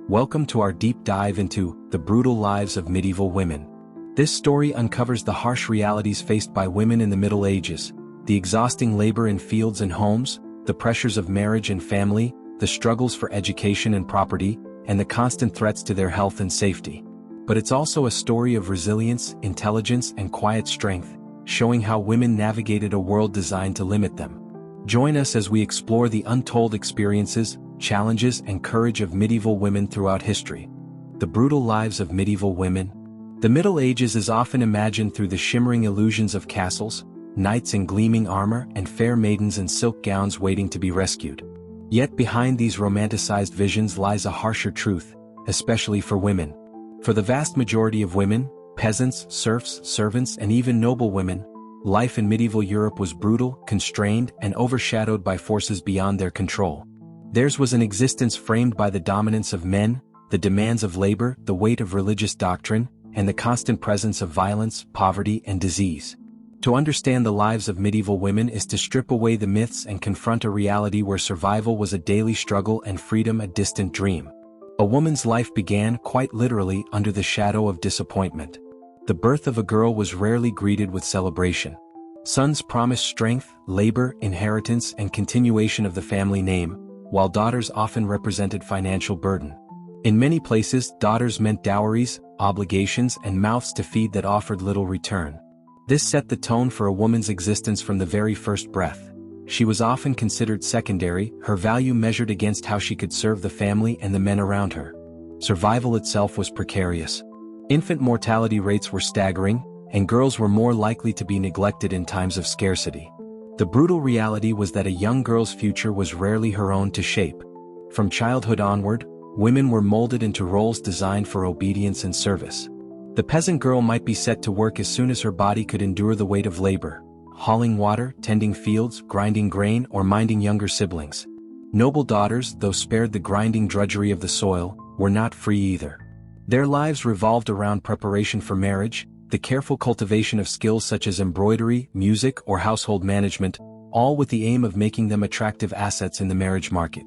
Welcome to our deep dive into the brutal lives of medieval women. This story uncovers the harsh realities faced by women in the Middle Ages, the exhausting labor in fields and homes, the pressures of marriage and family, the struggles for education and property, and the constant threats to their health and safety. But it's also a story of resilience, intelligence, and quiet strength, showing how women navigated a world designed to limit them. Join us as we explore the untold experiences, challenges, and courage of medieval women throughout history. The brutal lives of medieval women. The Middle Ages is often imagined through the shimmering illusions of castles, knights in gleaming armor, and fair maidens in silk gowns waiting to be rescued. Yet behind these romanticized visions lies a harsher truth, especially for women. For the vast majority of women, peasants, serfs, servants, and even noble women, life in medieval Europe was brutal, constrained, and overshadowed by forces beyond their control. Theirs was an existence framed by the dominance of men, the demands of labor, the weight of religious doctrine, and the constant presence of violence, poverty, and disease. To understand the lives of medieval women is to strip away the myths and confront a reality where survival was a daily struggle and freedom a distant dream. A woman's life began, quite literally, under the shadow of disappointment. The birth of a girl was rarely greeted with celebration. Sons promised strength, labor, inheritance, and continuation of the family name, while daughters often represented financial burden. In many places, daughters meant dowries, obligations, and mouths to feed that offered little return. This set the tone for a woman's existence from the very first breath. She was often considered secondary, her value measured against how she could serve the family and the men around her. Survival itself was precarious. Infant mortality rates were staggering, and girls were more likely to be neglected in times of scarcity. The brutal reality was that a young girl's future was rarely her own to shape. From childhood onward, women were molded into roles designed for obedience and service. The peasant girl might be set to work as soon as her body could endure the weight of labor, hauling water, tending fields, grinding grain, or minding younger siblings. Noble daughters, though spared the grinding drudgery of the soil, were not free either. Their lives revolved around preparation for marriage, the careful cultivation of skills such as embroidery, music, or household management, all with the aim of making them attractive assets in the marriage market.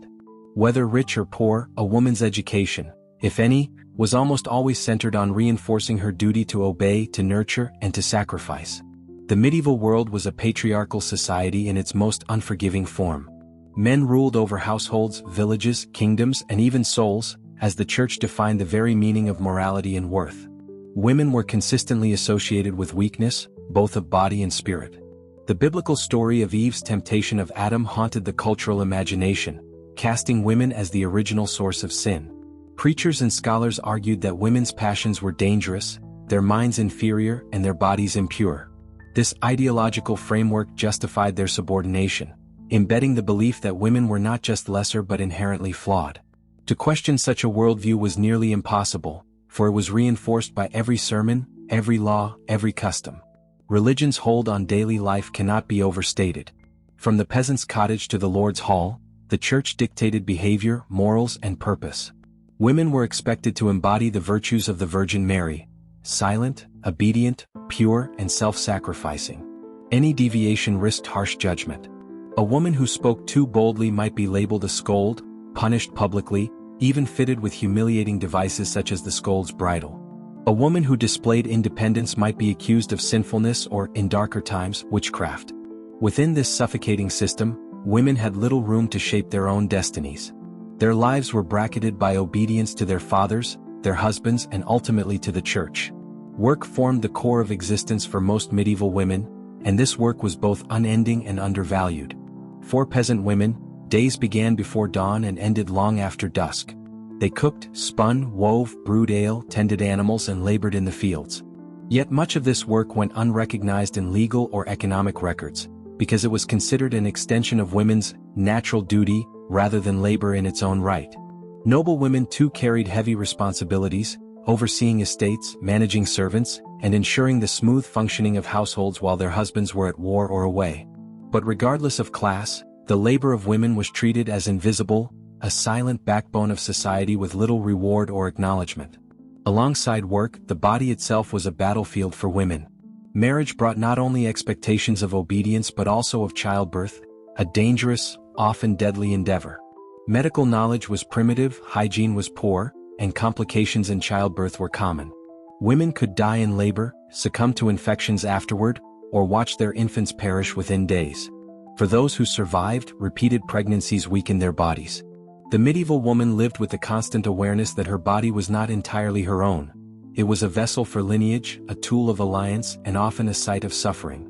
Whether rich or poor, a woman's education, if any, was almost always centered on reinforcing her duty to obey, to nurture, and to sacrifice. The medieval world was a patriarchal society in its most unforgiving form. Men ruled over households, villages, kingdoms, and even souls, as the church defined the very meaning of morality and worth. Women were consistently associated with weakness, both of body and spirit. The biblical story of Eve's temptation of Adam haunted the cultural imagination, casting women as the original source of sin. Preachers and scholars argued that women's passions were dangerous, their minds inferior, and their bodies impure. This ideological framework justified their subordination, embedding the belief that women were not just lesser but inherently flawed. To question such a worldview was nearly impossible, for it was reinforced by every sermon, every law, every custom. Religion's hold on daily life cannot be overstated. From the peasant's cottage to the Lord's hall, the church dictated behavior, morals, and purpose. Women were expected to embody the virtues of the Virgin Mary: silent, obedient, pure, and self-sacrificing. Any deviation risked harsh judgment. A woman who spoke too boldly might be labeled a scold, punished publicly, even fitted with humiliating devices such as the scold's bridle. A woman who displayed independence might be accused of sinfulness or, in darker times, witchcraft. Within this suffocating system, women had little room to shape their own destinies. Their lives were bracketed by obedience to their fathers, their husbands, and ultimately to the church. Work formed the core of existence for most medieval women, and this work was both unending and undervalued. For peasant women, days began before dawn and ended long after dusk. They cooked, spun, wove, brewed ale, tended animals, and labored in the fields. Yet much of this work went unrecognized in legal or economic records, because it was considered an extension of women's natural duty rather than labor in its own right. Noble women too carried heavy responsibilities, overseeing estates, managing servants, and ensuring the smooth functioning of households while their husbands were at war or away. But regardless of class, the labor of women was treated as invisible, a silent backbone of society with little reward or acknowledgement. Alongside work, the body itself was a battlefield for women. Marriage brought not only expectations of obedience but also of childbirth, a dangerous, often deadly endeavor. Medical knowledge was primitive, hygiene was poor, and complications in childbirth were common. Women could die in labor, succumb to infections afterward, or watch their infants perish within days. For those who survived, repeated pregnancies weakened their bodies. The medieval woman lived with the constant awareness that her body was not entirely her own. It was a vessel for lineage, a tool of alliance, and often a site of suffering.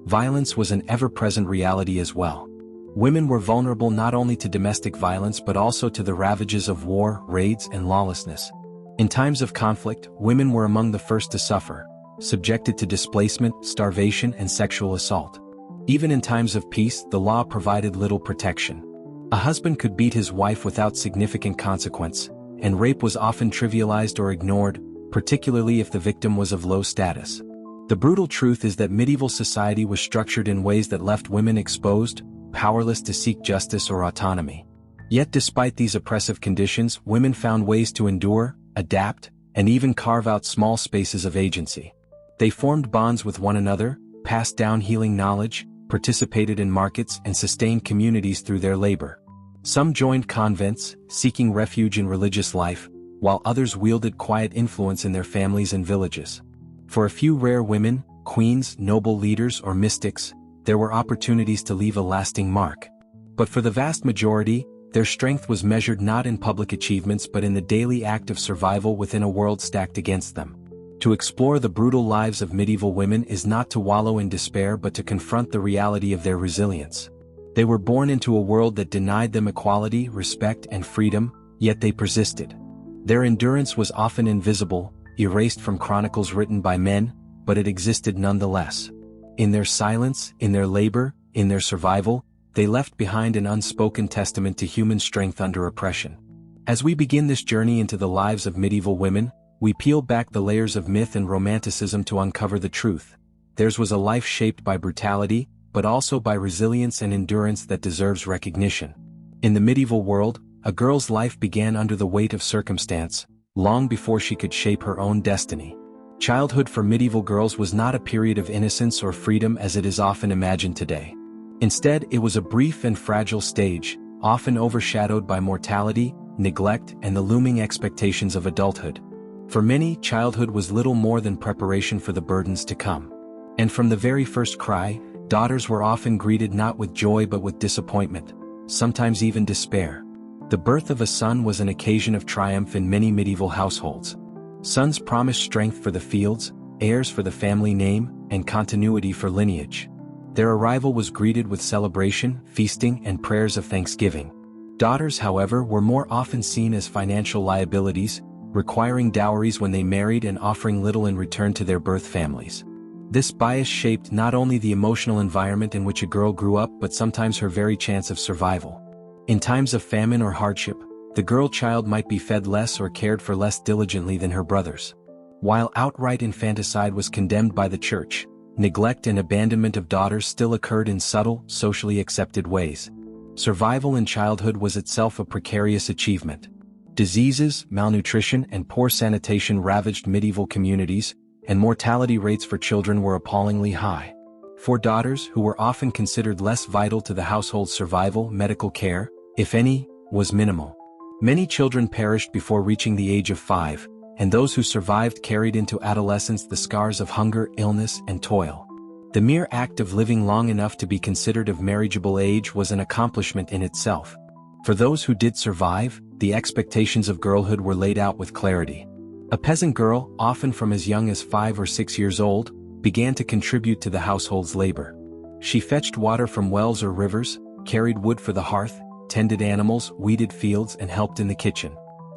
Violence was an ever-present reality as well. Women were vulnerable not only to domestic violence but also to the ravages of war, raids, and lawlessness. In times of conflict, women were among the first to suffer, subjected to displacement, starvation, and sexual assault. Even in times of peace, the law provided little protection. A husband could beat his wife without significant consequence, and rape was often trivialized or ignored, particularly if the victim was of low status. The brutal truth is that medieval society was structured in ways that left women exposed, powerless to seek justice or autonomy. Yet despite these oppressive conditions, women found ways to endure, adapt, and even carve out small spaces of agency. They formed bonds with one another, passed down healing knowledge, participated in markets, and sustained communities through their labor. Some joined convents, seeking refuge in religious life, while others wielded quiet influence in their families and villages. For a few rare women, queens, noble leaders, or mystics, there were opportunities to leave a lasting mark. But for the vast majority, their strength was measured not in public achievements but in the daily act of survival within a world stacked against them. To explore the brutal lives of medieval women is not to wallow in despair but to confront the reality of their resilience. They were born into a world that denied them equality, respect, and freedom, yet they persisted. Their endurance was often invisible, erased from chronicles written by men, but it existed nonetheless. In their silence, in their labor, in their survival, they left behind an unspoken testament to human strength under oppression. As we begin this journey into the lives of medieval women, we peel back the layers of myth and romanticism to uncover the truth. Theirs was a life shaped by brutality, but also by resilience and endurance that deserves recognition. In the medieval world, a girl's life began under the weight of circumstance, long before she could shape her own destiny. Childhood for medieval girls was not a period of innocence or freedom as it is often imagined today. Instead, it was a brief and fragile stage, often overshadowed by mortality, neglect, and the looming expectations of adulthood. For many, childhood was little more than preparation for the burdens to come. And from the very first cry, daughters were often greeted not with joy but with disappointment, sometimes even despair. The birth of a son was an occasion of triumph in many medieval households. Sons promised strength for the fields, heirs for the family name, and continuity for lineage. Their arrival was greeted with celebration, feasting, and prayers of thanksgiving. Daughters, however, were more often seen as financial liabilities, requiring dowries when they married and offering little in return to their birth families. This bias shaped not only the emotional environment in which a girl grew up but sometimes her very chance of survival. In times of famine or hardship, the girl child might be fed less or cared for less diligently than her brothers. While outright infanticide was condemned by the church, neglect and abandonment of daughters still occurred in subtle, socially accepted ways. Survival in childhood was itself a precarious achievement. Diseases, malnutrition, and poor sanitation ravaged medieval communities, and mortality rates for children were appallingly high. For daughters, who were often considered less vital to the household's survival, medical care, if any, was minimal. Many children perished before reaching the age of 5, and those who survived carried into adolescence the scars of hunger, illness, and toil. The mere act of living long enough to be considered of marriageable age was an accomplishment in itself. For those who did survive, the expectations of girlhood were laid out with clarity. A peasant girl, often from as young as 5 or 6 years old, began to contribute to the household's labor. She fetched water from wells or rivers, carried wood for the hearth, tended animals, weeded fields, and helped in the kitchen.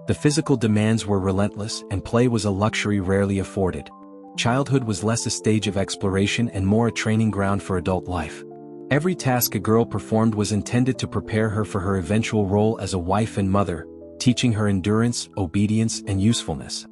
The physical demands were relentless, and play was a luxury rarely afforded. Childhood was less a stage of exploration and more a training ground for adult life. Every task a girl performed was intended to prepare her for her eventual role as a wife and mother, teaching her endurance, obedience, and usefulness.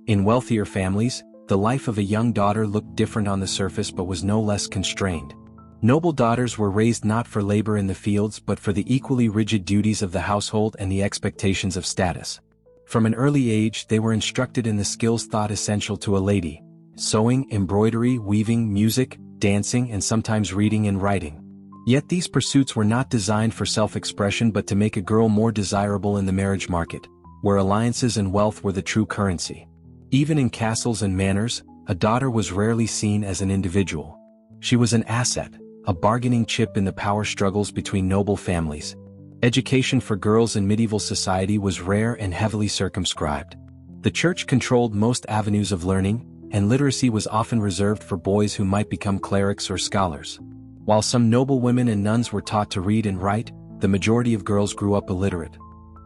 In wealthier families, the life of a young daughter looked different on the surface but was no less constrained. Noble daughters were raised not for labor in the fields but for the equally rigid duties of the household and the expectations of status. From an early age they were instructed in the skills thought essential to a lady: sewing, embroidery, weaving, music, dancing, and sometimes reading and writing. Yet these pursuits were not designed for self-expression but to make a girl more desirable in the marriage market. where alliances and wealth were the true currency. Even in castles and manors, a daughter was rarely seen as an individual. She was an asset, a bargaining chip in the power struggles between noble families. Education for girls in medieval society was rare and heavily circumscribed. The church controlled most avenues of learning, and literacy was often reserved for boys who might become clerics or scholars. While some noble women and nuns were taught to read and write, the majority of girls grew up illiterate.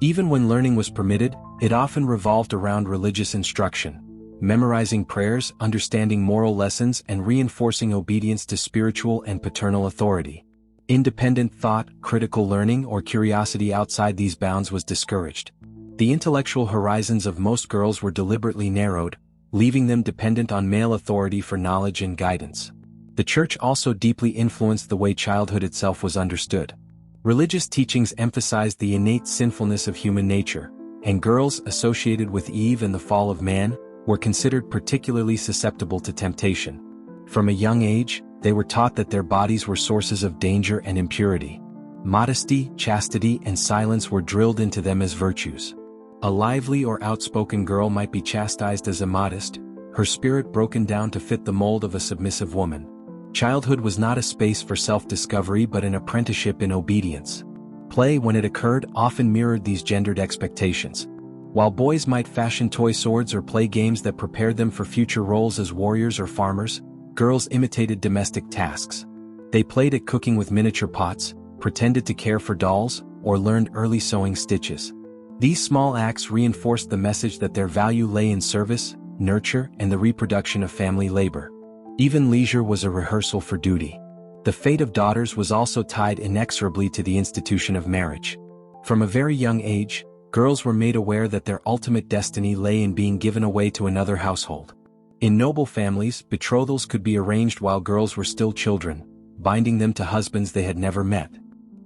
Even when learning was permitted, it often revolved around religious instruction, memorizing prayers, understanding moral lessons, and reinforcing obedience to spiritual and paternal authority. Independent thought, critical learning, or curiosity outside these bounds was discouraged. The intellectual horizons of most girls were deliberately narrowed, leaving them dependent on male authority for knowledge and guidance. The church also deeply influenced the way childhood itself was understood. Religious teachings emphasized the innate sinfulness of human nature, and girls associated with Eve and the fall of man were considered particularly susceptible to temptation. From a young age, they were taught that their bodies were sources of danger and impurity. Modesty, chastity, and silence were drilled into them as virtues. A lively or outspoken girl might be chastised as immodest, her spirit broken down to fit the mold of a submissive woman. Childhood was not a space for self-discovery but an apprenticeship in obedience. Play, when it occurred, often mirrored these gendered expectations. While boys might fashion toy swords or play games that prepared them for future roles as warriors or farmers, girls imitated domestic tasks. They played at cooking with miniature pots, pretended to care for dolls, or learned early sewing stitches. These small acts reinforced the message that their value lay in service, nurture, and the reproduction of family labor. Even leisure was a rehearsal for duty. The fate of daughters was also tied inexorably to the institution of marriage. From a very young age, girls were made aware that their ultimate destiny lay in being given away to another household. In noble families, betrothals could be arranged while girls were still children, binding them to husbands they had never met.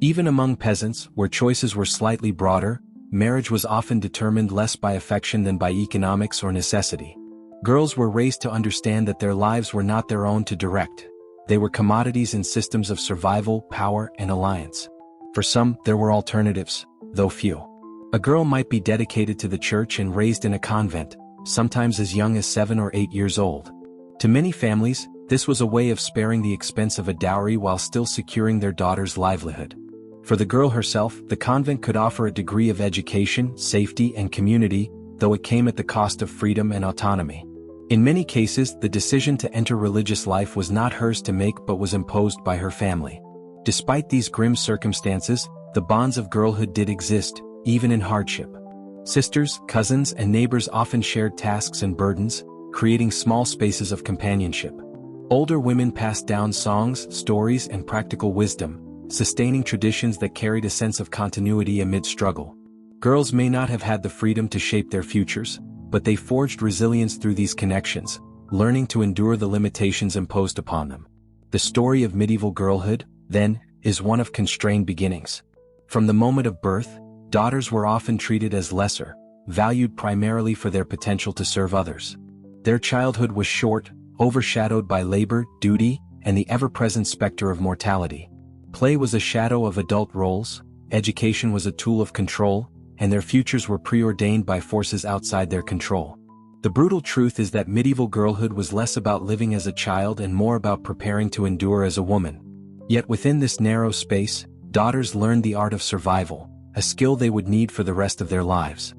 Even among peasants, where choices were slightly broader, marriage was often determined less by affection than by economics or necessity. Girls were raised to understand that their lives were not their own to direct. They were commodities in systems of survival, power, and alliance. For some, there were alternatives, though few. A girl might be dedicated to the church and raised in a convent, sometimes as young as 7 or 8 years old. To many families, this was a way of sparing the expense of a dowry while still securing their daughter's livelihood. For the girl herself, the convent could offer a degree of education, safety, and community, though it came at the cost of freedom and autonomy. In many cases, the decision to enter religious life was not hers to make but was imposed by her family. Despite these grim circumstances, the bonds of girlhood did exist, even in hardship. Sisters, cousins, and neighbors often shared tasks and burdens, creating small spaces of companionship. Older women passed down songs, stories, and practical wisdom, sustaining traditions that carried a sense of continuity amid struggle. Girls may not have had the freedom to shape their futures, but they forged resilience through these connections, learning to endure the limitations imposed upon them. The story of medieval girlhood, then, is one of constrained beginnings. From the moment of birth, daughters were often treated as lesser, valued primarily for their potential to serve others. Their childhood was short, overshadowed by labor, duty, and the ever-present specter of mortality. Play was a shadow of adult roles, education was a tool of control, and their futures were preordained by forces outside their control. The brutal truth is that medieval girlhood was less about living as a child and more about preparing to endure as a woman. Yet within this narrow space, daughters learned the art of survival, a skill they would need for the rest of their lives.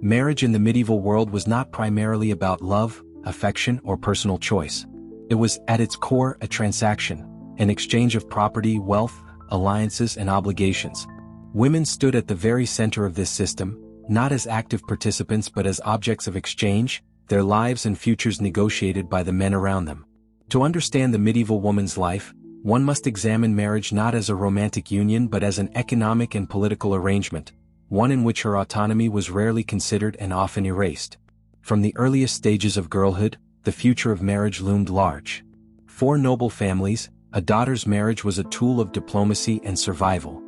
Marriage in the medieval world was not primarily about love, affection, or personal choice. It was, at its core, a transaction, an exchange of property, wealth, alliances, and obligations. Women stood at the very center of this system, not as active participants but as objects of exchange, their lives and futures negotiated by the men around them. To understand the medieval woman's life, one must examine marriage not as a romantic union but as an economic and political arrangement, one in which her autonomy was rarely considered and often erased. From the earliest stages of girlhood, the future of marriage loomed large. For noble families, a daughter's marriage was a tool of diplomacy and survival.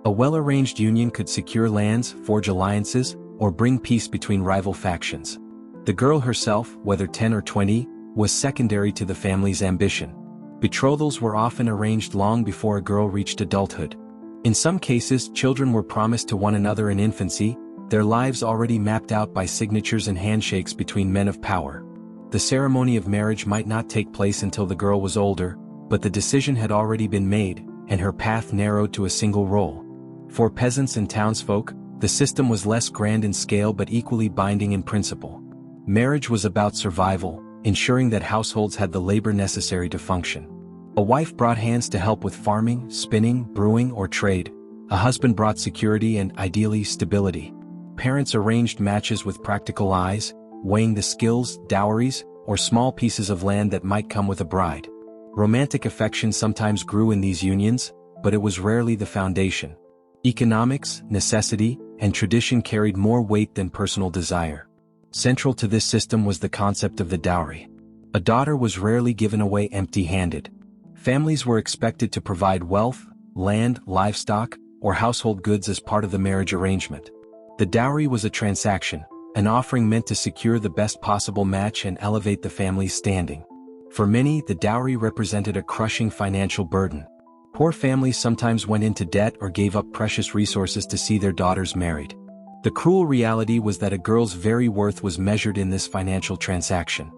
A well-arranged union could secure lands, forge alliances, or bring peace between rival factions. The girl herself, whether 10 or 20, was secondary to the family's ambition. Betrothals were often arranged long before a girl reached adulthood. In some cases, children were promised to one another in infancy, their lives already mapped out by signatures and handshakes between men of power. The ceremony of marriage might not take place until the girl was older, but the decision had already been made, and her path narrowed to a single role. For peasants and townsfolk, the system was less grand in scale but equally binding in principle. Marriage was about survival, ensuring that households had the labor necessary to function. A wife brought hands to help with farming, spinning, brewing, or trade. A husband brought security and, ideally, stability. Parents arranged matches with practical eyes, weighing the skills, dowries, or small pieces of land that might come with a bride. Romantic affection sometimes grew in these unions, but it was rarely the foundation. Economics, necessity, and tradition carried more weight than personal desire. Central to this system was the concept of the dowry. A daughter was rarely given away empty-handed. Families were expected to provide wealth, land, livestock, or household goods as part of the marriage arrangement. The dowry was a transaction, an offering meant to secure the best possible match and elevate the family's standing. For many, the dowry represented a crushing financial burden. Poor families sometimes went into debt or gave up precious resources to see their daughters married. The cruel reality was that a girl's very worth was measured in this financial transaction.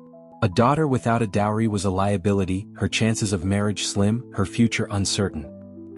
A daughter without a dowry was a liability, her chances of marriage slim, her future uncertain.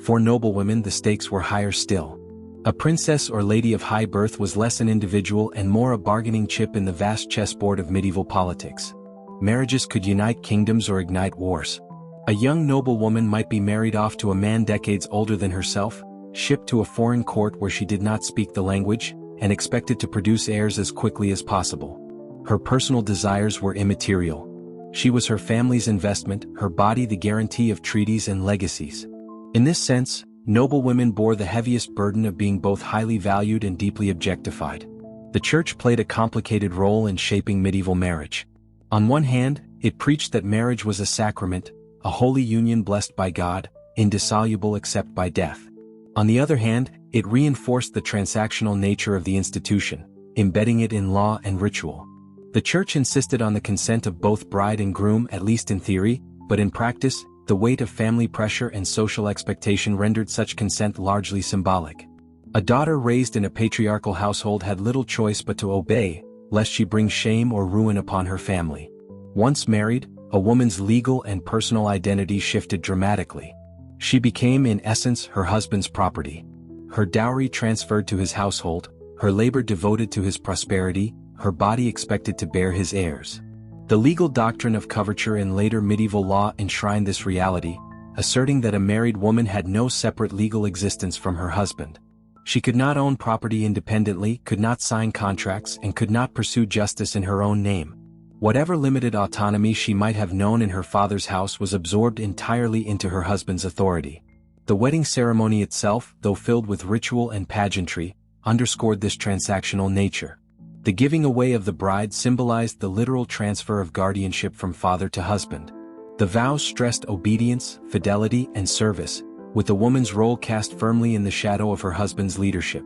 For noblewomen, the stakes were higher still. A princess or lady of high birth was less an individual and more a bargaining chip in the vast chessboard of medieval politics. Marriages could unite kingdoms or ignite wars. A young noblewoman might be married off to a man decades older than herself, shipped to a foreign court where she did not speak the language, and expected to produce heirs as quickly as possible. Her personal desires were immaterial. She was her family's investment, her body the guarantee of treaties and legacies. In this sense, noblewomen bore the heaviest burden of being both highly valued and deeply objectified. The church played a complicated role in shaping medieval marriage. On one hand, it preached that marriage was a sacrament, a holy union blessed by God, indissoluble except by death. On the other hand, it reinforced the transactional nature of the institution, embedding it in law and ritual. The church insisted on the consent of both bride and groom, at least in theory, but in practice, the weight of family pressure and social expectation rendered such consent largely symbolic. A daughter raised in a patriarchal household had little choice but to obey, lest she bring shame or ruin upon her family. Once married, a woman's legal and personal identity shifted dramatically. She became in essence her husband's property. Her dowry transferred to his household, her labor devoted to his prosperity, her body expected to bear his heirs. The legal doctrine of coverture in later medieval law enshrined this reality, asserting that a married woman had no separate legal existence from her husband. She could not own property independently, could not sign contracts, and could not pursue justice in her own name. Whatever limited autonomy she might have known in her father's house was absorbed entirely into her husband's authority. The wedding ceremony itself, though filled with ritual and pageantry, underscored this transactional nature. The giving away of the bride symbolized the literal transfer of guardianship from father to husband. The vows stressed obedience, fidelity, and service, with the woman's role cast firmly in the shadow of her husband's leadership.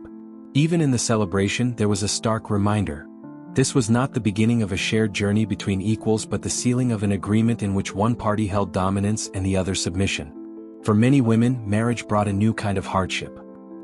Even in the celebration there was a stark reminder. This was not the beginning of a shared journey between equals but the sealing of an agreement in which one party held dominance and the other submission. For many women, marriage brought a new kind of hardship.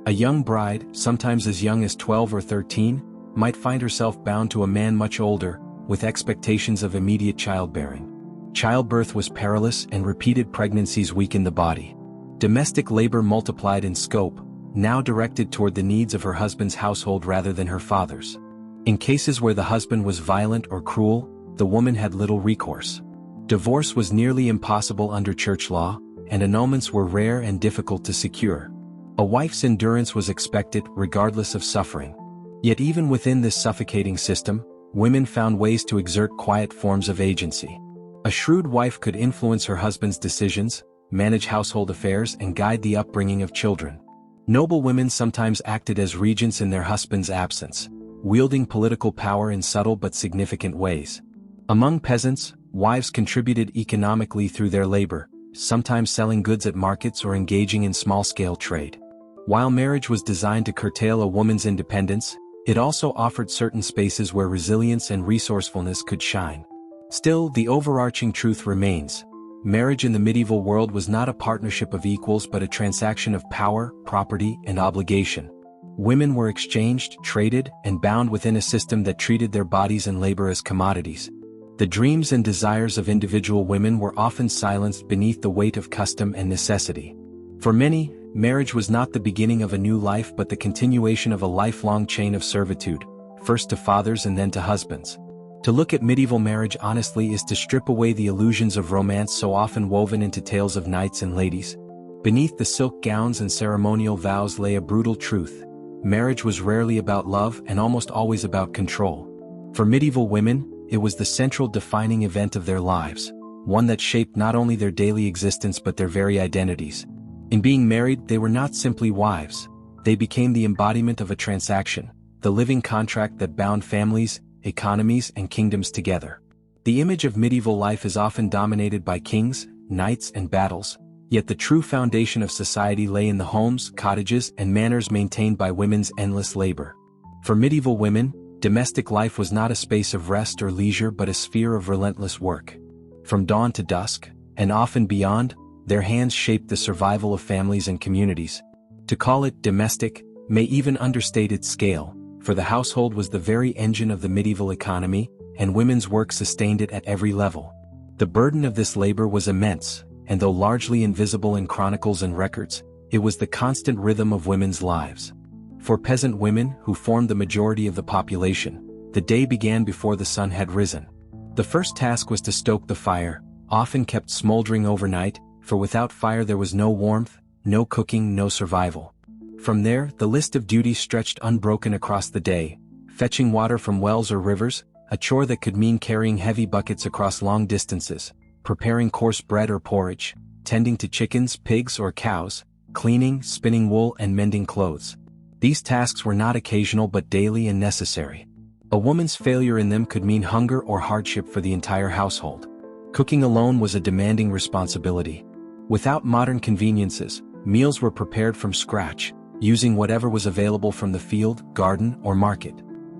A young bride, sometimes as young as 12 or 13, might find herself bound to a man much older, with expectations of immediate childbearing. Childbirth was perilous and repeated pregnancies weakened the body. Domestic labor multiplied in scope, now directed toward the needs of her husband's household rather than her father's. In cases where the husband was violent or cruel, the woman had little recourse. Divorce was nearly impossible under church law, and annulments were rare and difficult to secure. A wife's endurance was expected regardless of suffering. Yet even within this suffocating system, women found ways to exert quiet forms of agency. A shrewd wife could influence her husband's decisions, manage household affairs, and guide the upbringing of children. Noble women sometimes acted as regents in their husband's absence, wielding political power in subtle but significant ways. Among peasants, wives contributed economically through their labor, sometimes selling goods at markets or engaging in small-scale trade. While marriage was designed to curtail a woman's independence, it also offered certain spaces where resilience and resourcefulness could shine. Still, the overarching truth remains. Marriage in the medieval world was not a partnership of equals but a transaction of power, property, and obligation. Women were exchanged, traded, and bound within a system that treated their bodies and labor as commodities. The dreams and desires of individual women were often silenced beneath the weight of custom and necessity. For many, marriage was not the beginning of a new life but the continuation of a lifelong chain of servitude, first to fathers and then to husbands. To look at medieval marriage honestly is to strip away the illusions of romance so often woven into tales of knights and ladies. Beneath the silk gowns and ceremonial vows lay a brutal truth. Marriage was rarely about love and almost always about control. For medieval women, it was the central defining event of their lives, one that shaped not only their daily existence but their very identities. In being married, they were not simply wives. They became the embodiment of a transaction, the living contract that bound families, economies, and kingdoms together. The image of medieval life is often dominated by kings, knights, and battles, yet the true foundation of society lay in the homes, cottages, and manors maintained by women's endless labor. For medieval women, domestic life was not a space of rest or leisure but a sphere of relentless work. From dawn to dusk, and often beyond, their hands shaped the survival of families and communities. To call it domestic may even understate its scale, for the household was the very engine of the medieval economy, and women's work sustained it at every level. The burden of this labor was immense, and though largely invisible in chronicles and records, it was the constant rhythm of women's lives. For peasant women, who formed the majority of the population, the day began before the sun had risen. The first task was to stoke the fire, often kept smoldering overnight, for without fire there was no warmth, no cooking, no survival. From there, the list of duties stretched unbroken across the day: fetching water from wells or rivers, a chore that could mean carrying heavy buckets across long distances, preparing coarse bread or porridge, tending to chickens, pigs, or cows, cleaning, spinning wool, and mending clothes. These tasks were not occasional but daily and necessary. A woman's failure in them could mean hunger or hardship for the entire household. Cooking alone was a demanding responsibility. Without modern conveniences, meals were prepared from scratch, using whatever was available from the field, garden, or market.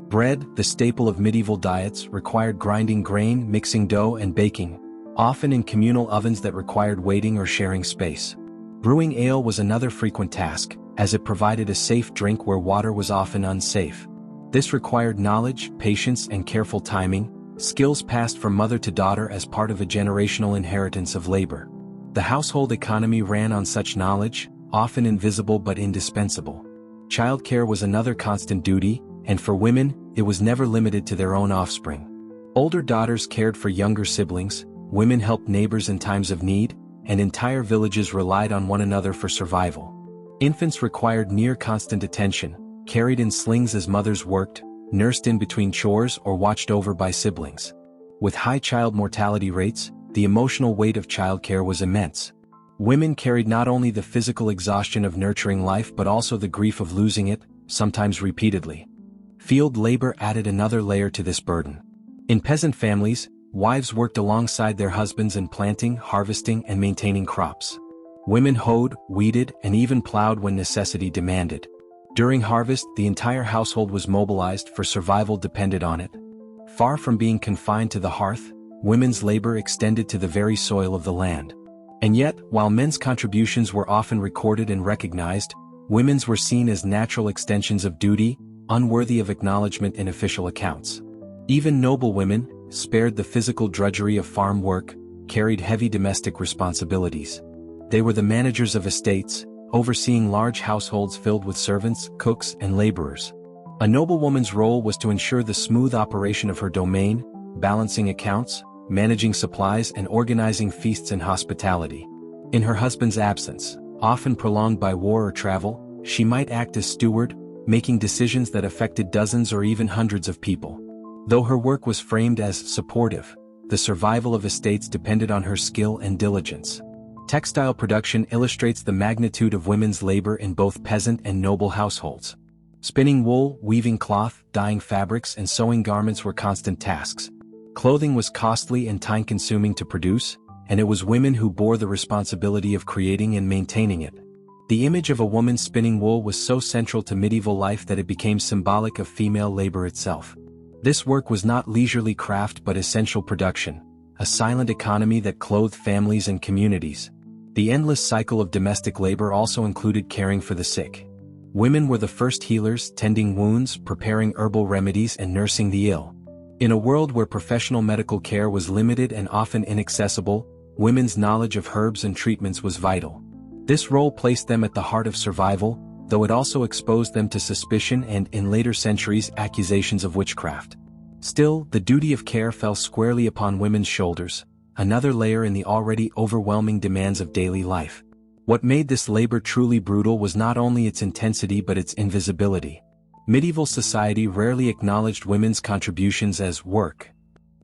Bread, the staple of medieval diets, required grinding grain, mixing dough, and baking, often in communal ovens that required waiting or sharing space. Brewing ale was another frequent task, as it provided a safe drink where water was often unsafe. This required knowledge, patience, and careful timing, skills passed from mother to daughter as part of a generational inheritance of labor. The household economy ran on such knowledge, often invisible but indispensable. Childcare was another constant duty, and for women, it was never limited to their own offspring. Older daughters cared for younger siblings, women helped neighbors in times of need, and entire villages relied on one another for survival. Infants required near-constant attention, carried in slings as mothers worked, nursed in between chores, or watched over by siblings. With high child mortality rates, the emotional weight of childcare was immense. Women carried not only the physical exhaustion of nurturing life but also the grief of losing it, sometimes repeatedly. Field labor added another layer to this burden. In peasant families, wives worked alongside their husbands in planting, harvesting, and maintaining crops. Women hoed, weeded, and even plowed when necessity demanded. During harvest, the entire household was mobilized, for survival depended on it. Far from being confined to the hearth, women's labor extended to the very soil of the land. And yet, while men's contributions were often recorded and recognized, women's were seen as natural extensions of duty, unworthy of acknowledgement in official accounts. Even noble women, spared the physical drudgery of farm work, carried heavy domestic responsibilities. They were the managers of estates, overseeing large households filled with servants, cooks, and laborers. A noblewoman's role was to ensure the smooth operation of her domain, balancing accounts, managing supplies, and organizing feasts and hospitality. In her husband's absence, often prolonged by war or travel, she might act as steward, making decisions that affected dozens or even hundreds of people. Though her work was framed as supportive, the survival of estates depended on her skill and diligence. Textile production illustrates the magnitude of women's labor in both peasant and noble households. Spinning wool, weaving cloth, dyeing fabrics, and sewing garments were constant tasks. Clothing was costly and time-consuming to produce, and it was women who bore the responsibility of creating and maintaining it. The image of a woman spinning wool was so central to medieval life that it became symbolic of female labor itself. This work was not leisurely craft but essential production, a silent economy that clothed families and communities. The endless cycle of domestic labor also included caring for the sick. Women were the first healers, tending wounds, preparing herbal remedies, and nursing the ill. In a world where professional medical care was limited and often inaccessible, women's knowledge of herbs and treatments was vital. This role placed them at the heart of survival, though it also exposed them to suspicion and, in later centuries, accusations of witchcraft. Still, the duty of care fell squarely upon women's shoulders, another layer in the already overwhelming demands of daily life. What made this labor truly brutal was not only its intensity but its invisibility. Medieval society rarely acknowledged women's contributions as work.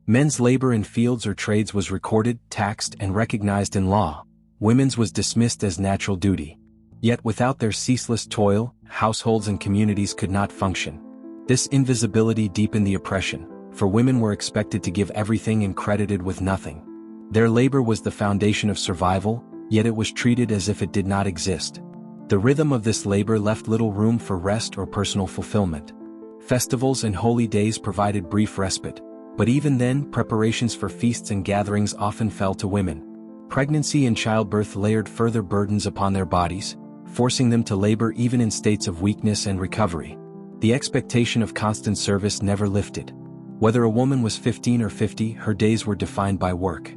Men's labor in fields or trades was recorded, taxed, and recognized in law. Women's was dismissed as natural duty. Yet without their ceaseless toil, households and communities could not function. This invisibility deepened the oppression, for women were expected to give everything and credited with nothing. Their labor was the foundation of survival, yet it was treated as if it did not exist. The rhythm of this labor left little room for rest or personal fulfillment. Festivals and holy days provided brief respite, but even then, preparations for feasts and gatherings often fell to women. Pregnancy and childbirth layered further burdens upon their bodies, forcing them to labor even in states of weakness and recovery. The expectation of constant service never lifted. Whether a woman was 15 or 50, her days were defined by work.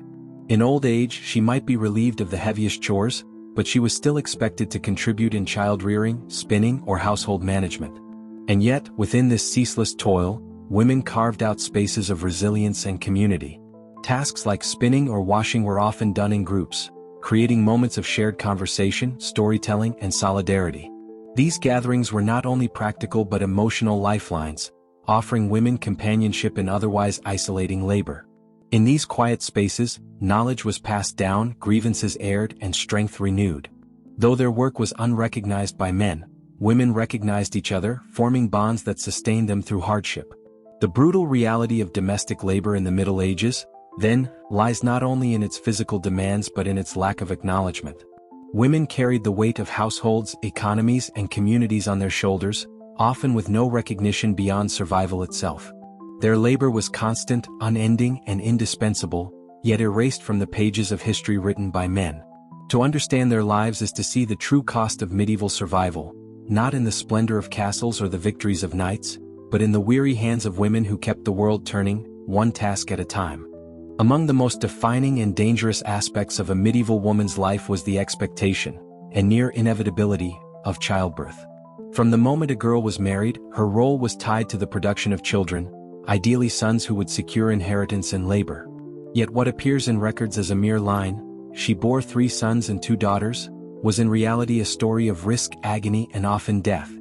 In old age, she might be relieved of the heaviest chores, but she was still expected to contribute in child-rearing, spinning, or household management. And yet, within this ceaseless toil, women carved out spaces of resilience and community. Tasks like spinning or washing were often done in groups, creating moments of shared conversation, storytelling, and solidarity. These gatherings were not only practical but emotional lifelines, offering women companionship in otherwise isolating labor. In these quiet spaces, knowledge was passed down, grievances aired, and strength renewed. Though their work was unrecognized by men, women recognized each other, forming bonds that sustained them through hardship. The brutal reality of domestic labor in the Middle Ages, then, lies not only in its physical demands but in its lack of acknowledgement. Women carried the weight of households, economies, and communities on their shoulders, often with no recognition beyond survival itself. Their labor was constant, unending, and indispensable, yet erased from the pages of history written by men. To understand their lives is to see the true cost of medieval survival, not in the splendor of castles or the victories of knights, but in the weary hands of women who kept the world turning, one task at a time. Among the most defining and dangerous aspects of a medieval woman's life was the expectation, and near inevitability, of childbirth. From the moment a girl was married, her role was tied to the production of children, ideally sons who would secure inheritance and labor. Yet what appears in records as a mere line, "She bore 3 sons and 2 daughters," was in reality a story of risk, agony, and often death.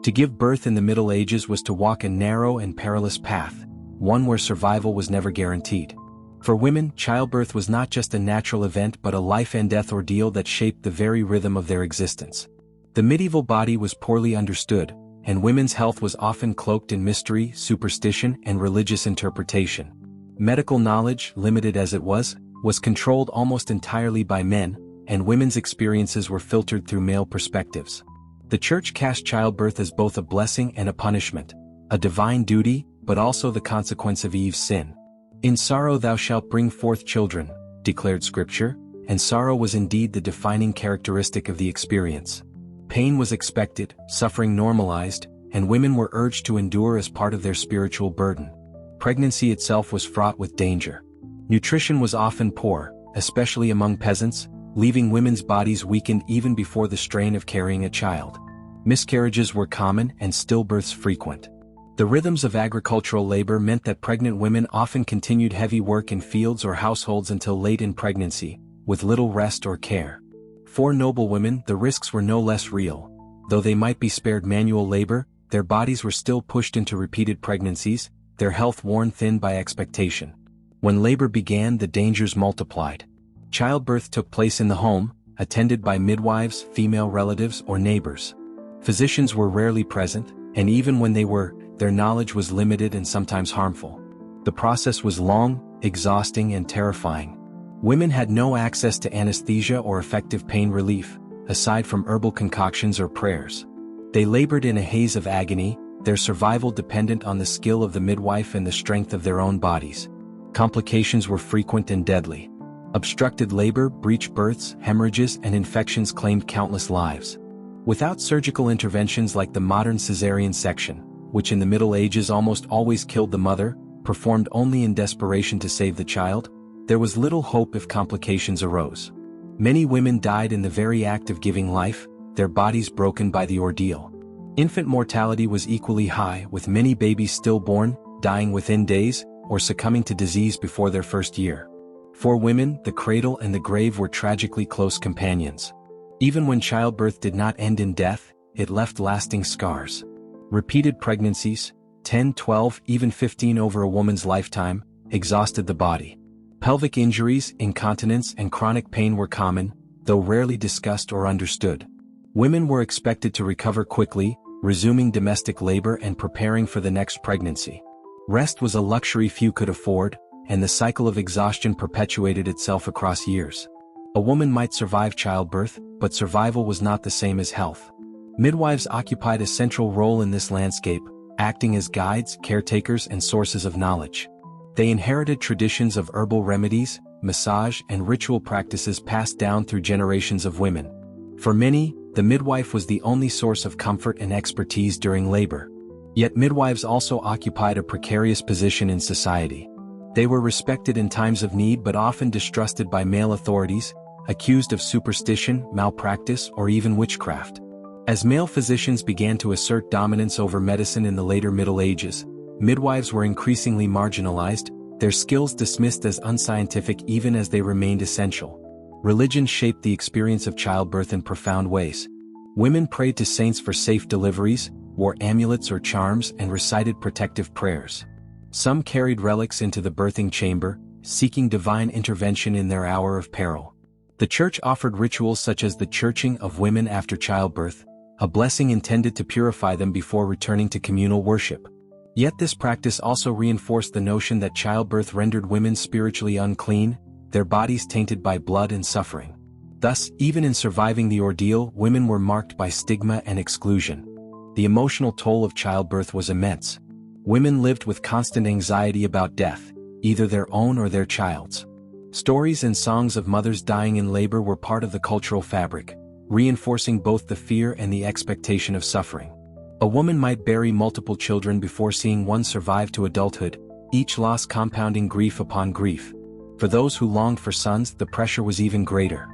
To give birth in the Middle Ages was to walk a narrow and perilous path, one where survival was never guaranteed. For women, childbirth was not just a natural event but a life-and-death ordeal that shaped the very rhythm of their existence. The medieval body was poorly understood, and women's health was often cloaked in mystery, superstition, and religious interpretation. Medical knowledge, limited as it was controlled almost entirely by men, and women's experiences were filtered through male perspectives. The Church cast childbirth as both a blessing and a punishment, a divine duty, but also the consequence of Eve's sin. "In sorrow thou shalt bring forth children," declared Scripture, and sorrow was indeed the defining characteristic of the experience. Pain was expected, suffering normalized, and women were urged to endure as part of their spiritual burden. Pregnancy itself was fraught with danger. Nutrition was often poor, especially among peasants, leaving women's bodies weakened even before the strain of carrying a child. Miscarriages were common and stillbirths frequent. The rhythms of agricultural labor meant that pregnant women often continued heavy work in fields or households until late in pregnancy, with little rest or care. For noblewomen, the risks were no less real. Though they might be spared manual labor, their bodies were still pushed into repeated pregnancies, their health worn thin by expectation. When labor began, the dangers multiplied. Childbirth took place in the home, attended by midwives, female relatives, or neighbors. Physicians were rarely present, and even when they were, their knowledge was limited and sometimes harmful. The process was long, exhausting, and terrifying. Women had no access to anesthesia or effective pain relief, aside from herbal concoctions or prayers. They labored in a haze of agony, their survival dependent on the skill of the midwife and the strength of their own bodies. Complications were frequent and deadly. Obstructed labor, breech births, hemorrhages, and infections claimed countless lives. Without surgical interventions like the modern cesarean section, which in the Middle Ages almost always killed the mother, performed only in desperation to save the child, there was little hope if complications arose. Many women died in the very act of giving life, their bodies broken by the ordeal. Infant mortality was equally high, with many babies stillborn, dying within days, or succumbing to disease before their first year. For women, the cradle and the grave were tragically close companions. Even when childbirth did not end in death, it left lasting scars. Repeated pregnancies, 10, 12, even 15 over a woman's lifetime, exhausted the body. Pelvic injuries, incontinence, and chronic pain were common, though rarely discussed or understood. Women were expected to recover quickly, resuming domestic labor and preparing for the next pregnancy. Rest was a luxury few could afford, and the cycle of exhaustion perpetuated itself across years. A woman might survive childbirth, but survival was not the same as health. Midwives occupied a central role in this landscape, acting as guides, caretakers, and sources of knowledge. They inherited traditions of herbal remedies, massage, and ritual practices passed down through generations of women. For many, the midwife was the only source of comfort and expertise during labor. Yet midwives also occupied a precarious position in society. They were respected in times of need but often distrusted by male authorities, accused of superstition, malpractice, or even witchcraft. As male physicians began to assert dominance over medicine in the later Middle Ages, midwives were increasingly marginalized, their skills dismissed as unscientific even as they remained essential. Religion shaped the experience of childbirth in profound ways. Women prayed to saints for safe deliveries, wore amulets or charms, and recited protective prayers. Some carried relics into the birthing chamber, seeking divine intervention in their hour of peril. The Church offered rituals such as the churching of women after childbirth, a blessing intended to purify them before returning to communal worship. Yet this practice also reinforced the notion that childbirth rendered women spiritually unclean, their bodies tainted by blood and suffering. Thus, even in surviving the ordeal, women were marked by stigma and exclusion. The emotional toll of childbirth was immense. Women lived with constant anxiety about death, either their own or their child's. Stories and songs of mothers dying in labor were part of the cultural fabric, reinforcing both the fear and the expectation of suffering. A woman might bury multiple children before seeing one survive to adulthood, each loss compounding grief upon grief. For those who longed for sons, the pressure was even greater.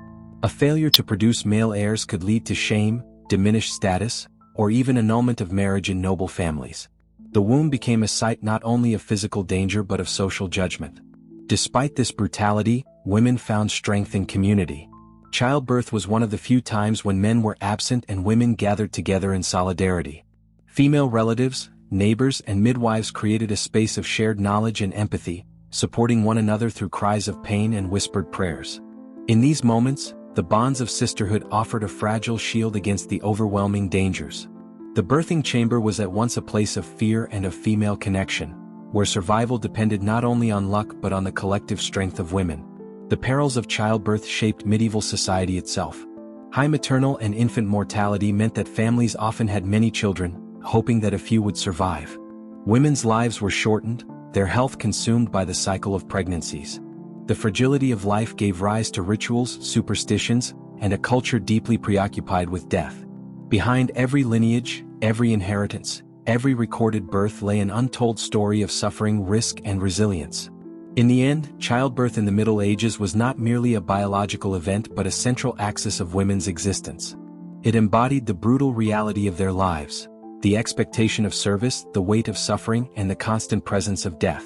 A failure to produce male heirs could lead to shame, diminished status, or even annulment of marriage in noble families. The womb became a site not only of physical danger but of social judgment. Despite this brutality, women found strength in community. Childbirth was one of the few times when men were absent and women gathered together in solidarity. Female relatives, neighbors, and midwives created a space of shared knowledge and empathy, supporting one another through cries of pain and whispered prayers. In these moments, the bonds of sisterhood offered a fragile shield against the overwhelming dangers. The birthing chamber was at once a place of fear and of female connection, where survival depended not only on luck but on the collective strength of women. The perils of childbirth shaped medieval society itself. High maternal and infant mortality meant that families often had many children, hoping that a few would survive. Women's lives were shortened, their health consumed by the cycle of pregnancies. The fragility of life gave rise to rituals, superstitions, and a culture deeply preoccupied with death. Behind every lineage, every inheritance, every recorded birth lay an untold story of suffering, risk, and resilience. In the end, childbirth in the Middle Ages was not merely a biological event but a central axis of women's existence. It embodied the brutal reality of their lives, the expectation of service, the weight of suffering, and the constant presence of death.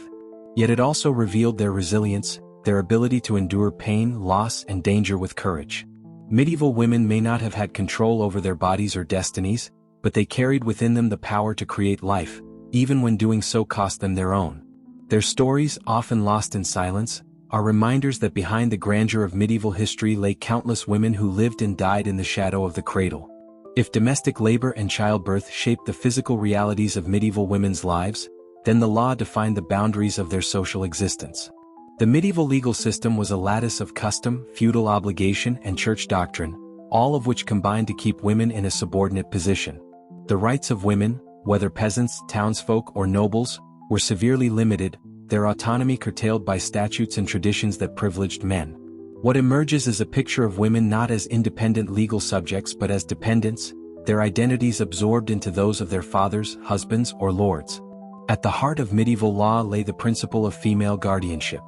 Yet it also revealed their resilience, their ability to endure pain, loss, and danger with courage. Medieval women may not have had control over their bodies or destinies, but they carried within them the power to create life, even when doing so cost them their own. Their stories, often lost in silence, are reminders that behind the grandeur of medieval history lay countless women who lived and died in the shadow of the cradle. If domestic labor and childbirth shaped the physical realities of medieval women's lives, then the law defined the boundaries of their social existence. The medieval legal system was a lattice of custom, feudal obligation, and church doctrine, all of which combined to keep women in a subordinate position. The rights of women, whether peasants, townsfolk, or nobles, were severely limited, their autonomy curtailed by statutes and traditions that privileged men. What emerges is a picture of women not as independent legal subjects but as dependents, their identities absorbed into those of their fathers, husbands, or lords. At the heart of medieval law lay the principle of female guardianship.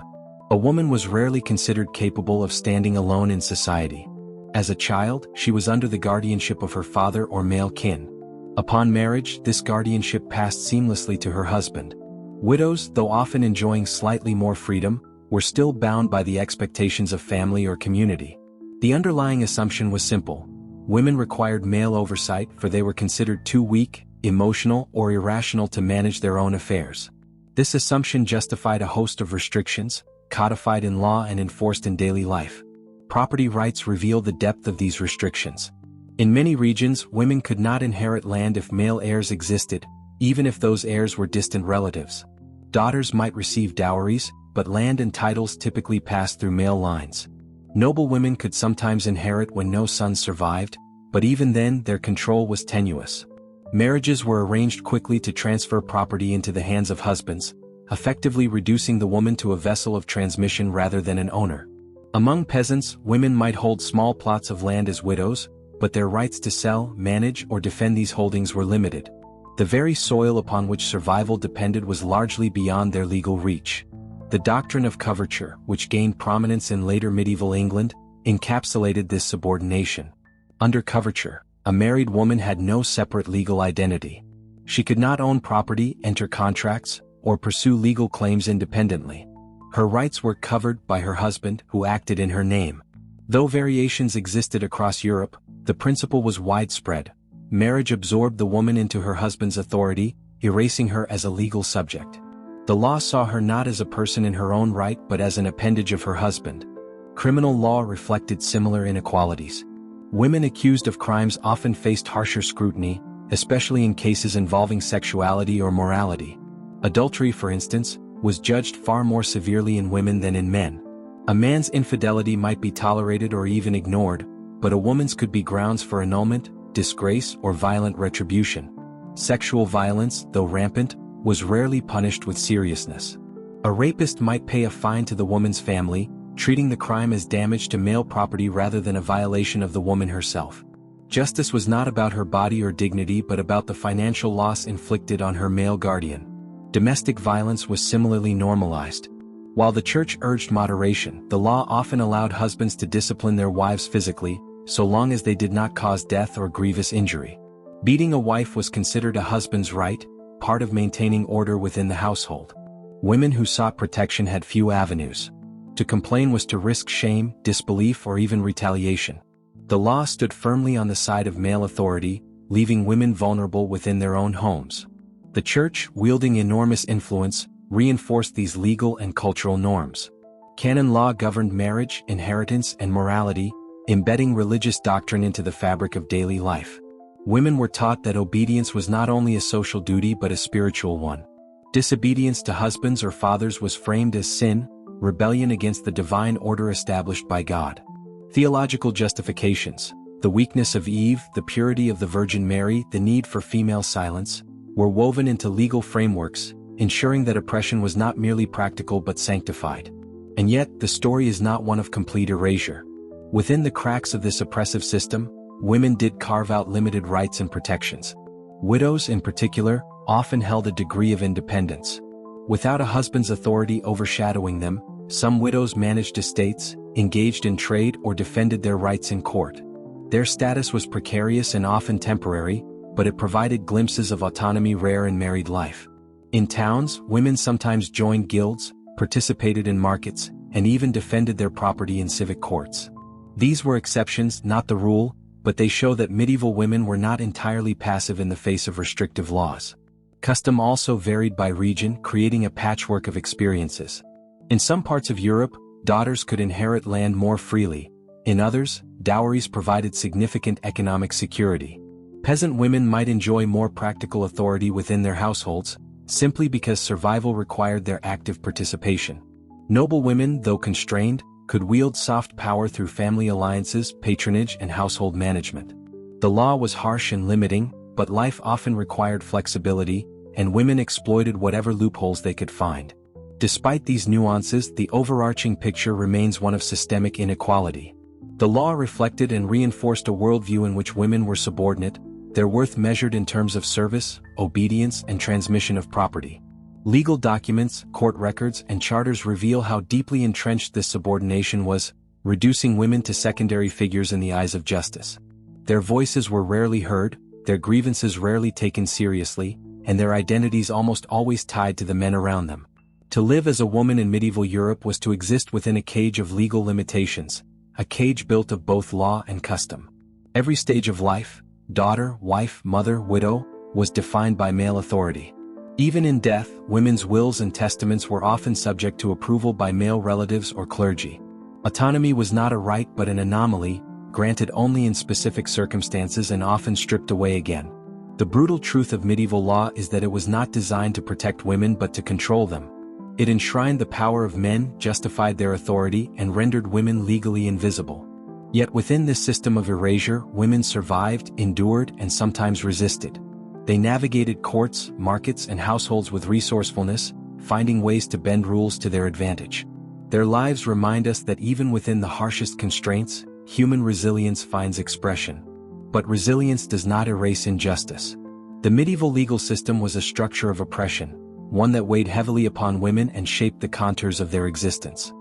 A woman was rarely considered capable of standing alone in society. As a child, she was under the guardianship of her father or male kin. Upon marriage, this guardianship passed seamlessly to her husband. Widows, though often enjoying slightly more freedom, were still bound by the expectations of family or community. The underlying assumption was simple. Women required male oversight for they were considered too weak, emotional, or irrational to manage their own affairs. This assumption justified a host of restrictions, codified in law and enforced in daily life. Property rights reveal the depth of these restrictions. In many regions, women could not inherit land if male heirs existed, even if those heirs were distant relatives. Daughters might receive dowries, but land and titles typically passed through male lines. Noble women could sometimes inherit when no sons survived, but even then their control was tenuous. Marriages were arranged quickly to transfer property into the hands of husbands, effectively reducing the woman to a vessel of transmission rather than an owner. Among peasants, women might hold small plots of land as widows, but their rights to sell, manage, or defend these holdings were limited. The very soil upon which survival depended was largely beyond their legal reach. The doctrine of coverture, which gained prominence in later medieval England, encapsulated this subordination. Under coverture, a married woman had no separate legal identity. She could not own property, enter contracts, or pursue legal claims independently. Her rights were covered by her husband, who acted in her name. Though variations existed across Europe, the principle was widespread. Marriage absorbed the woman into her husband's authority, erasing her as a legal subject. The law saw her not as a person in her own right but as an appendage of her husband. Criminal law reflected similar inequalities. Women accused of crimes often faced harsher scrutiny, especially in cases involving sexuality or morality. Adultery, for instance, was judged far more severely in women than in men. A man's infidelity might be tolerated or even ignored, but a woman's could be grounds for annulment, disgrace, or violent retribution. Sexual violence, though rampant, was rarely punished with seriousness. A rapist might pay a fine to the woman's family, treating the crime as damage to male property rather than a violation of the woman herself. Justice was not about her body or dignity but about the financial loss inflicted on her male guardian. Domestic violence was similarly normalized. While the church urged moderation, the law often allowed husbands to discipline their wives physically, so long as they did not cause death or grievous injury. Beating a wife was considered a husband's right, part of maintaining order within the household. Women who sought protection had few avenues. To complain was to risk shame, disbelief, or even retaliation. The law stood firmly on the side of male authority, leaving women vulnerable within their own homes. The church, wielding enormous influence, reinforced these legal and cultural norms. Canon law governed marriage, inheritance, and morality, embedding religious doctrine into the fabric of daily life. Women were taught that obedience was not only a social duty but a spiritual one. Disobedience to husbands or fathers was framed as sin, rebellion against the divine order established by God. Theological justifications, the weakness of Eve, the purity of the Virgin Mary, the need for female silence, were woven into legal frameworks, ensuring that oppression was not merely practical but sanctified. And yet, the story is not one of complete erasure. Within the cracks of this oppressive system, women did carve out limited rights and protections. Widows, in particular, often held a degree of independence. Without a husband's authority overshadowing them, some widows managed estates, engaged in trade, or defended their rights in court. Their status was precarious and often temporary, but it provided glimpses of autonomy rare in married life. In towns, women sometimes joined guilds, participated in markets, and even defended their property in civic courts. These were exceptions, not the rule, but they show that medieval women were not entirely passive in the face of restrictive laws. Custom also varied by region, creating a patchwork of experiences. In some parts of Europe, daughters could inherit land more freely. In others, dowries provided significant economic security. Peasant women might enjoy more practical authority within their households, simply because survival required their active participation. Noble women, though constrained, could wield soft power through family alliances, patronage, and household management. The law was harsh and limiting, but life often required flexibility, and women exploited whatever loopholes they could find. Despite these nuances, the overarching picture remains one of systemic inequality. The law reflected and reinforced a worldview in which women were subordinate, their worth measured in terms of service, obedience, and transmission of property. Legal documents, court records, and charters reveal how deeply entrenched this subordination was, reducing women to secondary figures in the eyes of justice. Their voices were rarely heard, their grievances rarely taken seriously, and their identities almost always tied to the men around them. To live as a woman in medieval Europe was to exist within a cage of legal limitations, a cage built of both law and custom. Every stage of life, daughter, wife, mother, widow, was defined by male authority. Even in death, women's wills and testaments were often subject to approval by male relatives or clergy. Autonomy was not a right but an anomaly, granted only in specific circumstances and often stripped away again. The brutal truth of medieval law is that it was not designed to protect women but to control them. It enshrined the power of men, justified their authority, and rendered women legally invisible. Yet within this system of erasure, women survived, endured, and sometimes resisted. They navigated courts, markets, and households with resourcefulness, finding ways to bend rules to their advantage. Their lives remind us that even within the harshest constraints, human resilience finds expression. But resilience does not erase injustice. The medieval legal system was a structure of oppression, one that weighed heavily upon women and shaped the contours of their existence.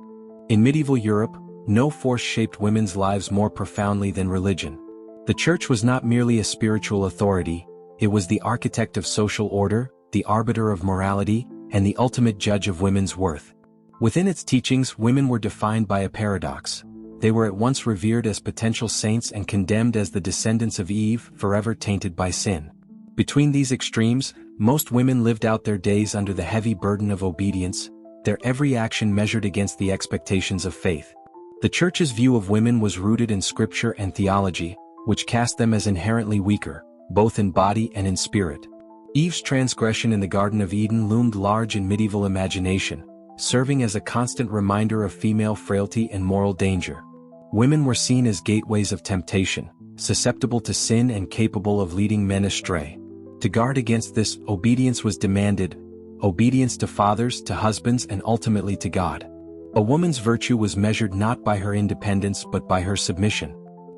In medieval Europe, no force shaped women's lives more profoundly than religion. The church was not merely a spiritual authority, it was the architect of social order, the arbiter of morality, and the ultimate judge of women's worth. Within its teachings, women were defined by a paradox. They were at once revered as potential saints and condemned as the descendants of Eve, forever tainted by sin. Between these extremes, most women lived out their days under the heavy burden of obedience, their every action measured against the expectations of faith. The Church's view of women was rooted in scripture and theology, which cast them as inherently weaker, both in body and in spirit. Eve's transgression in the Garden of Eden loomed large in medieval imagination, serving as a constant reminder of female frailty and moral danger. Women were seen as gateways of temptation, susceptible to sin and capable of leading men astray. To guard against this, obedience was demanded, obedience to fathers, to husbands, and ultimately to God. A woman's virtue was measured not by her independence but by her submission.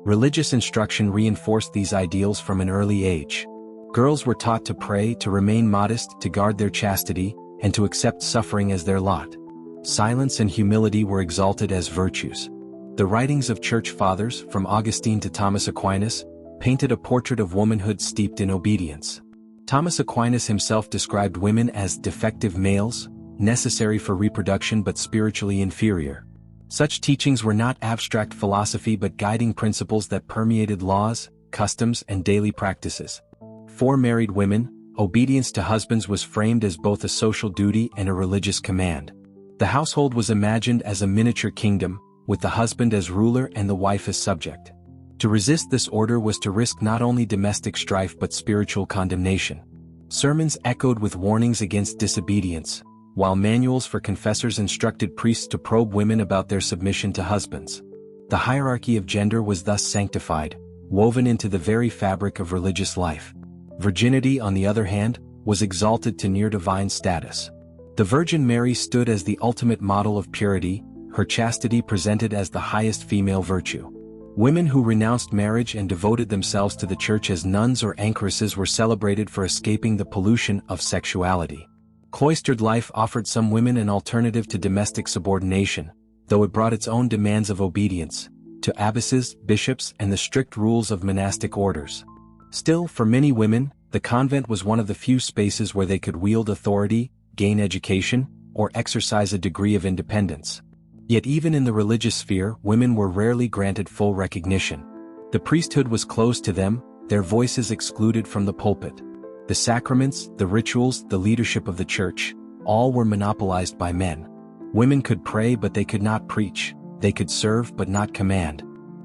Religious instruction reinforced these ideals from an early age. Girls were taught to pray, to remain modest, to guard their chastity, and to accept suffering as their lot. Silence and humility were exalted as virtues. The writings of church fathers, from Augustine to Thomas Aquinas, painted a portrait of womanhood steeped in obedience. Thomas Aquinas himself described women as defective males, necessary for reproduction but spiritually inferior. Such teachings were not abstract philosophy but guiding principles that permeated laws, customs, and daily practices. For married women, obedience to husbands was framed as both a social duty and a religious command. The household was imagined as a miniature kingdom, with the husband as ruler and the wife as subject. To resist this order was to risk not only domestic strife but spiritual condemnation. Sermons echoed with warnings against disobedience, while manuals for confessors instructed priests to probe women about their submission to husbands. The hierarchy of gender was thus sanctified, woven into the very fabric of religious life. Virginity, on the other hand, was exalted to near divine status. The Virgin Mary stood as the ultimate model of purity, her chastity presented as the highest female virtue. Women who renounced marriage and devoted themselves to the church as nuns or anchoresses were celebrated for escaping the pollution of sexuality. Cloistered life offered some women an alternative to domestic subordination, though it brought its own demands of obedience, to abbesses, bishops, and the strict rules of monastic orders. Still, for many women, the convent was one of the few spaces where they could wield authority, gain education, or exercise a degree of independence. Yet even in the religious sphere, women were rarely granted full recognition. The priesthood was closed to them, their voices excluded from the pulpit. The sacraments, the rituals, the leadership of the church, all were monopolized by men. Women could pray but they could not preach, they could serve but not command.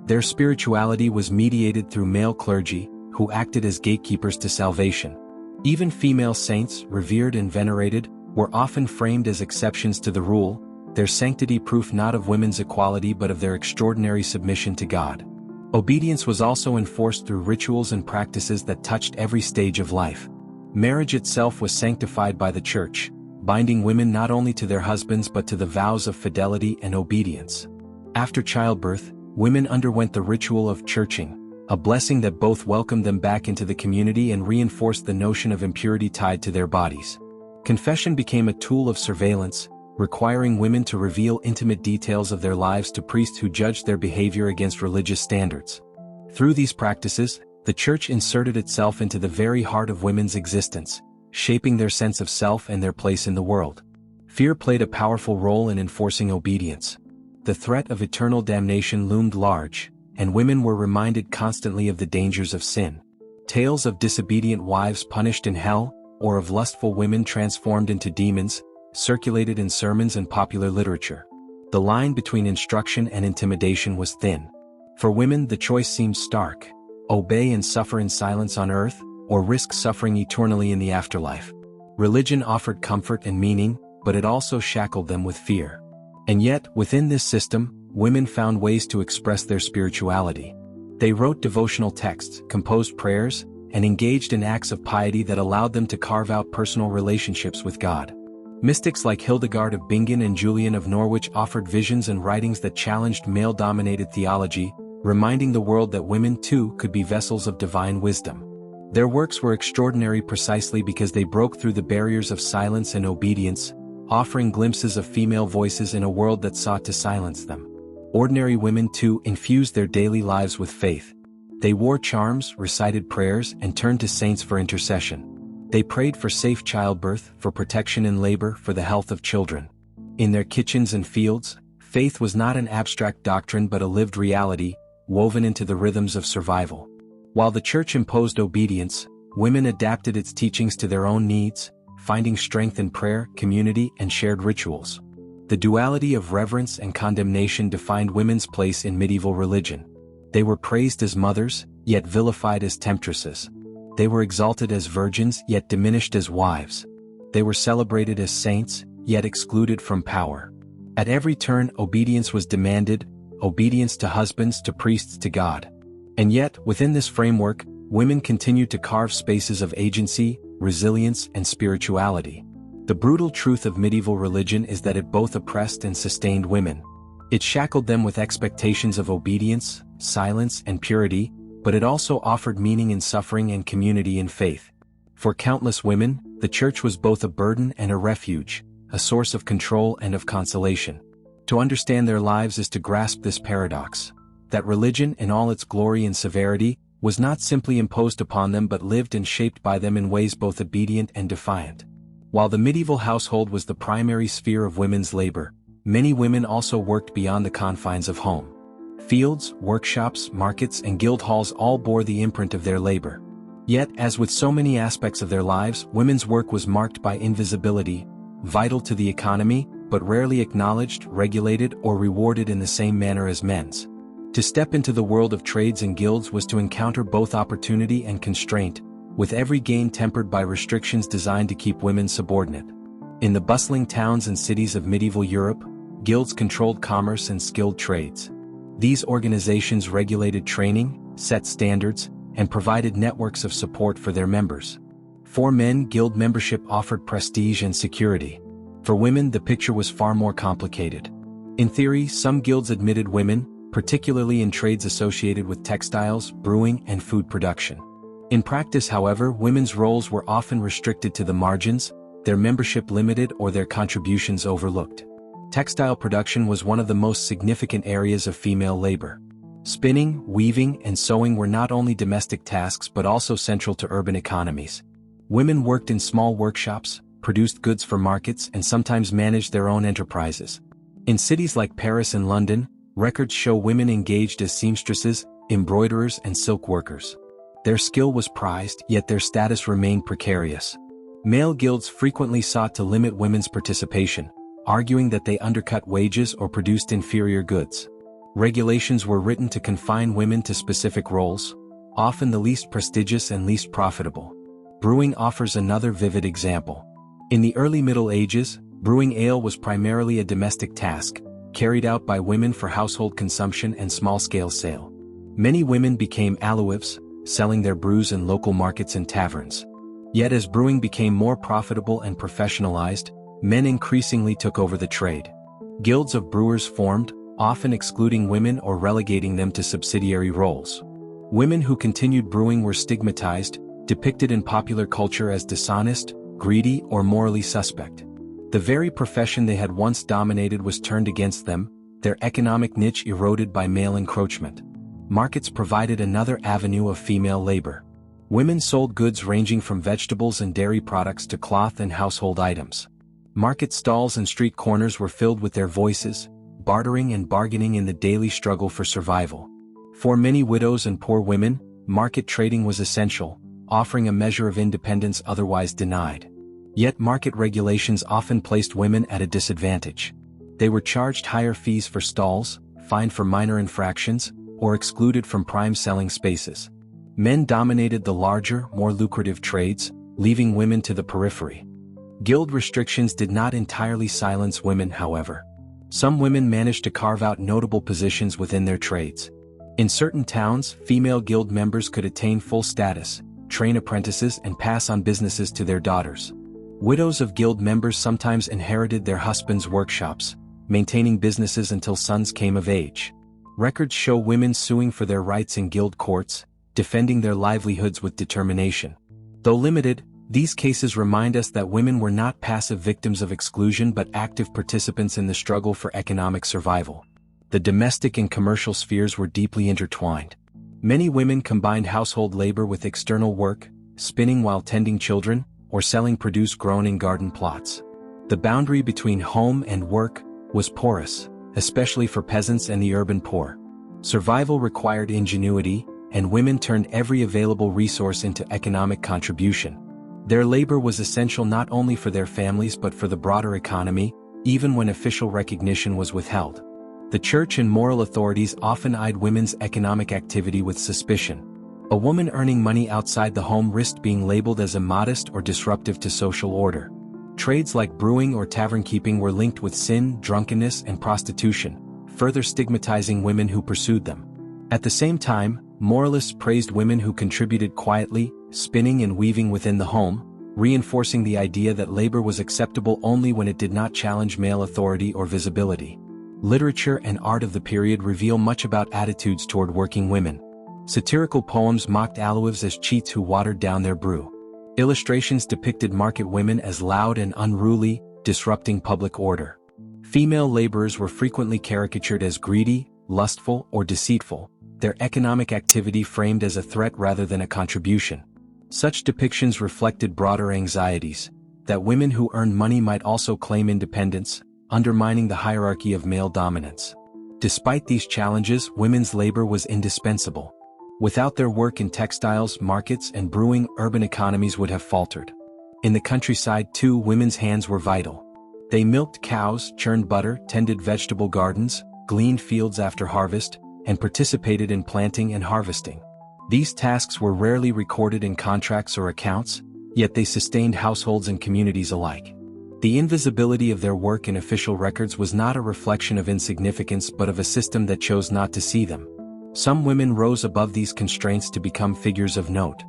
Their spirituality was mediated through male clergy, who acted as gatekeepers to salvation. Even female saints, revered and venerated, were often framed as exceptions to the rule, their sanctity proof not of women's equality but of their extraordinary submission to God. Obedience was also enforced through rituals and practices that touched every stage of life. Marriage itself was sanctified by the Church, binding women not only to their husbands but to the vows of fidelity and obedience. After childbirth, women underwent the ritual of churching, a blessing that both welcomed them back into the community and reinforced the notion of impurity tied to their bodies. Confession became a tool of surveillance, requiring women to reveal intimate details of their lives to priests who judged their behavior against religious standards. Through these practices, the Church inserted itself into the very heart of women's existence, shaping their sense of self and their place in the world. Fear played a powerful role in enforcing obedience. The threat of eternal damnation loomed large, and women were reminded constantly of the dangers of sin. Tales of disobedient wives punished in hell, or of lustful women transformed into demons, circulated in sermons and popular literature. The line between instruction and intimidation was thin. For women, the choice seemed stark: obey and suffer in silence on earth, or risk suffering eternally in the afterlife. Religion offered comfort and meaning, but it also shackled them with fear. And yet, within this system, women found ways to express their spirituality. They wrote devotional texts, composed prayers, and engaged in acts of piety that allowed them to carve out personal relationships with God. Mystics like Hildegard of Bingen and Julian of Norwich offered visions and writings that challenged male-dominated theology, reminding the world that women too could be vessels of divine wisdom. Their works were extraordinary precisely because they broke through the barriers of silence and obedience, offering glimpses of female voices in a world that sought to silence them. Ordinary women too infused their daily lives with faith. They wore charms, recited prayers, and turned to saints for intercession. They prayed for safe childbirth, for protection in labor, for the health of children. In their kitchens and fields, faith was not an abstract doctrine but a lived reality, woven into the rhythms of survival. While the Church imposed obedience, women adapted its teachings to their own needs, finding strength in prayer, community, and shared rituals. The duality of reverence and condemnation defined women's place in medieval religion. They were praised as mothers, yet vilified as temptresses. They were exalted as virgins, yet diminished as wives. They were celebrated as saints, yet excluded from power. At every turn, obedience was demanded, obedience to husbands, to priests, to God. And yet, within this framework, women continued to carve spaces of agency, resilience, and spirituality. The brutal truth of medieval religion is that it both oppressed and sustained women. It shackled them with expectations of obedience, silence, and purity, but it also offered meaning in suffering and community in faith. For countless women, the Church was both a burden and a refuge, a source of control and of consolation. To understand their lives is to grasp this paradox: that religion, in all its glory and severity, was not simply imposed upon them but lived and shaped by them in ways both obedient and defiant. While the medieval household was the primary sphere of women's labor, many women also worked beyond the confines of home. Fields, workshops, markets, and guild halls all bore the imprint of their labor. Yet, as with so many aspects of their lives, women's work was marked by invisibility, vital to the economy, but rarely acknowledged, regulated, or rewarded in the same manner as men's. To step into the world of trades and guilds was to encounter both opportunity and constraint, with every gain tempered by restrictions designed to keep women subordinate. In the bustling towns and cities of medieval Europe, guilds controlled commerce and skilled trades. These organizations regulated training, set standards, and provided networks of support for their members. For men, guild membership offered prestige and security. For women, the picture was far more complicated. In theory, some guilds admitted women, particularly in trades associated with textiles, brewing, and food production. In practice, however, women's roles were often restricted to the margins, their membership limited, or their contributions overlooked. Textile production was one of the most significant areas of female labor. Spinning, weaving, and sewing were not only domestic tasks but also central to urban economies. Women worked in small workshops, produced goods for markets, and sometimes managed their own enterprises. In cities like Paris and London, records show women engaged as seamstresses, embroiderers, and silk workers. Their skill was prized, yet their status remained precarious. Male guilds frequently sought to limit women's participation, arguing that they undercut wages or produced inferior goods. Regulations were written to confine women to specific roles, often the least prestigious and least profitable. Brewing offers another vivid example. In the early Middle Ages, brewing ale was primarily a domestic task, carried out by women for household consumption and small-scale sale. Many women became alewives, selling their brews in local markets and taverns. Yet as brewing became more profitable and professionalized, men increasingly took over the trade. Guilds of brewers formed, often excluding women or relegating them to subsidiary roles. Women who continued brewing were stigmatized, depicted in popular culture as dishonest, greedy, or morally suspect. The very profession they had once dominated was turned against them, their economic niche eroded by male encroachment. Markets provided another avenue of female labor. Women sold goods ranging from vegetables and dairy products to cloth and household items. Market stalls and street corners were filled with their voices, bartering and bargaining in the daily struggle for survival. For many widows and poor women, market trading was essential, offering a measure of independence otherwise denied. Yet market regulations often placed women at a disadvantage. They were charged higher fees for stalls, fined for minor infractions, or excluded from prime selling spaces. Men dominated the larger, more lucrative trades, leaving women to the periphery. Guild restrictions did not entirely silence women, however. Some women managed to carve out notable positions within their trades. In certain towns, female guild members could attain full status, train apprentices, and pass on businesses to their daughters. Widows of guild members sometimes inherited their husbands' workshops, maintaining businesses until sons came of age. Records show women suing for their rights in guild courts, defending their livelihoods with determination. Though limited, these cases remind us that women were not passive victims of exclusion but active participants in the struggle for economic survival. The domestic and commercial spheres were deeply intertwined. Many women combined household labor with external work, spinning while tending children, or selling produce grown in garden plots. The boundary between home and work was porous, especially for peasants and the urban poor. Survival required ingenuity, and women turned every available resource into economic contribution. Their labor was essential not only for their families but for the broader economy, even when official recognition was withheld. The church and moral authorities often eyed women's economic activity with suspicion. A woman earning money outside the home risked being labeled as immodest or disruptive to social order. Trades like brewing or tavern keeping were linked with sin, drunkenness, and prostitution, further stigmatizing women who pursued them. At the same time, moralists praised women who contributed quietly, spinning and weaving within the home, reinforcing the idea that labor was acceptable only when it did not challenge male authority or visibility. Literature and art of the period reveal much about attitudes toward working women. Satirical poems mocked alewives as cheats who watered down their brew. Illustrations depicted market women as loud and unruly, disrupting public order. Female laborers were frequently caricatured as greedy, lustful, or deceitful, their economic activity framed as a threat rather than a contribution. Such depictions reflected broader anxieties, that women who earned money might also claim independence, undermining the hierarchy of male dominance. Despite these challenges, women's labor was indispensable. Without their work in textiles, markets, and brewing, urban economies would have faltered. In the countryside too, women's hands were vital. They milked cows, churned butter, tended vegetable gardens, gleaned fields after harvest, and participated in planting and harvesting. These tasks were rarely recorded in contracts or accounts, yet they sustained households and communities alike. The invisibility of their work in official records was not a reflection of insignificance but of a system that chose not to see them. Some women rose above these constraints to become figures of note.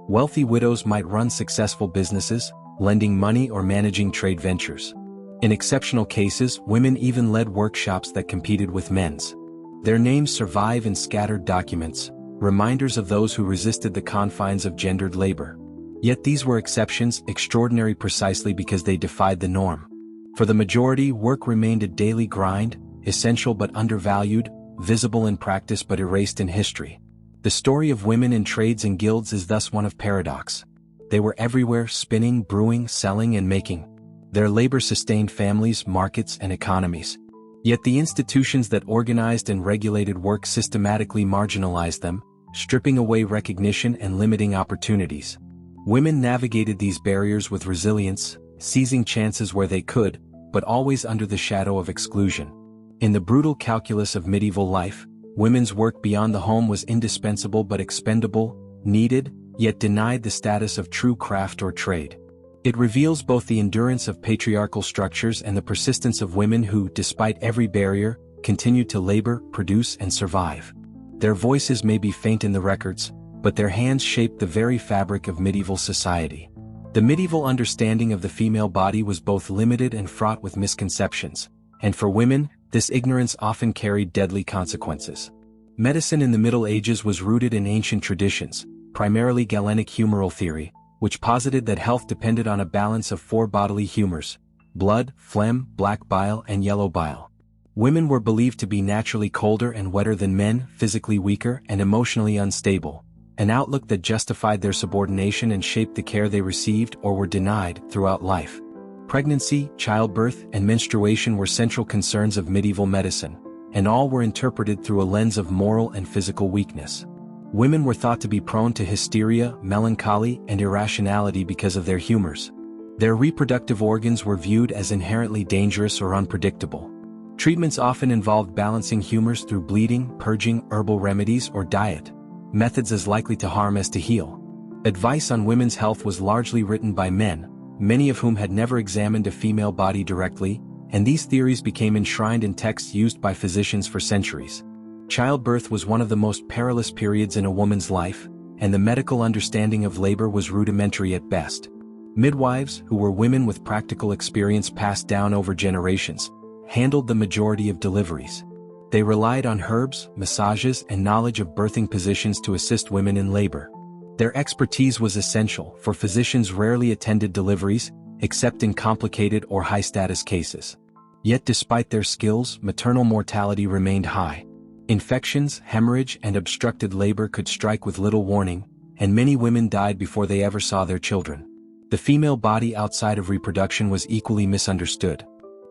Wealthy widows might run successful businesses, lending money or managing trade ventures. In exceptional cases, women even led workshops that competed with men's. Their names survive in scattered documents, reminders of those who resisted the confines of gendered labor. Yet these were exceptions, extraordinary precisely because they defied the norm. For the majority, work remained a daily grind, essential but undervalued, visible in practice but erased in history. The story of women in trades and guilds is thus one of paradox. They were everywhere, spinning, brewing, selling, and making. Their labor sustained families, markets, and economies. Yet the institutions that organized and regulated work systematically marginalized them, stripping away recognition and limiting opportunities. Women navigated these barriers with resilience, seizing chances where they could, but always under the shadow of exclusion. In the brutal calculus of medieval life, women's work beyond the home was indispensable but expendable, needed, yet denied the status of true craft or trade. It reveals both the endurance of patriarchal structures and the persistence of women who, despite every barrier, continued to labor, produce, and survive. Their voices may be faint in the records, but their hands shaped the very fabric of medieval society. The medieval understanding of the female body was both limited and fraught with misconceptions, and for women, this ignorance often carried deadly consequences. Medicine in the Middle Ages was rooted in ancient traditions, primarily Galenic humoral theory, which posited that health depended on a balance of four bodily humors: blood, phlegm, black bile, and yellow bile. Women were believed to be naturally colder and wetter than men, physically weaker and emotionally unstable, an outlook that justified their subordination and shaped the care they received or were denied throughout life. Pregnancy, childbirth, and menstruation were central concerns of medieval medicine, and all were interpreted through a lens of moral and physical weakness. Women were thought to be prone to hysteria, melancholy, and irrationality because of their humors. Their reproductive organs were viewed as inherently dangerous or unpredictable. Treatments often involved balancing humors through bleeding, purging, herbal remedies, or diet, methods as likely to harm as to heal. Advice on women's health was largely written by men, many of whom had never examined a female body directly, and these theories became enshrined in texts used by physicians for centuries. Childbirth was one of the most perilous periods in a woman's life, and the medical understanding of labor was rudimentary at best. Midwives, who were women with practical experience passed down over generations, handled the majority of deliveries. They relied on herbs, massages, and knowledge of birthing positions to assist women in labor. Their expertise was essential, for physicians rarely attended deliveries, except in complicated or high-status cases. Yet despite their skills, maternal mortality remained high. Infections, hemorrhage, and obstructed labor could strike with little warning, and many women died before they ever saw their children. The female body outside of reproduction was equally misunderstood.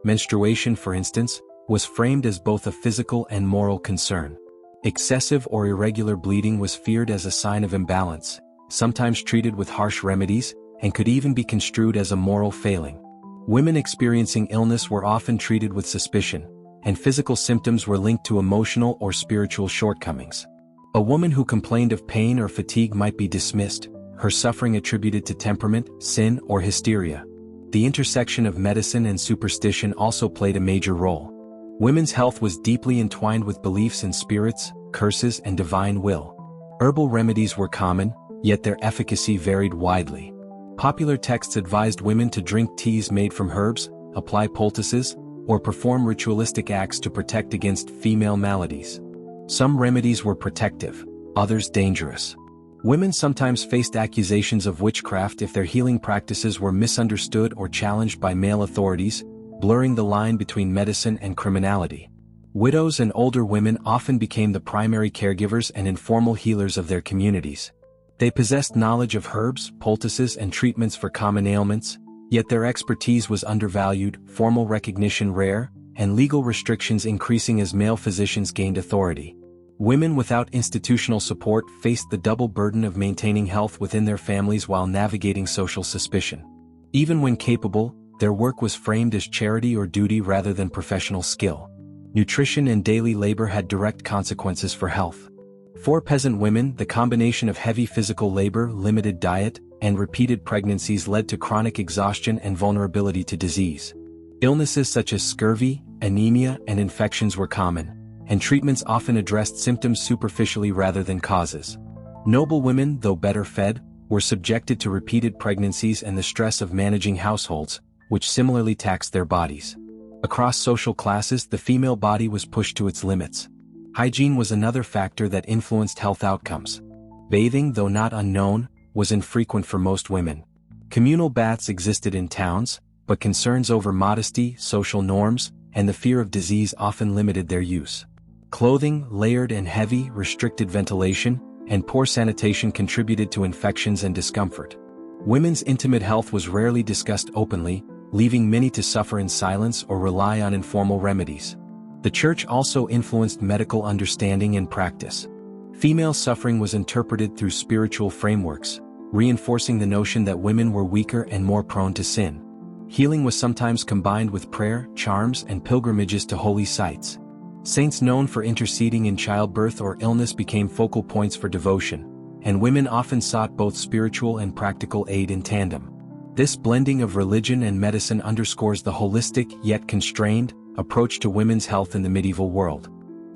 Menstruation, for instance, was framed as both a physical and moral concern. Excessive or irregular bleeding was feared as a sign of imbalance, sometimes treated with harsh remedies, and could even be construed as a moral failing. Women experiencing illness were often treated with suspicion, and physical symptoms were linked to emotional or spiritual shortcomings. A woman who complained of pain or fatigue might be dismissed, her suffering attributed to temperament, sin, or hysteria. The intersection of medicine and superstition also played a major role. Women's health was deeply entwined with beliefs in spirits, curses, and divine will. Herbal remedies were common, yet their efficacy varied widely. Popular texts advised women to drink teas made from herbs, apply poultices, or perform ritualistic acts to protect against female maladies. Some remedies were protective, others dangerous. Women sometimes faced accusations of witchcraft if their healing practices were misunderstood or challenged by male authorities, blurring the line between medicine and criminality. Widows and older women often became the primary caregivers and informal healers of their communities. They possessed knowledge of herbs, poultices, and treatments for common ailments, yet their expertise was undervalued, formal recognition rare, and legal restrictions increasing as male physicians gained authority. Women without institutional support faced the double burden of maintaining health within their families while navigating social suspicion. Even when capable, their work was framed as charity or duty rather than professional skill. Nutrition and daily labor had direct consequences for health. For peasant women, the combination of heavy physical labor, limited diet, and repeated pregnancies led to chronic exhaustion and vulnerability to disease. Illnesses such as scurvy, anemia, and infections were common, and treatments often addressed symptoms superficially rather than causes. Noble women, though better fed, were subjected to repeated pregnancies and the stress of managing households, which similarly taxed their bodies. Across social classes, the female body was pushed to its limits. Hygiene was another factor that influenced health outcomes. Bathing, though not unknown, was infrequent for most women. Communal baths existed in towns, but concerns over modesty, social norms, and the fear of disease often limited their use. Clothing, layered and heavy, restricted ventilation, and poor sanitation contributed to infections and discomfort. Women's intimate health was rarely discussed openly, leaving many to suffer in silence or rely on informal remedies. The Church also influenced medical understanding and practice. Female suffering was interpreted through spiritual frameworks, reinforcing the notion that women were weaker and more prone to sin. Healing was sometimes combined with prayer, charms, and pilgrimages to holy sites. Saints known for interceding in childbirth or illness became focal points for devotion, and women often sought both spiritual and practical aid in tandem. This blending of religion and medicine underscores the holistic, yet constrained, approach to women's health in the medieval world.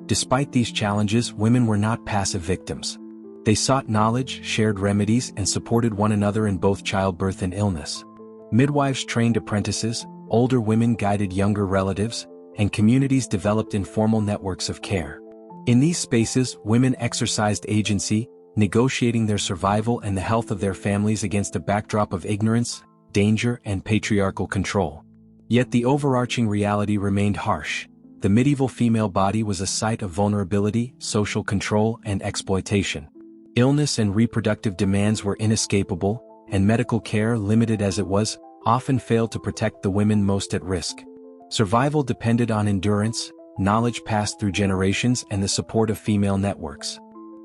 Despite these challenges, women were not passive victims. They sought knowledge, shared remedies, and supported one another in both childbirth and illness. Midwives trained apprentices, older women guided younger relatives, and communities developed informal networks of care. In these spaces, women exercised agency, negotiating their survival and the health of their families against a backdrop of ignorance, danger, and patriarchal control. Yet the overarching reality remained harsh. The medieval female body was a site of vulnerability, social control, and exploitation. Illness and reproductive demands were inescapable, and medical care, limited as it was, often failed to protect the women most at risk. Survival depended on endurance, knowledge passed through generations, and the support of female networks.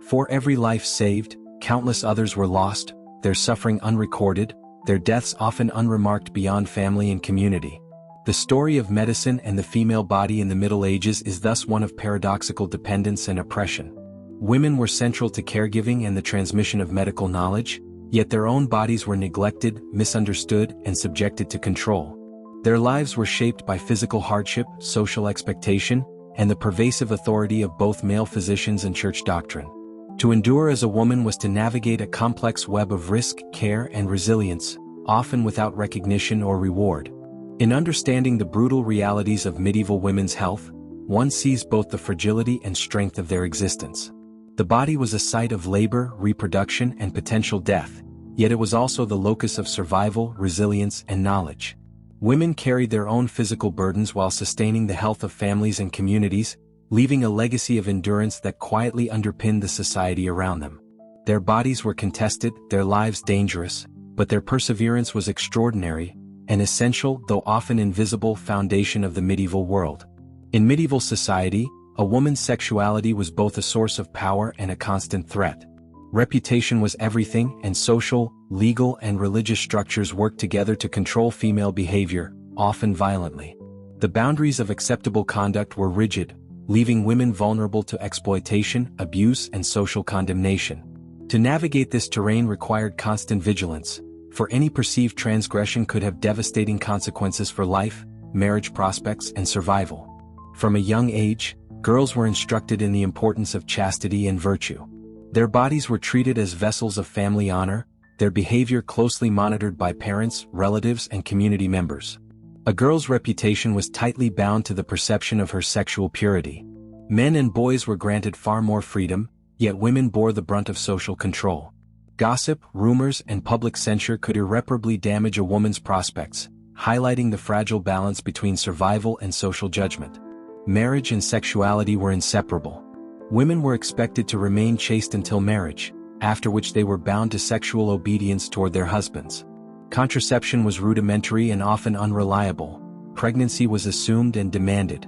For every life saved, countless others were lost, their suffering unrecorded, their deaths often unremarked beyond family and community. The story of medicine and the female body in the Middle Ages is thus one of paradoxical dependence and oppression. Women were central to caregiving and the transmission of medical knowledge, yet their own bodies were neglected, misunderstood, and subjected to control. Their lives were shaped by physical hardship, social expectation, and the pervasive authority of both male physicians and church doctrine. To endure as a woman was to navigate a complex web of risk, care, and resilience, often without recognition or reward. In understanding the brutal realities of medieval women's health, one sees both the fragility and strength of their existence. The body was a site of labor, reproduction, and potential death, yet it was also the locus of survival, resilience, and knowledge. Women carried their own physical burdens while sustaining the health of families and communities, leaving a legacy of endurance that quietly underpinned the society around them. Their bodies were contested, their lives dangerous, but their perseverance was extraordinary, an essential, though often invisible, foundation of the medieval world. In medieval society, a woman's sexuality was both a source of power and a constant threat. Reputation was everything, and social, legal, and religious structures worked together to control female behavior, often violently. The boundaries of acceptable conduct were rigid, leaving women vulnerable to exploitation, abuse, and social condemnation. To navigate this terrain required constant vigilance, for any perceived transgression could have devastating consequences for life, marriage prospects, and survival. From a young age, girls were instructed in the importance of chastity and virtue. Their bodies were treated as vessels of family honor, their behavior closely monitored by parents, relatives, and community members. A girl's reputation was tightly bound to the perception of her sexual purity. Men and boys were granted far more freedom, yet women bore the brunt of social control. Gossip, rumors, and public censure could irreparably damage a woman's prospects, highlighting the fragile balance between survival and social judgment. Marriage and sexuality were inseparable. Women were expected to remain chaste until marriage, after which they were bound to sexual obedience toward their husbands. Contraception was rudimentary and often unreliable. Pregnancy was assumed and demanded.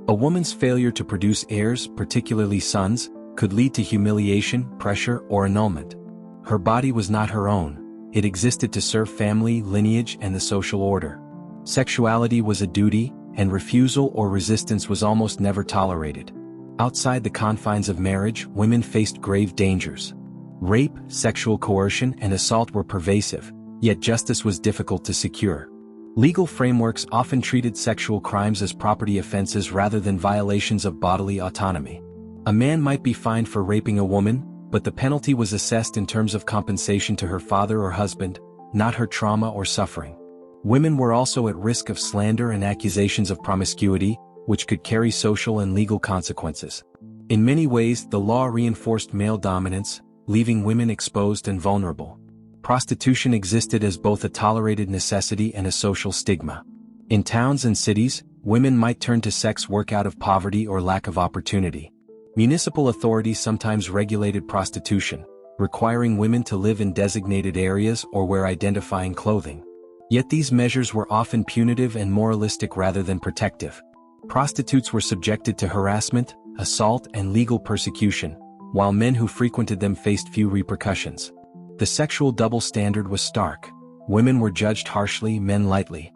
A woman's failure to produce heirs, particularly sons, could lead to humiliation, pressure, or annulment. Her body was not her own, it existed to serve family, lineage, and the social order. Sexuality was a duty, and refusal or resistance was almost never tolerated. Outside the confines of marriage, women faced grave dangers. Rape, sexual coercion, and assault were pervasive, yet justice was difficult to secure. Legal frameworks often treated sexual crimes as property offenses rather than violations of bodily autonomy. A man might be fined for raping a woman, but the penalty was assessed in terms of compensation to her father or husband, not her trauma or suffering. Women were also at risk of slander and accusations of promiscuity, which could carry social and legal consequences. In many ways, the law reinforced male dominance, leaving women exposed and vulnerable. Prostitution existed as both a tolerated necessity and a social stigma. In towns and cities, women might turn to sex work out of poverty or lack of opportunity. Municipal authorities sometimes regulated prostitution, requiring women to live in designated areas or wear identifying clothing. Yet these measures were often punitive and moralistic rather than protective. Prostitutes were subjected to harassment, assault, and legal persecution, while men who frequented them faced few repercussions. The sexual double standard was stark. Women were judged harshly, men lightly.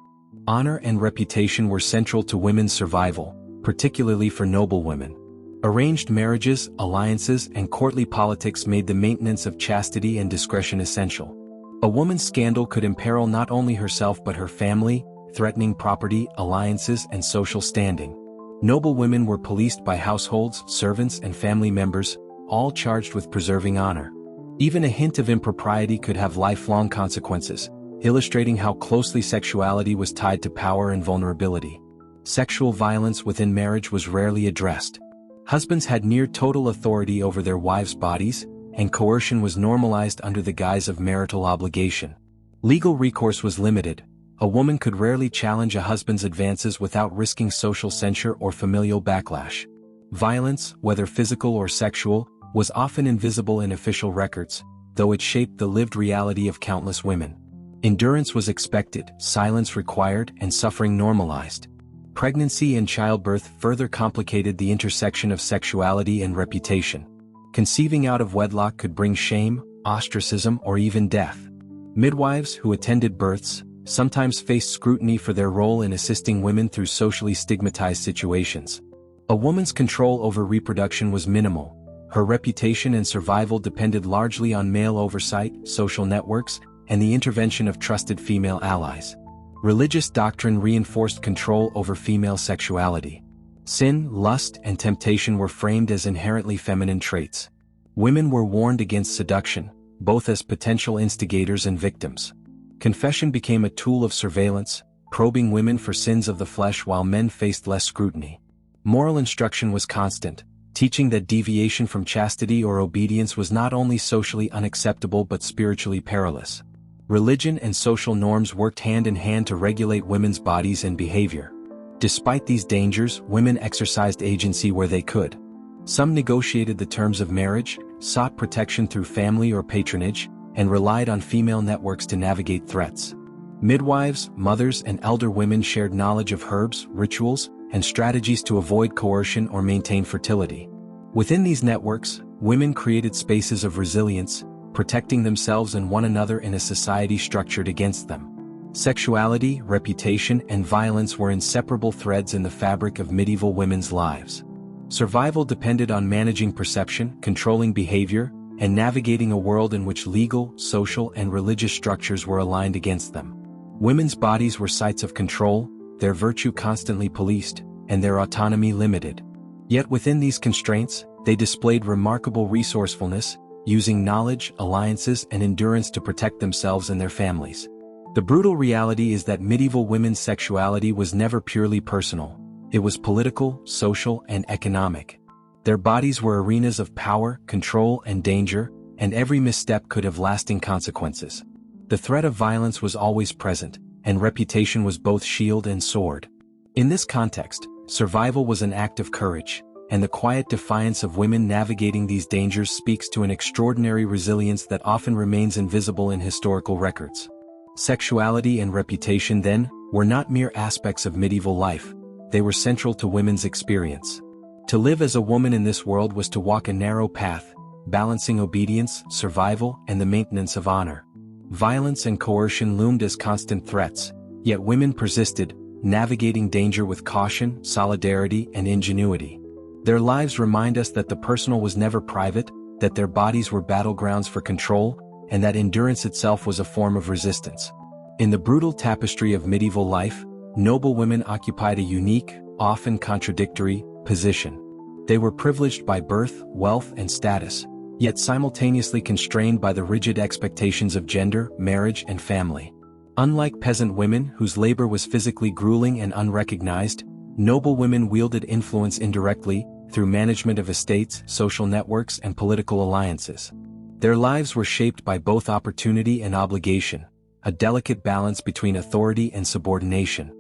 Honor and reputation were central to women's survival, particularly for noble women. Arranged marriages, alliances, and courtly politics made the maintenance of chastity and discretion essential. A woman's scandal could imperil not only herself but her family, threatening property, alliances, and social standing. Noble women were policed by households, servants, and family members, all charged with preserving honor. Even a hint of impropriety could have lifelong consequences, illustrating how closely sexuality was tied to power and vulnerability. Sexual violence within marriage was rarely addressed. Husbands had near total authority over their wives' bodies, and coercion was normalized under the guise of marital obligation. Legal recourse was limited. A woman could rarely challenge a husband's advances without risking social censure or familial backlash. Violence, whether physical or sexual, was often invisible in official records, though it shaped the lived reality of countless women. Endurance was expected, silence required, and suffering normalized. Pregnancy and childbirth further complicated the intersection of sexuality and reputation. Conceiving out of wedlock could bring shame, ostracism, or even death. Midwives who attended births sometimes faced scrutiny for their role in assisting women through socially stigmatized situations. A woman's control over reproduction was minimal. Her reputation and survival depended largely on male oversight, social networks, and the intervention of trusted female allies. Religious doctrine reinforced control over female sexuality. Sin, lust, and temptation were framed as inherently feminine traits. Women were warned against seduction, both as potential instigators and victims. Confession became a tool of surveillance, probing women for sins of the flesh while men faced less scrutiny. Moral instruction was constant, teaching that deviation from chastity or obedience was not only socially unacceptable but spiritually perilous. Religion and social norms worked hand in hand to regulate women's bodies and behavior. Despite these dangers, women exercised agency where they could. Some negotiated the terms of marriage, sought protection through family or patronage, and relied on female networks to navigate threats. Midwives, mothers, and elder women shared knowledge of herbs, rituals, and strategies to avoid coercion or maintain fertility. Within these networks, women created spaces of resilience, protecting themselves and one another in a society structured against them. Sexuality, reputation, and violence were inseparable threads in the fabric of medieval women's lives. Survival depended on managing perception, controlling behavior, and navigating a world in which legal, social, and religious structures were aligned against them. Women's bodies were sites of control, their virtue constantly policed, and their autonomy limited. Yet within these constraints, they displayed remarkable resourcefulness, using knowledge, alliances, and endurance to protect themselves and their families. The brutal reality is that medieval women's sexuality was never purely personal. It was political, social, and economic. Their bodies were arenas of power, control, and danger, and every misstep could have lasting consequences. The threat of violence was always present, and reputation was both shield and sword. In this context, survival was an act of courage, and the quiet defiance of women navigating these dangers speaks to an extraordinary resilience that often remains invisible in historical records. Sexuality and reputation, then, were not mere aspects of medieval life. They were central to women's experience. To live as a woman in this world was to walk a narrow path, balancing obedience, survival, and the maintenance of honor. Violence and coercion loomed as constant threats, yet women persisted, navigating danger with caution, solidarity, and ingenuity. Their lives remind us that the personal was never private, that their bodies were battlegrounds for control, and that endurance itself was a form of resistance. In the brutal tapestry of medieval life, noble women occupied a unique, often contradictory, position. They were privileged by birth, wealth, and status, yet simultaneously constrained by the rigid expectations of gender, marriage, and family. Unlike peasant women whose labor was physically grueling and unrecognized, noble women wielded influence indirectly, through management of estates, social networks, and political alliances. Their lives were shaped by both opportunity and obligation, a delicate balance between authority and subordination.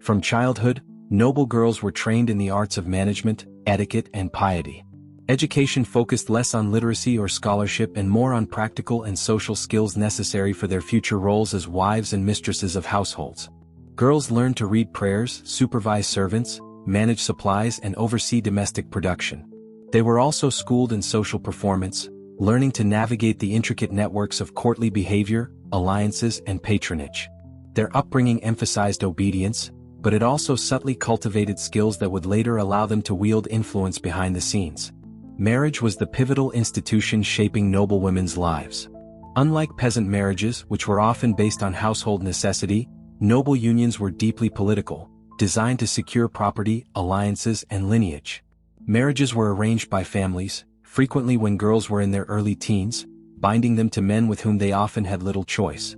From childhood, noble girls were trained in the arts of management, etiquette, and piety. Education focused less on literacy or scholarship and more on practical and social skills necessary for their future roles as wives and mistresses of households. Girls learned to read prayers, supervise servants, manage supplies, and oversee domestic production. They were also schooled in social performance, learning to navigate the intricate networks of courtly behavior, alliances, and patronage. Their upbringing emphasized obedience, but it also subtly cultivated skills that would later allow them to wield influence behind the scenes. Marriage was the pivotal institution shaping noble women's lives. Unlike peasant marriages, which were often based on household necessity, noble unions were deeply political, designed to secure property, alliances, and lineage. Marriages were arranged by families, frequently when girls were in their early teens, binding them to men with whom they often had little choice.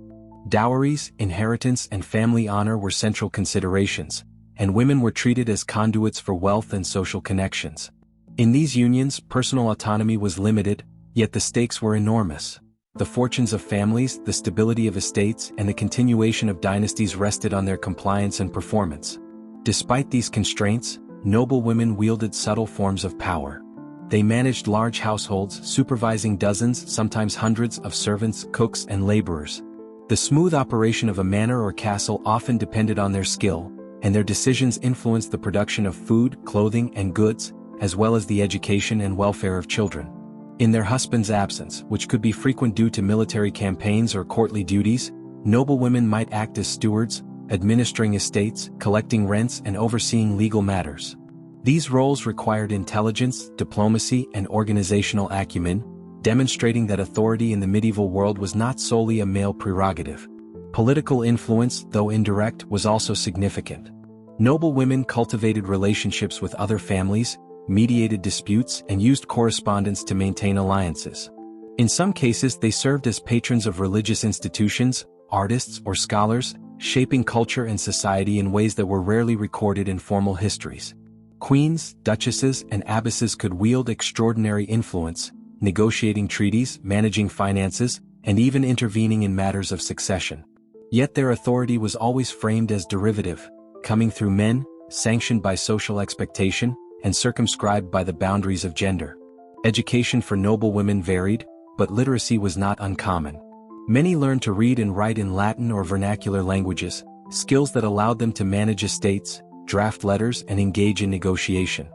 Dowries, inheritance, and family honor were central considerations, and women were treated as conduits for wealth and social connections. In these unions, personal autonomy was limited, yet the stakes were enormous. The fortunes of families, the stability of estates, and the continuation of dynasties rested on their compliance and performance. Despite these constraints, noble women wielded subtle forms of power. They managed large households, supervising dozens, sometimes hundreds, of servants, cooks, and laborers. The smooth operation of a manor or castle often depended on their skill, and their decisions influenced the production of food, clothing, and goods, as well as the education and welfare of children. In their husband's absence, which could be frequent due to military campaigns or courtly duties, noble women might act as stewards, administering estates, collecting rents, and overseeing legal matters. These roles required intelligence, diplomacy, and organizational acumen, demonstrating that authority in the medieval world was not solely a male prerogative. Political influence, though indirect, was also significant. Noble women cultivated relationships with other families, mediated disputes, and used correspondence to maintain alliances. In some cases, they served as patrons of religious institutions, artists, or scholars, shaping culture and society in ways that were rarely recorded in formal histories. Queens, duchesses, and abbesses could wield extraordinary influence, negotiating treaties, managing finances, and even intervening in matters of succession. Yet their authority was always framed as derivative, coming through men, sanctioned by social expectation, and circumscribed by the boundaries of gender. Education for noble women varied, but literacy was not uncommon. Many learned to read and write in Latin or vernacular languages, skills that allowed them to manage estates, draft letters, and engage in negotiation.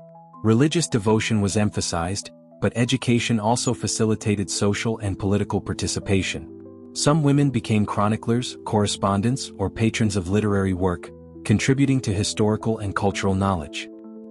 Religious devotion was emphasized, but education also facilitated social and political participation. Some women became chroniclers, correspondents, or patrons of literary work, contributing to historical and cultural knowledge.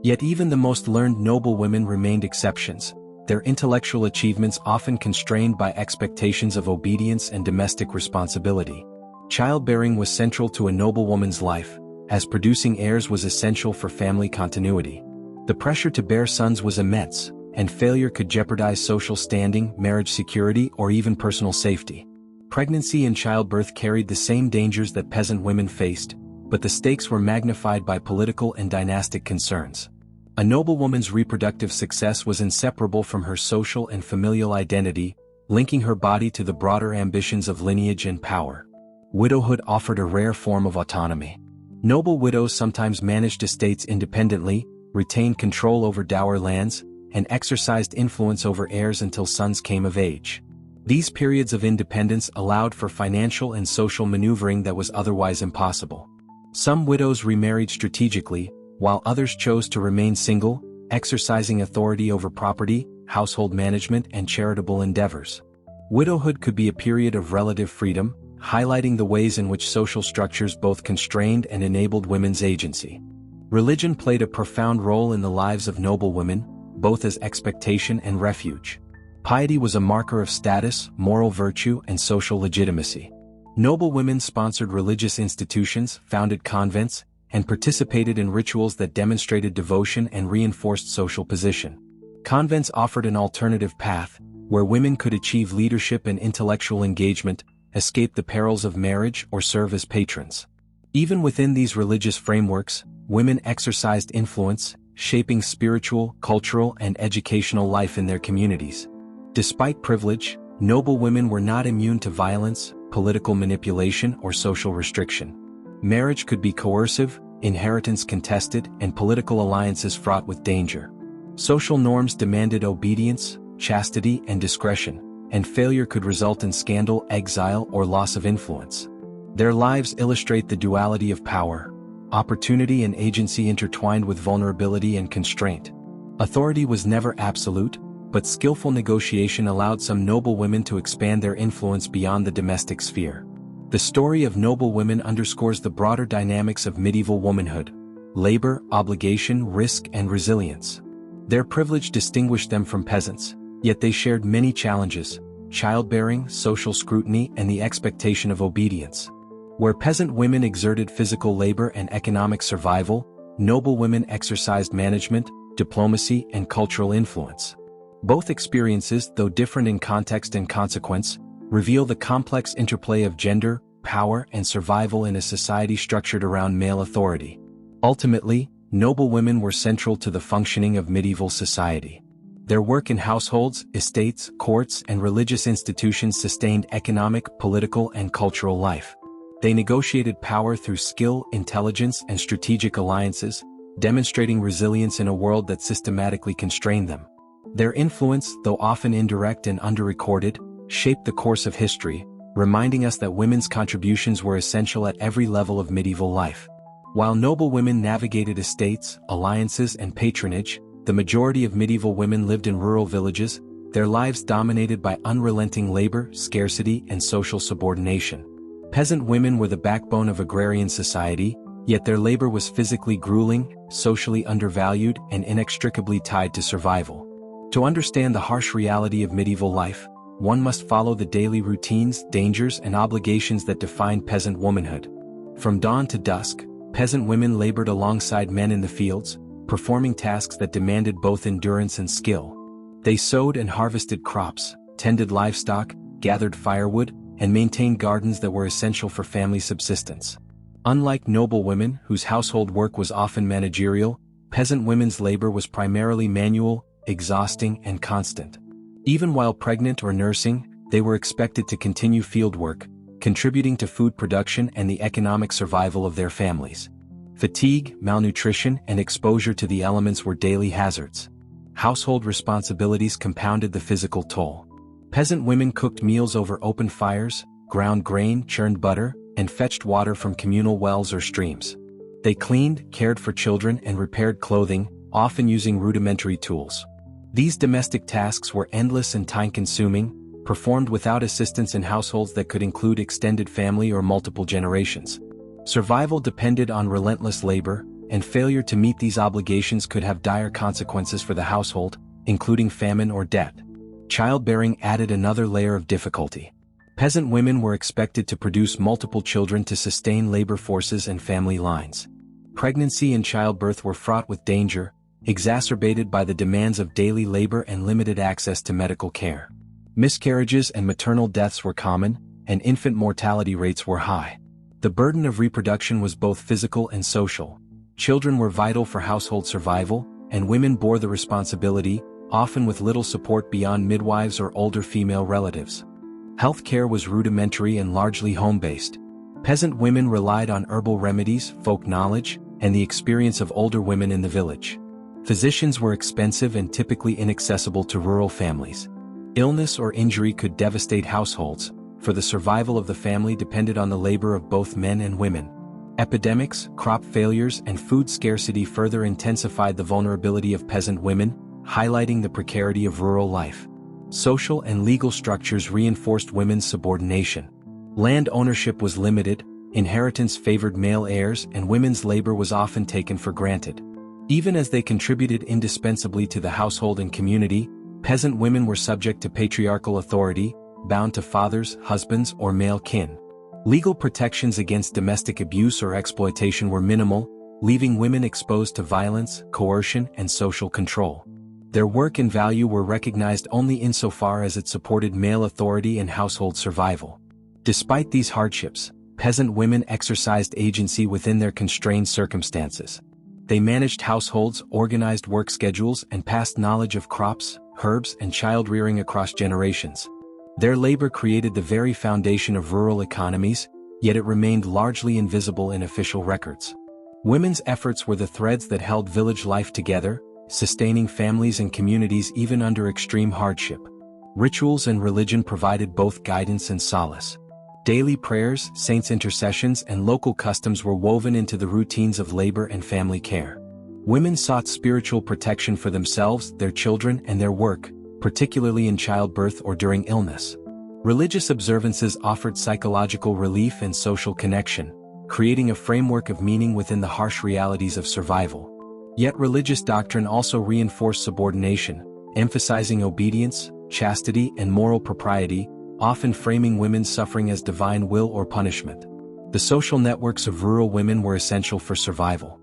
Yet even the most learned noble women remained exceptions, their intellectual achievements often constrained by expectations of obedience and domestic responsibility. Childbearing was central to a noblewoman's life, as producing heirs was essential for family continuity. The pressure to bear sons was immense, and failure could jeopardize social standing, marriage security, or even personal safety. Pregnancy and childbirth carried the same dangers that peasant women faced, but the stakes were magnified by political and dynastic concerns. A noblewoman's reproductive success was inseparable from her social and familial identity, linking her body to the broader ambitions of lineage and power. Widowhood offered a rare form of autonomy. Noble widows sometimes managed estates independently, retained control over dower lands, and exercised influence over heirs until sons came of age. These periods of independence allowed for financial and social maneuvering that was otherwise impossible. Some widows remarried strategically, while others chose to remain single, exercising authority over property, household management, and charitable endeavors. Widowhood could be a period of relative freedom, highlighting the ways in which social structures both constrained and enabled women's agency. Religion played a profound role in the lives of noble women, both as expectation and refuge. Piety was a marker of status, moral virtue, and social legitimacy. Noble women sponsored religious institutions, founded convents, and participated in rituals that demonstrated devotion and reinforced social position. Convents offered an alternative path, where women could achieve leadership and intellectual engagement, escape the perils of marriage, or serve as patrons. Even within these religious frameworks, women exercised influence, shaping spiritual, cultural, and educational life in their communities. Despite privilege, noble women were not immune to violence, political manipulation, or social restriction. Marriage could be coercive, inheritance contested, and political alliances fraught with danger. Social norms demanded obedience, chastity, and discretion, and failure could result in scandal, exile, or loss of influence. Their lives illustrate the duality of power, opportunity and agency intertwined with vulnerability and constraint. Authority was never absolute, but skillful negotiation allowed some noble women to expand their influence beyond the domestic sphere. The story of noble women underscores the broader dynamics of medieval womanhood: labor, obligation, risk, and resilience. Their privilege distinguished them from peasants, yet they shared many challenges: childbearing, social scrutiny, and the expectation of obedience. Where peasant women exerted physical labor and economic survival, noble women exercised management, diplomacy, and cultural influence. Both experiences, though different in context and consequence, reveal the complex interplay of gender, power, and survival in a society structured around male authority. Ultimately, noble women were central to the functioning of medieval society. Their work in households, estates, courts, and religious institutions sustained economic, political, and cultural life. They negotiated power through skill, intelligence, and strategic alliances, demonstrating resilience in a world that systematically constrained them. Their influence, though often indirect and underrecorded, shaped the course of history, reminding us that women's contributions were essential at every level of medieval life. While noble women navigated estates, alliances, and patronage, the majority of medieval women lived in rural villages, their lives dominated by unrelenting labor, scarcity, and social subordination. Peasant women were the backbone of agrarian society, yet their labor was physically grueling, socially undervalued, and inextricably tied to survival. To understand the harsh reality of medieval life, one must follow the daily routines, dangers, and obligations that defined peasant womanhood. From dawn to dusk, peasant women labored alongside men in the fields, performing tasks that demanded both endurance and skill. They sowed and harvested crops, tended livestock, gathered firewood, and maintained gardens that were essential for family subsistence. Unlike noble women, whose household work was often managerial, peasant women's labor was primarily manual, exhausting, and constant. Even while pregnant or nursing, they were expected to continue field work, contributing to food production and the economic survival of their families. Fatigue, malnutrition, and exposure to the elements were daily hazards. Household responsibilities compounded the physical toll. Peasant women cooked meals over open fires, ground grain, churned butter, and fetched water from communal wells or streams. They cleaned, cared for children, and repaired clothing, often using rudimentary tools. These domestic tasks were endless and time-consuming, performed without assistance in households that could include extended family or multiple generations. Survival depended on relentless labor, and failure to meet these obligations could have dire consequences for the household, including famine or debt. Childbearing added another layer of difficulty. Peasant women were expected to produce multiple children to sustain labor forces and family lines. Pregnancy and childbirth were fraught with danger, exacerbated by the demands of daily labor and limited access to medical care. Miscarriages and maternal deaths were common, and infant mortality rates were high. The burden of reproduction was both physical and social. Children were vital for household survival, and women bore the responsibility, often with little support beyond midwives or older female relatives. Healthcare was rudimentary and largely home-based. Peasant women relied on herbal remedies, folk knowledge, and the experience of older women in the village. Physicians were expensive and typically inaccessible to rural families. Illness or injury could devastate households, for the survival of the family depended on the labor of both men and women. Epidemics, crop failures, and food scarcity further intensified the vulnerability of peasant women, highlighting the precarity of rural life. Social and legal structures reinforced women's subordination. Land ownership was limited, inheritance favored male heirs, and women's labor was often taken for granted. Even as they contributed indispensably to the household and community, peasant women were subject to patriarchal authority, bound to fathers, husbands, or male kin. Legal protections against domestic abuse or exploitation were minimal, leaving women exposed to violence, coercion, and social control. Their work and value were recognized only insofar as it supported male authority and household survival. Despite these hardships, peasant women exercised agency within their constrained circumstances. They managed households, organized work schedules, and passed knowledge of crops, herbs, and child-rearing across generations. Their labor created the very foundation of rural economies, yet it remained largely invisible in official records. Women's efforts were the threads that held village life together, sustaining families and communities even under extreme hardship. Rituals and religion provided both guidance and solace. Daily prayers, saints' intercessions, and local customs were woven into the routines of labor and family care. Women sought spiritual protection for themselves, their children, and their work, particularly in childbirth or during illness. Religious observances offered psychological relief and social connection, creating a framework of meaning within the harsh realities of survival. Yet religious doctrine also reinforced subordination, emphasizing obedience, chastity, and moral propriety, often framing women's suffering as divine will or punishment. The social networks of rural women were essential for survival.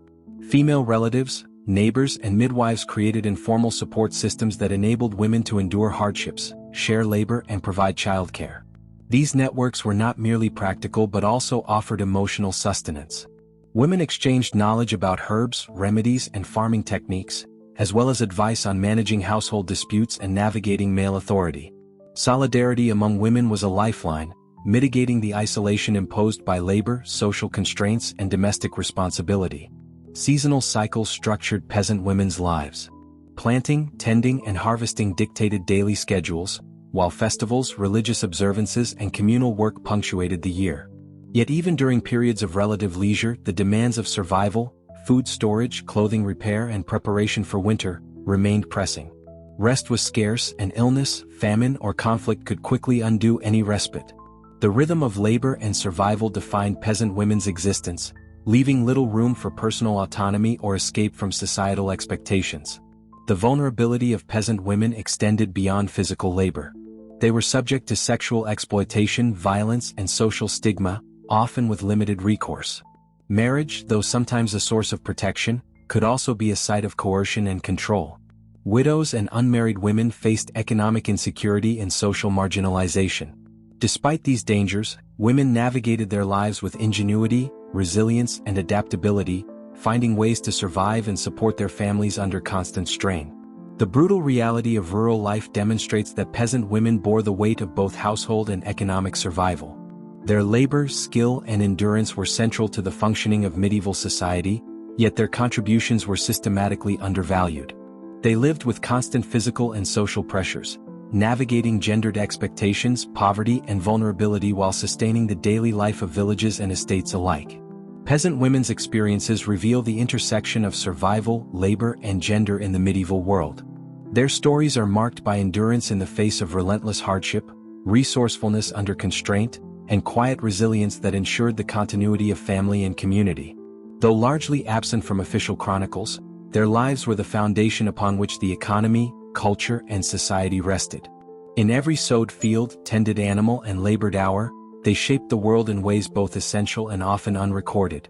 Female relatives, neighbors, and midwives created informal support systems that enabled women to endure hardships, share labor, and provide childcare. These networks were not merely practical but also offered emotional sustenance. Women exchanged knowledge about herbs, remedies, and farming techniques, as well as advice on managing household disputes and navigating male authority. Solidarity among women was a lifeline, mitigating the isolation imposed by labor, social constraints, and domestic responsibility. Seasonal cycles structured peasant women's lives. Planting, tending, and harvesting dictated daily schedules, while festivals, religious observances, and communal work punctuated the year. Yet even during periods of relative leisure, the demands of survival, food storage, clothing repair, and preparation for winter remained pressing. Rest was scarce, and illness, famine, or conflict could quickly undo any respite. The rhythm of labor and survival defined peasant women's existence, leaving little room for personal autonomy or escape from societal expectations. The vulnerability of peasant women extended beyond physical labor. They were subject to sexual exploitation, violence, and social stigma, often with limited recourse. Marriage, though sometimes a source of protection, could also be a site of coercion and control. Widows and unmarried women faced economic insecurity and social marginalization. Despite these dangers, women navigated their lives with ingenuity, resilience, and adaptability, finding ways to survive and support their families under constant strain. The brutal reality of rural life demonstrates that peasant women bore the weight of both household and economic survival. Their labor, skill, and endurance were central to the functioning of medieval society, yet their contributions were systematically undervalued. They lived with constant physical and social pressures, navigating gendered expectations, poverty, and vulnerability while sustaining the daily life of villages and estates alike. Peasant women's experiences reveal the intersection of survival, labor, and gender in the medieval world. Their stories are marked by endurance in the face of relentless hardship, resourcefulness under constraint, and quiet resilience that ensured the continuity of family and community. Though largely absent from official chronicles, their lives were the foundation upon which the economy, culture, and society rested. In every sowed field, tended animal, and labored hour, they shaped the world in ways both essential and often unrecorded.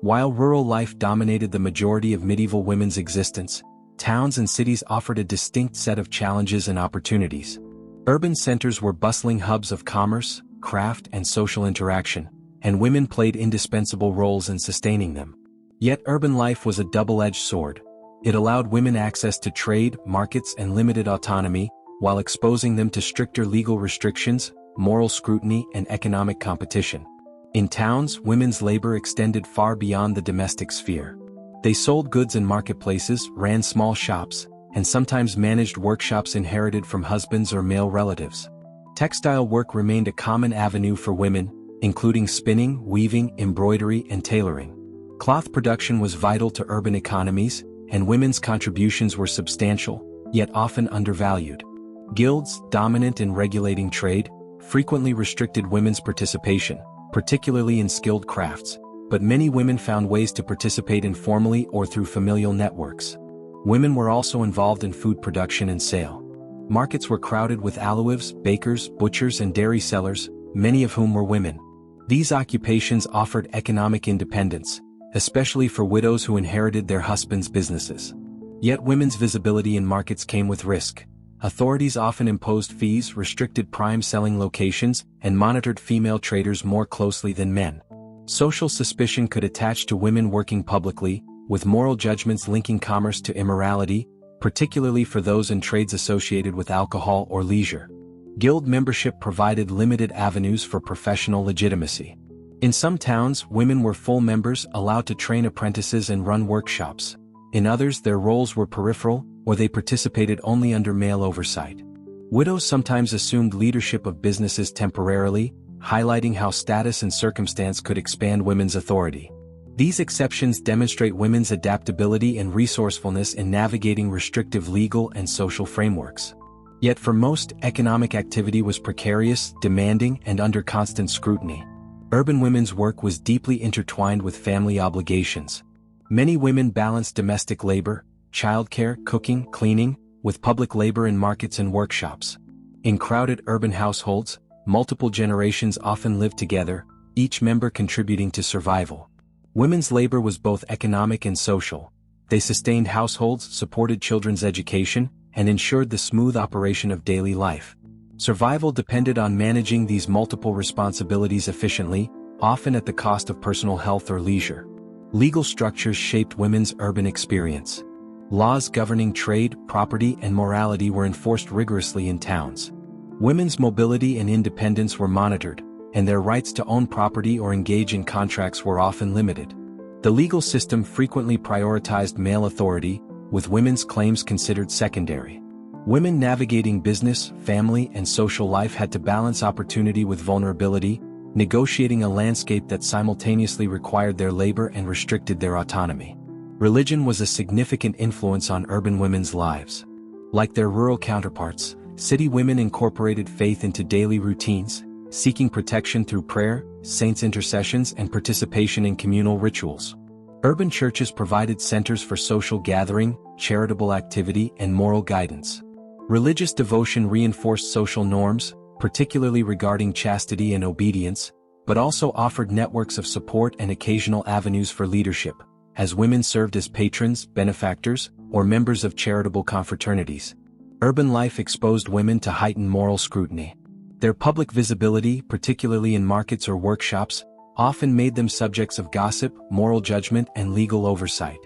While rural life dominated the majority of medieval women's existence, towns and cities offered a distinct set of challenges and opportunities. Urban centers were bustling hubs of commerce, craft, and social interaction, and women played indispensable roles in sustaining them. Yet urban life was a double-edged sword. It allowed women access to trade, markets, and limited autonomy, while exposing them to stricter legal restrictions, moral scrutiny, and economic competition. In towns, women's labor extended far beyond the domestic sphere. They sold goods in marketplaces, ran small shops, and sometimes managed workshops inherited from husbands or male relatives. Textile work remained a common avenue for women, including spinning, weaving, embroidery, and tailoring. Cloth production was vital to urban economies, and women's contributions were substantial, yet often undervalued. Guilds, dominant in regulating trade, frequently restricted women's participation, particularly in skilled crafts, but many women found ways to participate informally or through familial networks. Women were also involved in food production and sale. Markets were crowded with alewives, bakers, butchers, and dairy sellers, many of whom were women. These occupations offered economic independence, especially for widows who inherited their husbands' businesses. Yet women's visibility in markets came with risk. Authorities often imposed fees, restricted prime selling locations, and monitored female traders more closely than men. Social suspicion could attach to women working publicly, with moral judgments linking commerce to immorality, particularly for those in trades associated with alcohol or leisure. Guild membership provided limited avenues for professional legitimacy. In some towns, women were full members, allowed to train apprentices and run workshops. In others, their roles were peripheral, or they participated only under male oversight. Widows sometimes assumed leadership of businesses temporarily, highlighting how status and circumstance could expand women's authority. These exceptions demonstrate women's adaptability and resourcefulness in navigating restrictive legal and social frameworks. Yet for most, economic activity was precarious, demanding, and under constant scrutiny. Urban women's work was deeply intertwined with family obligations. Many women balanced domestic labor, childcare, cooking, cleaning, with public labor in markets and workshops. In crowded urban households, multiple generations often lived together, each member contributing to survival. Women's labor was both economic and social. They sustained households, supported children's education, and ensured the smooth operation of daily life. Survival depended on managing these multiple responsibilities efficiently, often at the cost of personal health or leisure. Legal structures shaped women's urban experience. Laws governing trade, property, and morality were enforced rigorously in towns. Women's mobility and independence were monitored, and their rights to own property or engage in contracts were often limited. The legal system frequently prioritized male authority, with women's claims considered secondary. Women navigating business, family, and social life had to balance opportunity with vulnerability, negotiating a landscape that simultaneously required their labor and restricted their autonomy. Religion was a significant influence on urban women's lives. Like their rural counterparts, city women incorporated faith into daily routines, seeking protection through prayer, saints' intercessions, and participation in communal rituals. Urban churches provided centers for social gathering, charitable activity, and moral guidance. Religious devotion reinforced social norms, particularly regarding chastity and obedience, but also offered networks of support and occasional avenues for leadership, as women served as patrons, benefactors, or members of charitable confraternities. Urban life exposed women to heightened moral scrutiny. Their public visibility, particularly in markets or workshops, often made them subjects of gossip, moral judgment, and legal oversight.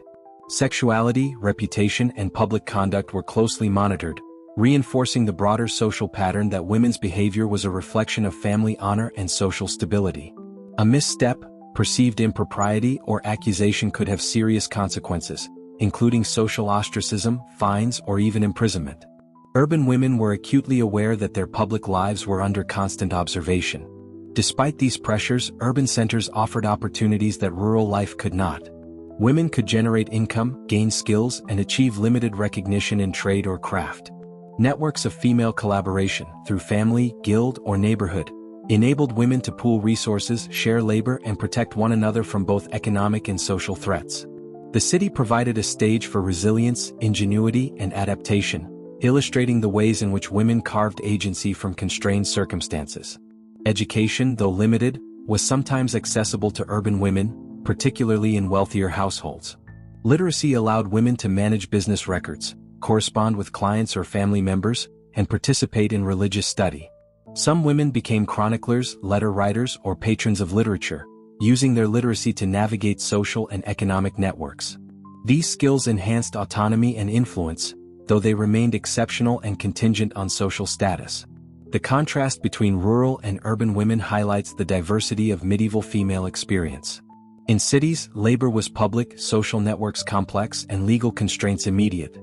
Sexuality, reputation, and public conduct were closely monitored, reinforcing the broader social pattern that women's behavior was a reflection of family honor and social stability. A misstep, perceived impropriety, or accusation could have serious consequences, including social ostracism, fines, or even imprisonment. Urban women were acutely aware that their public lives were under constant observation. Despite these pressures, urban centers offered opportunities that rural life could not. Women could generate income, gain skills, and achieve limited recognition in trade or craft. Networks of female collaboration, through family, guild, or neighborhood, enabled women to pool resources, share labor, and protect one another from both economic and social threats. The city provided a stage for resilience, ingenuity, and adaptation, illustrating the ways in which women carved agency from constrained circumstances. Education, though limited, was sometimes accessible to urban women, particularly in wealthier households. Literacy allowed women to manage business records, correspond with clients or family members, and participate in religious study. Some women became chroniclers, letter writers, or patrons of literature, using their literacy to navigate social and economic networks. These skills enhanced autonomy and influence, though they remained exceptional and contingent on social status. The contrast between rural and urban women highlights the diversity of medieval female experience. In cities, labor was public, social networks complex, and legal constraints immediate.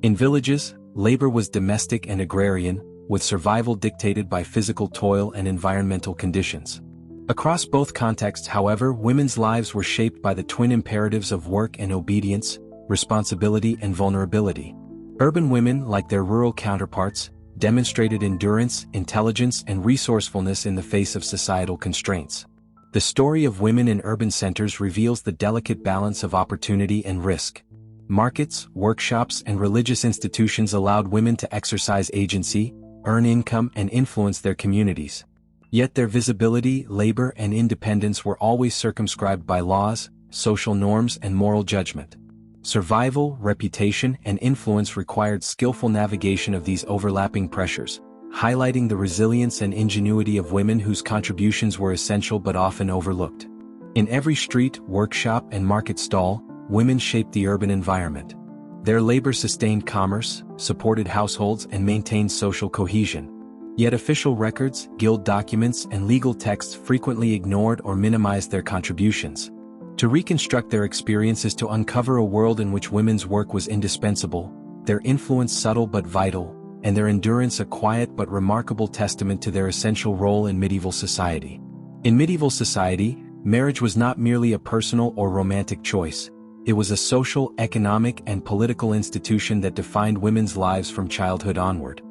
In villages, labor was domestic and agrarian, with survival dictated by physical toil and environmental conditions. Across both contexts, however, women's lives were shaped by the twin imperatives of work and obedience, responsibility and vulnerability. Urban women, like their rural counterparts, demonstrated endurance, intelligence, and resourcefulness in the face of societal constraints. The story of women in urban centers reveals the delicate balance of opportunity and risk. Markets, workshops, and religious institutions allowed women to exercise agency, earn income, and influence their communities. Yet their visibility, labor, and independence were always circumscribed by laws, social norms, and moral judgment. Survival, reputation, and influence required skillful navigation of these overlapping pressures, highlighting the resilience and ingenuity of women whose contributions were essential but often overlooked. In every street, workshop, and market stall, women shaped the urban environment. Their labor sustained commerce, supported households, and maintained social cohesion. Yet official records, guild documents, and legal texts frequently ignored or minimized their contributions. To reconstruct their experiences to uncover a world in which women's work was indispensable, their influence subtle but vital, and their endurance a quiet but remarkable testament to their essential role in medieval society. In medieval society, marriage was not merely a personal or romantic choice. It was a social, economic, and political institution that defined women's lives from childhood onward.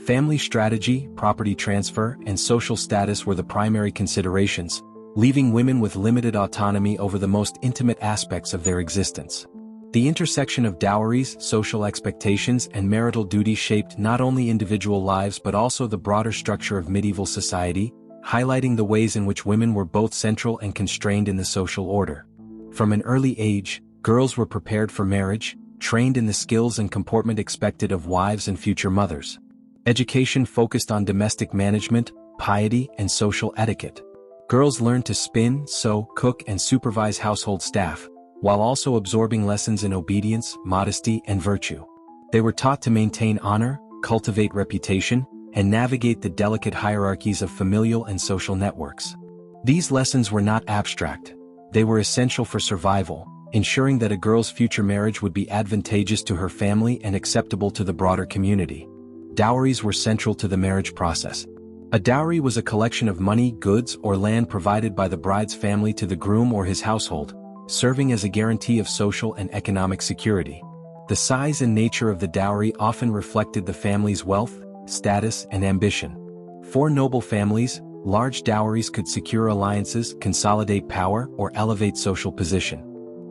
Family strategy, property transfer, and social status were the primary considerations, leaving women with limited autonomy over the most intimate aspects of their existence. The intersection of dowries, social expectations, and marital duty shaped not only individual lives but also the broader structure of medieval society, highlighting the ways in which women were both central and constrained in the social order. From an early age, girls were prepared for marriage, trained in the skills and comportment expected of wives and future mothers. Education focused on domestic management, piety, and social etiquette. Girls learned to spin, sew, cook, and supervise household staff, while also absorbing lessons in obedience, modesty, and virtue. They were taught to maintain honor, cultivate reputation, and navigate the delicate hierarchies of familial and social networks. These lessons were not abstract. They were essential for survival, ensuring that a girl's future marriage would be advantageous to her family and acceptable to the broader community. Dowries were central to the marriage process. A dowry was a collection of money, goods, or land provided by the bride's family to the groom or his household, serving as a guarantee of social and economic security. The size and nature of the dowry often reflected the family's wealth, status, and ambition. For noble families, large dowries could secure alliances, consolidate power, or elevate social position.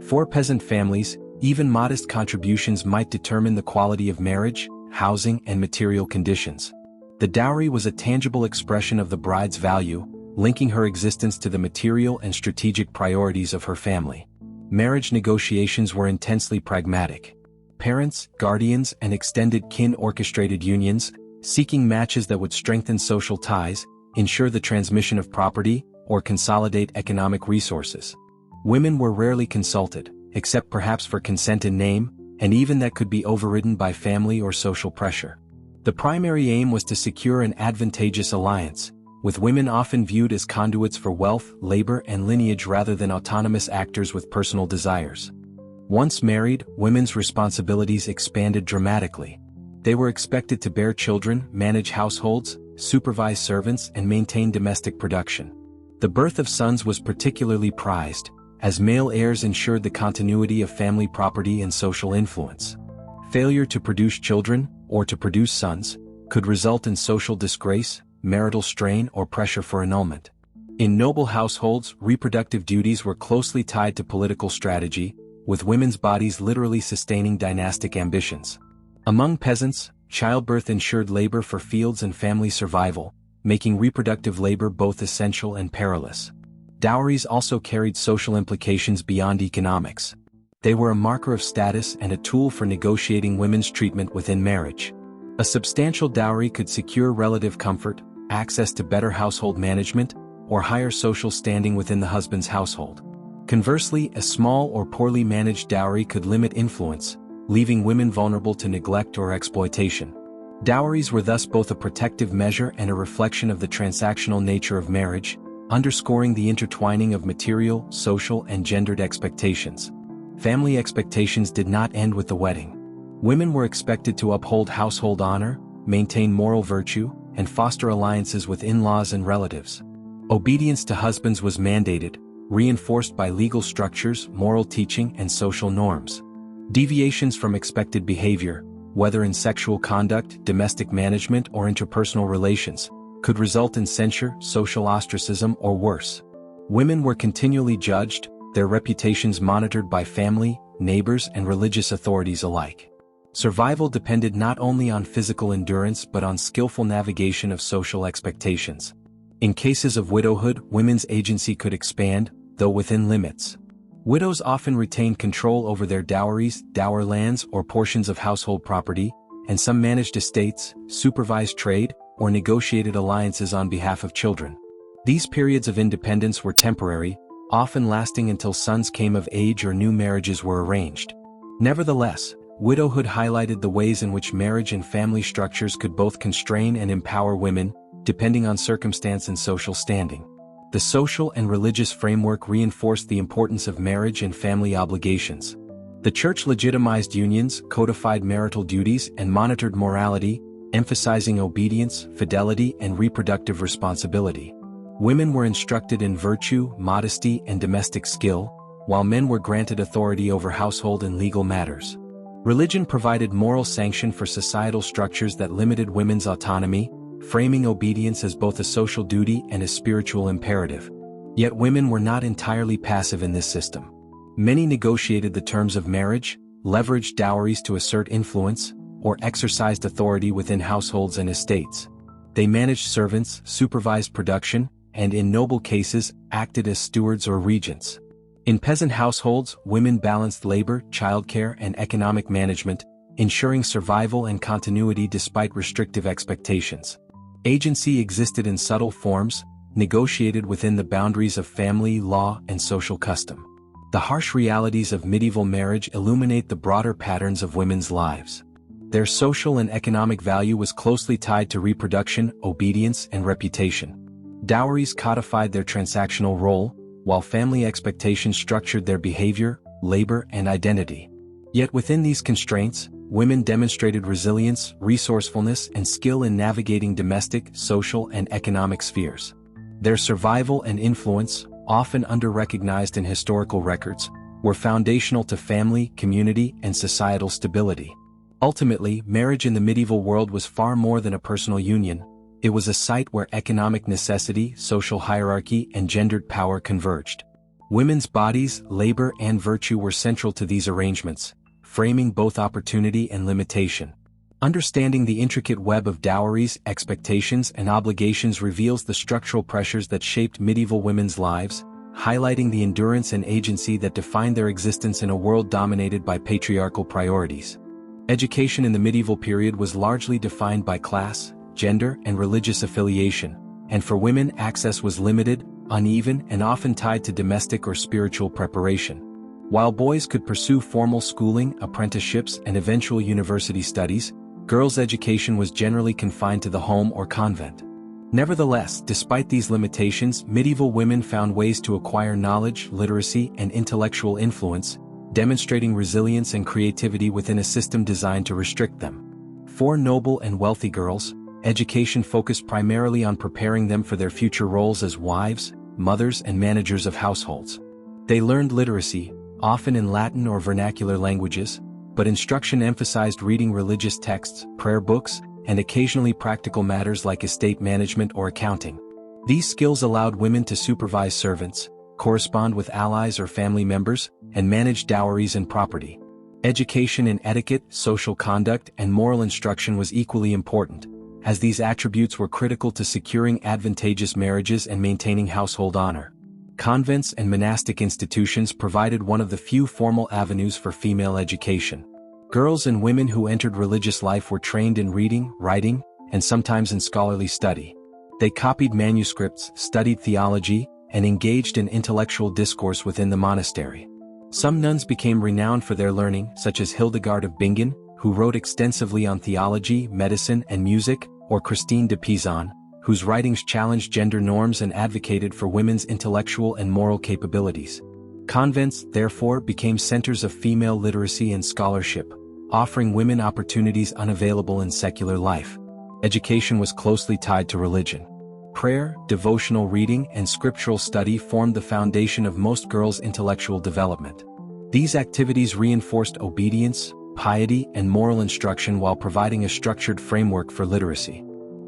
For peasant families, even modest contributions might determine the quality of marriage, housing, and material conditions. The dowry was a tangible expression of the bride's value, linking her existence to the material and strategic priorities of her family. Marriage negotiations were intensely pragmatic. Parents, guardians, and extended kin orchestrated unions, seeking matches that would strengthen social ties, ensure the transmission of property, or consolidate economic resources. Women were rarely consulted, except perhaps for consent in name, and even that could be overridden by family or social pressure. The primary aim was to secure an advantageous alliance, with women often viewed as conduits for wealth, labor, and lineage rather than autonomous actors with personal desires. Once married, women's responsibilities expanded dramatically. They were expected to bear children, manage households, supervise servants, and maintain domestic production. The birth of sons was particularly prized, as male heirs ensured the continuity of family property and social influence. Failure to produce children, or to produce sons, could result in social disgrace, marital strain, or pressure for annulment. In noble households, reproductive duties were closely tied to political strategy, with women's bodies literally sustaining dynastic ambitions. Among peasants, childbirth ensured labor for fields and family survival, making reproductive labor both essential and perilous. Dowries also carried social implications beyond economics. They were a marker of status and a tool for negotiating women's treatment within marriage. A substantial dowry could secure relative comfort, access to better household management, or higher social standing within the husband's household. Conversely, a small or poorly managed dowry could limit influence, leaving women vulnerable to neglect or exploitation. Dowries were thus both a protective measure and a reflection of the transactional nature of marriage, underscoring the intertwining of material, social, and gendered expectations. Family expectations did not end with the wedding. Women were expected to uphold household honor, maintain moral virtue, and foster alliances with in-laws and relatives. Obedience to husbands was mandated, reinforced by legal structures, moral teaching, and social norms. Deviations from expected behavior, whether in sexual conduct, domestic management, or interpersonal relations, could result in censure, social ostracism, or worse. Women were continually judged, their reputations monitored by family, neighbors, and religious authorities alike. Survival depended not only on physical endurance but on skillful navigation of social expectations. In cases of widowhood, women's agency could expand, though within limits. Widows often retained control over their dowries, dower lands, or portions of household property, and some managed estates, supervised trade, or negotiated alliances on behalf of children. These periods of independence were temporary, often lasting until sons came of age or new marriages were arranged. Nevertheless, widowhood highlighted the ways in which marriage and family structures could both constrain and empower women, depending on circumstance and social standing. The social and religious framework reinforced the importance of marriage and family obligations. The Church legitimized unions, codified marital duties, and monitored morality, emphasizing obedience, fidelity, and reproductive responsibility. Women were instructed in virtue, modesty, and domestic skill, while men were granted authority over household and legal matters. Religion provided moral sanction for societal structures that limited women's autonomy, framing obedience as both a social duty and a spiritual imperative. Yet women were not entirely passive in this system. Many negotiated the terms of marriage, leveraged dowries to assert influence, or exercised authority within households and estates. They managed servants, supervised production, and in noble cases, acted as stewards or regents. In peasant households, women balanced labor, childcare, and economic management, ensuring survival and continuity despite restrictive expectations. Agency existed in subtle forms, negotiated within the boundaries of family, law, and social custom. The harsh realities of medieval marriage illuminate the broader patterns of women's lives. Their social and economic value was closely tied to reproduction, obedience, and reputation. Dowries codified their transactional role, while family expectations structured their behavior, labor, and identity. Yet within these constraints, women demonstrated resilience, resourcefulness, and skill in navigating domestic, social, and economic spheres. Their survival and influence, often under-recognized in historical records, were foundational to family, community, and societal stability. Ultimately, marriage in the medieval world was far more than a personal union. It was a site where economic necessity, social hierarchy, and gendered power converged. Women's bodies, labor, and virtue were central to these arrangements, framing both opportunity and limitation. Understanding the intricate web of dowries, expectations, and obligations reveals the structural pressures that shaped medieval women's lives, highlighting the endurance and agency that defined their existence in a world dominated by patriarchal priorities. Education in the medieval period was largely defined by class, gender, and religious affiliation, and for women access was limited, uneven, and often tied to domestic or spiritual preparation. While boys could pursue formal schooling, apprenticeships, and eventual university studies, girls' education was generally confined to the home or convent. Nevertheless, despite these limitations, medieval women found ways to acquire knowledge, literacy, and intellectual influence, demonstrating resilience and creativity within a system designed to restrict them. For noble and wealthy girls, education focused primarily on preparing them for their future roles as wives, mothers, and managers of households. They learned literacy, often in Latin or vernacular languages, but instruction emphasized reading religious texts, prayer books, and occasionally practical matters like estate management or accounting. These skills allowed women to supervise servants, correspond with allies or family members, and manage dowries and property. Education in etiquette, social conduct, and moral instruction was equally important, as these attributes were critical to securing advantageous marriages and maintaining household honor. Convents and monastic institutions provided one of the few formal avenues for female education. Girls and women who entered religious life were trained in reading, writing, and sometimes in scholarly study. They copied manuscripts, studied theology, and engaged in intellectual discourse within the monastery. Some nuns became renowned for their learning, such as Hildegard of Bingen, who wrote extensively on theology, medicine, and music, or Christine de Pizan, whose writings challenged gender norms and advocated for women's intellectual and moral capabilities. Convents, therefore, became centers of female literacy and scholarship, offering women opportunities unavailable in secular life. Education was closely tied to religion. Prayer, devotional reading, and scriptural study formed the foundation of most girls' intellectual development. These activities reinforced obedience, piety, and moral instruction while providing a structured framework for literacy.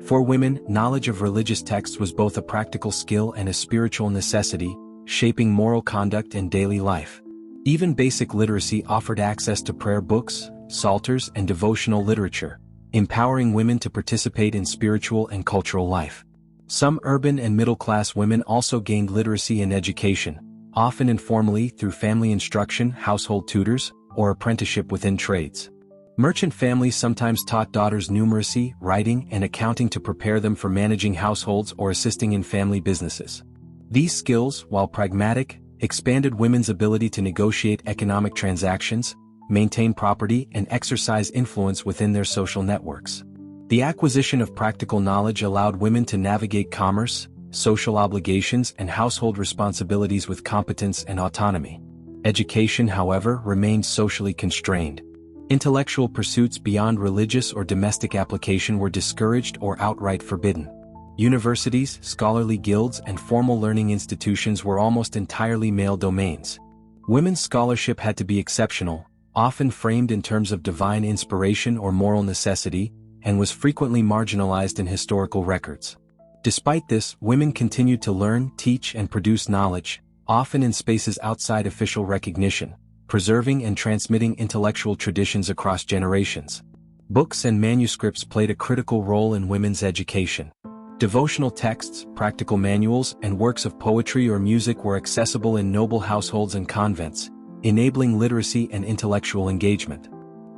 For women, knowledge of religious texts was both a practical skill and a spiritual necessity, shaping moral conduct and daily life. Even basic literacy offered access to prayer books, psalters, and devotional literature, empowering women to participate in spiritual and cultural life. Some urban and middle-class women also gained literacy and education, often informally through family instruction, household tutors, or apprenticeship within trades. Merchant families sometimes taught daughters numeracy, writing, and accounting to prepare them for managing households or assisting in family businesses. These skills, while pragmatic, expanded women's ability to negotiate economic transactions, maintain property, and exercise influence within their social networks. The acquisition of practical knowledge allowed women to navigate commerce, social obligations, and household responsibilities with competence and autonomy. Education, however, remained socially constrained. Intellectual pursuits beyond religious or domestic application were discouraged or outright forbidden. Universities, scholarly guilds, and formal learning institutions were almost entirely male domains. Women's scholarship had to be exceptional, often framed in terms of divine inspiration or moral necessity, and was frequently marginalized in historical records. Despite this, women continued to learn, teach, and produce knowledge, often in spaces outside official recognition, preserving and transmitting intellectual traditions across generations. Books and manuscripts played a critical role in women's education. Devotional texts, practical manuals, and works of poetry or music were accessible in noble households and convents, enabling literacy and intellectual engagement.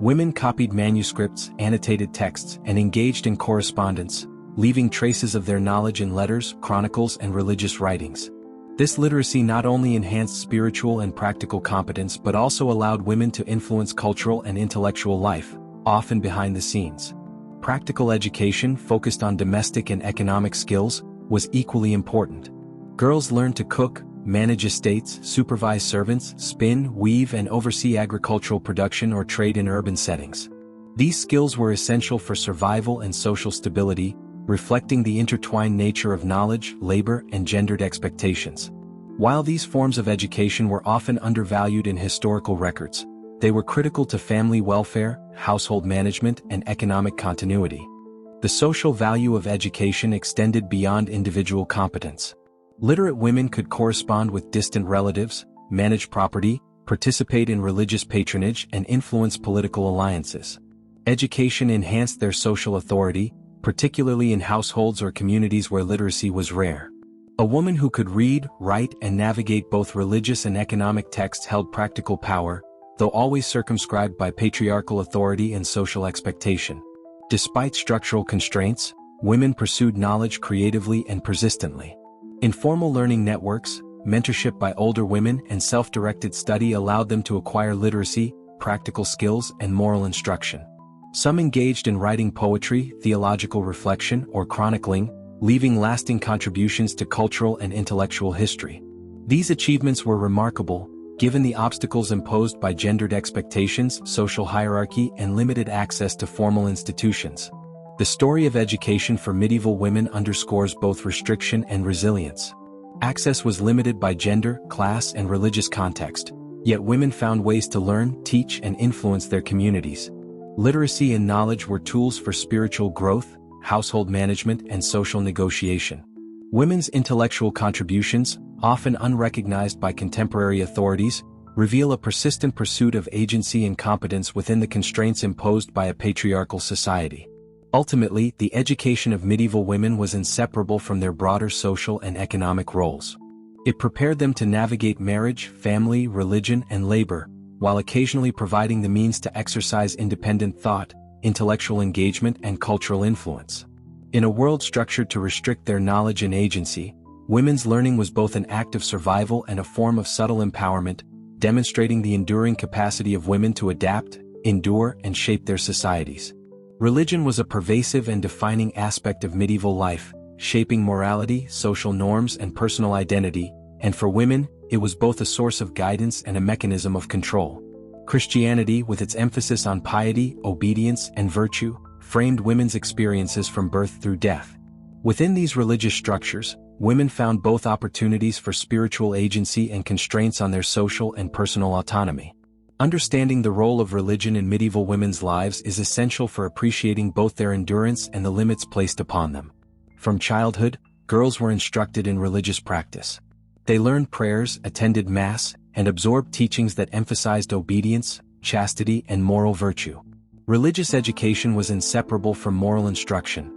Women copied manuscripts, annotated texts, and engaged in correspondence, leaving traces of their knowledge in letters, chronicles, and religious writings. This literacy not only enhanced spiritual and practical competence but also allowed women to influence cultural and intellectual life, often behind the scenes. Practical education focused on domestic and economic skills was equally important. Girls learned to cook, manage estates, supervise servants, spin, weave, and oversee agricultural production or trade in urban settings. These skills were essential for survival and social stability, reflecting the intertwined nature of knowledge, labor, and gendered expectations. While these forms of education were often undervalued in historical records, they were critical to family welfare, household management, and economic continuity. The social value of education extended beyond individual competence. Literate women could correspond with distant relatives, manage property, participate in religious patronage, and influence political alliances. Education enhanced their social authority, particularly in households or communities where literacy was rare. A woman who could read, write, and navigate both religious and economic texts held practical power, though always circumscribed by patriarchal authority and social expectation. Despite structural constraints, women pursued knowledge creatively and persistently. Informal learning networks, mentorship by older women, and self-directed study allowed them to acquire literacy, practical skills, and moral instruction. Some engaged in writing poetry, theological reflection, or chronicling, leaving lasting contributions to cultural and intellectual history. These achievements were remarkable, given the obstacles imposed by gendered expectations, social hierarchy, and limited access to formal institutions. The story of education for medieval women underscores both restriction and resilience. Access was limited by gender, class, and religious context, yet women found ways to learn, teach, and influence their communities. Literacy and knowledge were tools for spiritual growth, household management, and social negotiation. Women's intellectual contributions, often unrecognized by contemporary authorities, reveal a persistent pursuit of agency and competence within the constraints imposed by a patriarchal society. Ultimately, the education of medieval women was inseparable from their broader social and economic roles. It prepared them to navigate marriage, family, religion, and labor, while occasionally providing the means to exercise independent thought, intellectual engagement, and cultural influence. In a world structured to restrict their knowledge and agency, women's learning was both an act of survival and a form of subtle empowerment, demonstrating the enduring capacity of women to adapt, endure, and shape their societies. Religion was a pervasive and defining aspect of medieval life, shaping morality, social norms, and personal identity, and for women, it was both a source of guidance and a mechanism of control. Christianity, with its emphasis on piety, obedience, and virtue, framed women's experiences from birth through death. Within these religious structures, women found both opportunities for spiritual agency and constraints on their social and personal autonomy. Understanding the role of religion in medieval women's lives is essential for appreciating both their endurance and the limits placed upon them. From childhood, girls were instructed in religious practice. They learned prayers, attended Mass, and absorbed teachings that emphasized obedience, chastity, and moral virtue. Religious education was inseparable from moral instruction.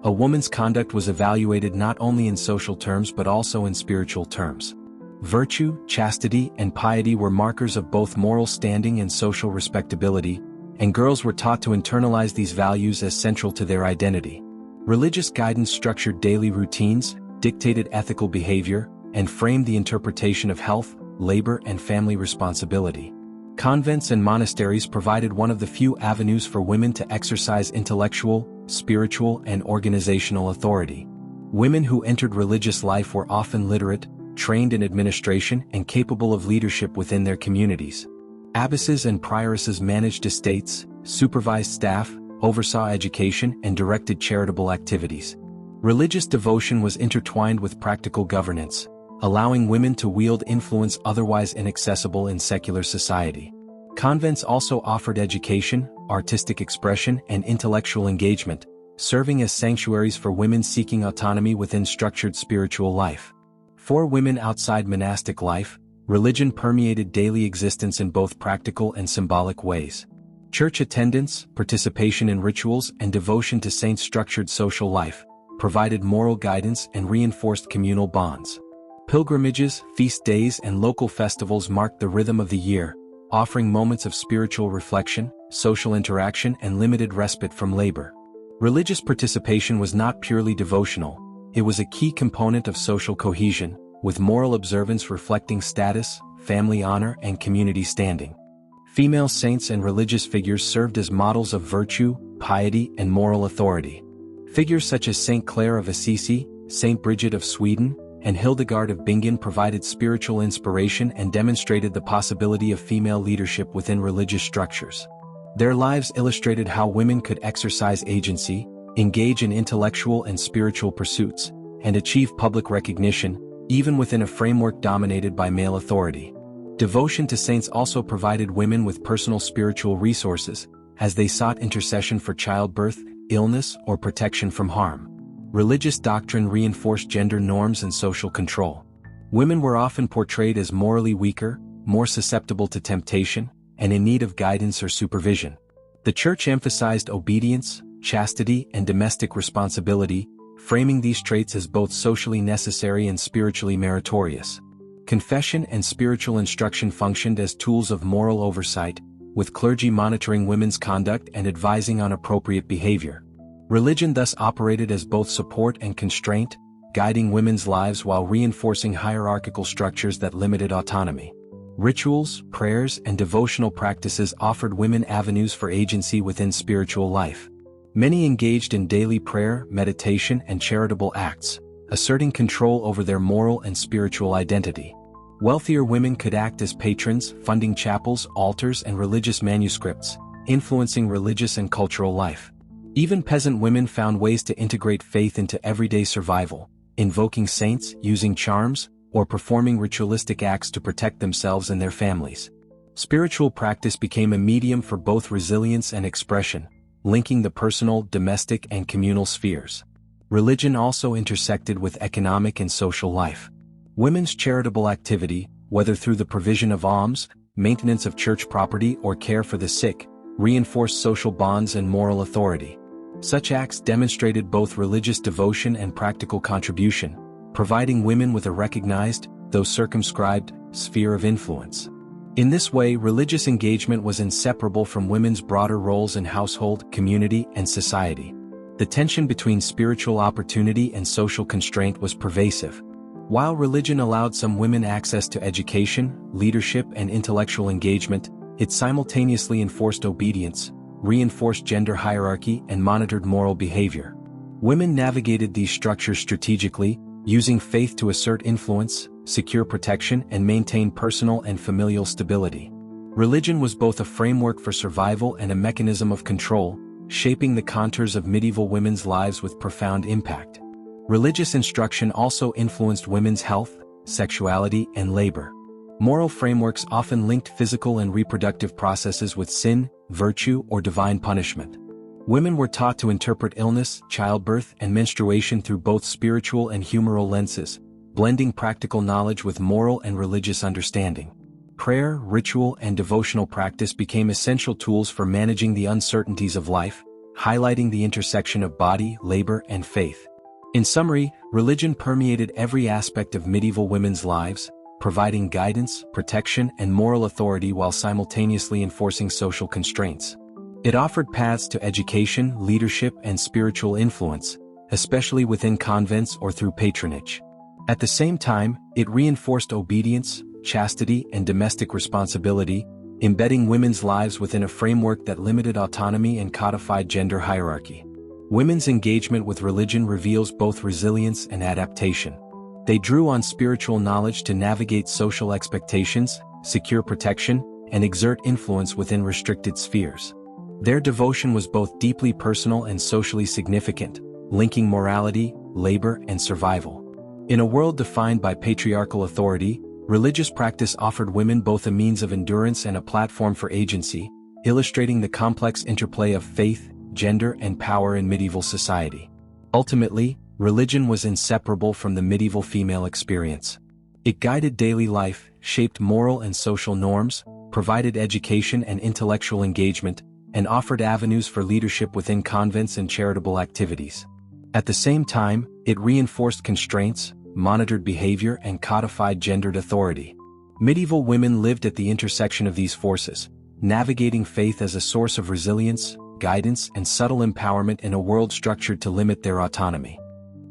A woman's conduct was evaluated not only in social terms but also in spiritual terms. Virtue, chastity, and piety were markers of both moral standing and social respectability, and girls were taught to internalize these values as central to their identity. Religious guidance structured daily routines, dictated ethical behavior, and framed the interpretation of health, labor, and family responsibility. Convents and monasteries provided one of the few avenues for women to exercise intellectual, spiritual, and organizational authority. Women who entered religious life were often literate, trained in administration, and capable of leadership within their communities. Abbesses and prioresses managed estates, supervised staff, oversaw education, and directed charitable activities. Religious devotion was intertwined with practical governance, allowing women to wield influence otherwise inaccessible in secular society. Convents also offered education, artistic expression, and intellectual engagement, serving as sanctuaries for women seeking autonomy within structured spiritual life. For women outside monastic life, religion permeated daily existence in both practical and symbolic ways. Church attendance, participation in rituals, and devotion to saints structured social life, provided moral guidance and reinforced communal bonds. Pilgrimages, feast days, and local festivals marked the rhythm of the year, offering moments of spiritual reflection, social interaction, and limited respite from labor. Religious participation was not purely devotional, it was a key component of social cohesion, with moral observance reflecting status, family honor, and community standing. Female saints and religious figures served as models of virtue, piety, and moral authority. Figures such as Saint Clare of Assisi, Saint Bridget of Sweden, and Hildegard of Bingen provided spiritual inspiration and demonstrated the possibility of female leadership within religious structures. Their lives illustrated how women could exercise agency, engage in intellectual and spiritual pursuits, and achieve public recognition, even within a framework dominated by male authority. Devotion to saints also provided women with personal spiritual resources, as they sought intercession for childbirth, illness, or protection from harm. Religious doctrine reinforced gender norms and social control. Women were often portrayed as morally weaker, more susceptible to temptation, and in need of guidance or supervision. The Church emphasized obedience, chastity, and domestic responsibility, framing these traits as both socially necessary and spiritually meritorious. Confession and spiritual instruction functioned as tools of moral oversight, with clergy monitoring women's conduct and advising on appropriate behavior. Religion thus operated as both support and constraint, guiding women's lives while reinforcing hierarchical structures that limited autonomy. Rituals, prayers, and devotional practices offered women avenues for agency within spiritual life. Many engaged in daily prayer, meditation, and charitable acts, asserting control over their moral and spiritual identity. Wealthier women could act as patrons, funding chapels, altars, and religious manuscripts, influencing religious and cultural life. Even peasant women found ways to integrate faith into everyday survival, invoking saints, using charms, or performing ritualistic acts to protect themselves and their families. Spiritual practice became a medium for both resilience and expression, linking the personal, domestic, and communal spheres. Religion also intersected with economic and social life. Women's charitable activity, whether through the provision of alms, maintenance of church property, or care for the sick, reinforced social bonds and moral authority. Such acts demonstrated both religious devotion and practical contribution, providing women with a recognized, though circumscribed, sphere of influence. In this way, religious engagement was inseparable from women's broader roles in household, community, and society. The tension between spiritual opportunity and social constraint was pervasive. While religion allowed some women access to education, leadership, and intellectual engagement, it simultaneously enforced obedience, reinforced gender hierarchy, and monitored moral behavior. Women navigated these structures strategically, using faith to assert influence, secure protection, and maintain personal and familial stability. Religion was both a framework for survival and a mechanism of control, shaping the contours of medieval women's lives with profound impact. Religious instruction also influenced women's health, sexuality, and labor. Moral frameworks often linked physical and reproductive processes with sin, virtue, or divine punishment. Women were taught to interpret illness, childbirth, and menstruation through both spiritual and humoral lenses, blending practical knowledge with moral and religious understanding. Prayer, ritual, and devotional practice became essential tools for managing the uncertainties of life, highlighting the intersection of body, labor, and faith. In summary, religion permeated every aspect of medieval women's lives, providing guidance, protection, and moral authority while simultaneously enforcing social constraints. It offered paths to education, leadership, and spiritual influence, especially within convents or through patronage. At the same time, it reinforced obedience, chastity, and domestic responsibility, embedding women's lives within a framework that limited autonomy and codified gender hierarchy. Women's engagement with religion reveals both resilience and adaptation. They drew on spiritual knowledge to navigate social expectations, secure protection, and exert influence within restricted spheres. Their devotion was both deeply personal and socially significant, linking morality, labor, and survival. In a world defined by patriarchal authority, religious practice offered women both a means of endurance and a platform for agency, illustrating the complex interplay of faith, gender, and power in medieval society. Ultimately, religion was inseparable from the medieval female experience. It guided daily life, shaped moral and social norms, provided education and intellectual engagement, and offered avenues for leadership within convents and charitable activities. At the same time, it reinforced constraints, monitored behavior, and codified gendered authority. Medieval women lived at the intersection of these forces, navigating faith as a source of resilience, guidance, and subtle empowerment in a world structured to limit their autonomy.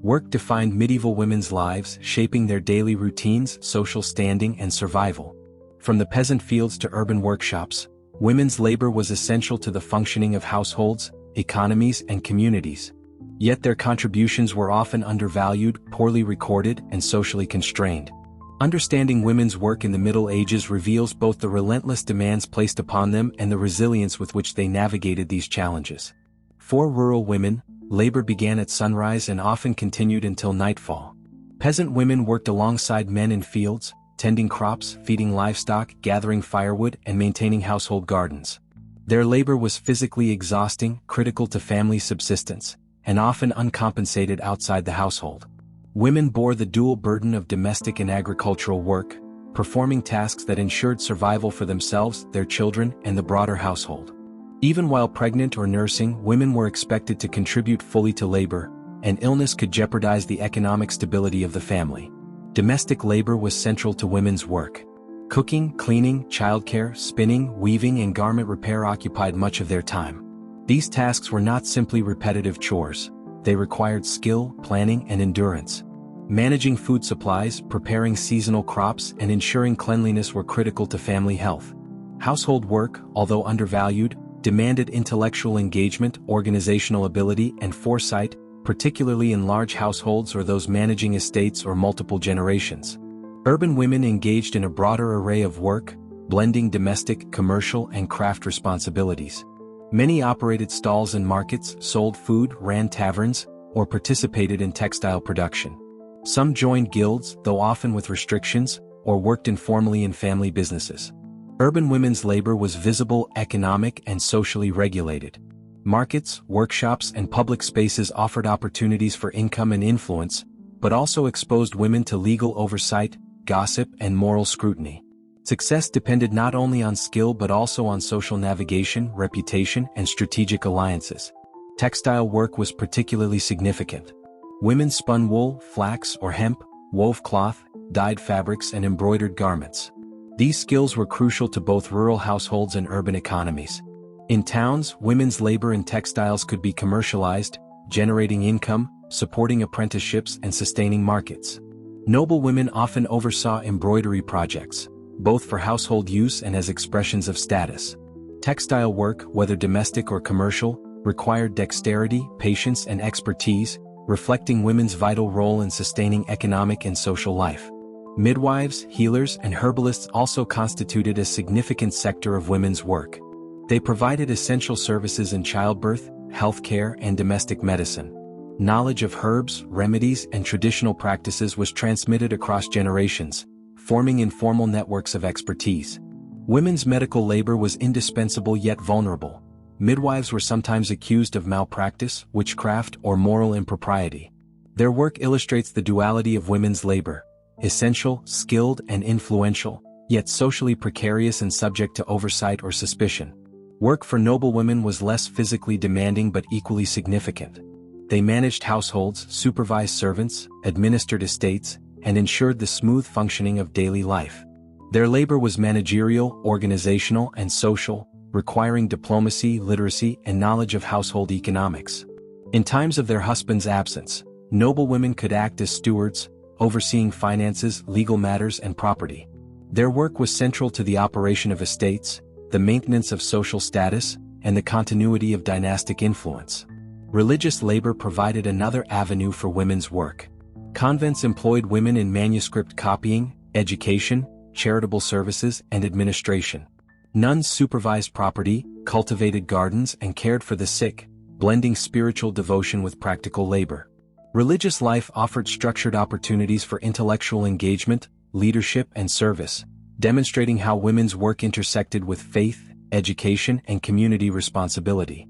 Work defined medieval women's lives, shaping their daily routines, social standing, and survival. From the peasant fields to urban workshops, women's labor was essential to the functioning of households, economies, and communities. Yet their contributions were often undervalued, poorly recorded, and socially constrained. Understanding women's work in the Middle Ages reveals both the relentless demands placed upon them and the resilience with which they navigated these challenges. For rural women, labor began at sunrise and often continued until nightfall. Peasant women worked alongside men in fields, tending crops, feeding livestock, gathering firewood, and maintaining household gardens. Their labor was physically exhausting, critical to family subsistence, and often uncompensated outside the household. Women bore the dual burden of domestic and agricultural work, performing tasks that ensured survival for themselves, their children, and the broader household. Even while pregnant or nursing, women were expected to contribute fully to labor, and illness could jeopardize the economic stability of the family. Domestic labor was central to women's work. Cooking, cleaning, childcare, spinning, weaving, and garment repair occupied much of their time. These tasks were not simply repetitive chores. They required skill, planning, and endurance. Managing food supplies, preparing seasonal crops, and ensuring cleanliness were critical to family health. Household work, although undervalued, demanded intellectual engagement, organizational ability, and foresight, particularly in large households or those managing estates or multiple generations. Urban women engaged in a broader array of work, blending domestic, commercial, and craft responsibilities. Many operated stalls and markets, sold food, ran taverns, or participated in textile production. Some joined guilds, though often with restrictions, or worked informally in family businesses. Urban women's labor was visible, economic, and socially regulated. Markets, workshops, and public spaces offered opportunities for income and influence, but also exposed women to legal oversight, gossip, and moral scrutiny. Success depended not only on skill but also on social navigation, reputation, and strategic alliances. Textile work was particularly significant. Women spun wool, flax, or hemp, wove cloth, dyed fabrics, and embroidered garments. These skills were crucial to both rural households and urban economies. In towns, women's labor in textiles could be commercialized, generating income, supporting apprenticeships, and sustaining markets. Noble women often oversaw embroidery projects, both for household use and as expressions of status. Textile work, whether domestic or commercial, required dexterity, patience, and expertise, reflecting women's vital role in sustaining economic and social life. Midwives, healers, and herbalists also constituted a significant sector of women's work. They provided essential services in childbirth, healthcare, and domestic medicine. Knowledge of herbs, remedies, and traditional practices was transmitted across generations, forming informal networks of expertise. Women's medical labor was indispensable yet vulnerable. Midwives were sometimes accused of malpractice, witchcraft, or moral impropriety. Their work illustrates the duality of women's labor: essential, skilled, and influential, yet socially precarious and subject to oversight or suspicion. Work for noble women was less physically demanding but equally significant. They managed households, supervised servants, administered estates, and ensured the smooth functioning of daily life. Their labor was managerial, organizational, and social, requiring diplomacy, literacy, and knowledge of household economics. In times of their husband's absence, noble women could act as stewards, overseeing finances, legal matters, and property. Their work was central to the operation of estates, the maintenance of social status, and the continuity of dynastic influence. Religious labor provided another avenue for women's work. Convents employed women in manuscript copying, education, charitable services, and administration. Nuns supervised property, cultivated gardens, and cared for the sick, blending spiritual devotion with practical labor. Religious life offered structured opportunities for intellectual engagement, leadership, and service, demonstrating how women's work intersected with faith, education, and community responsibility.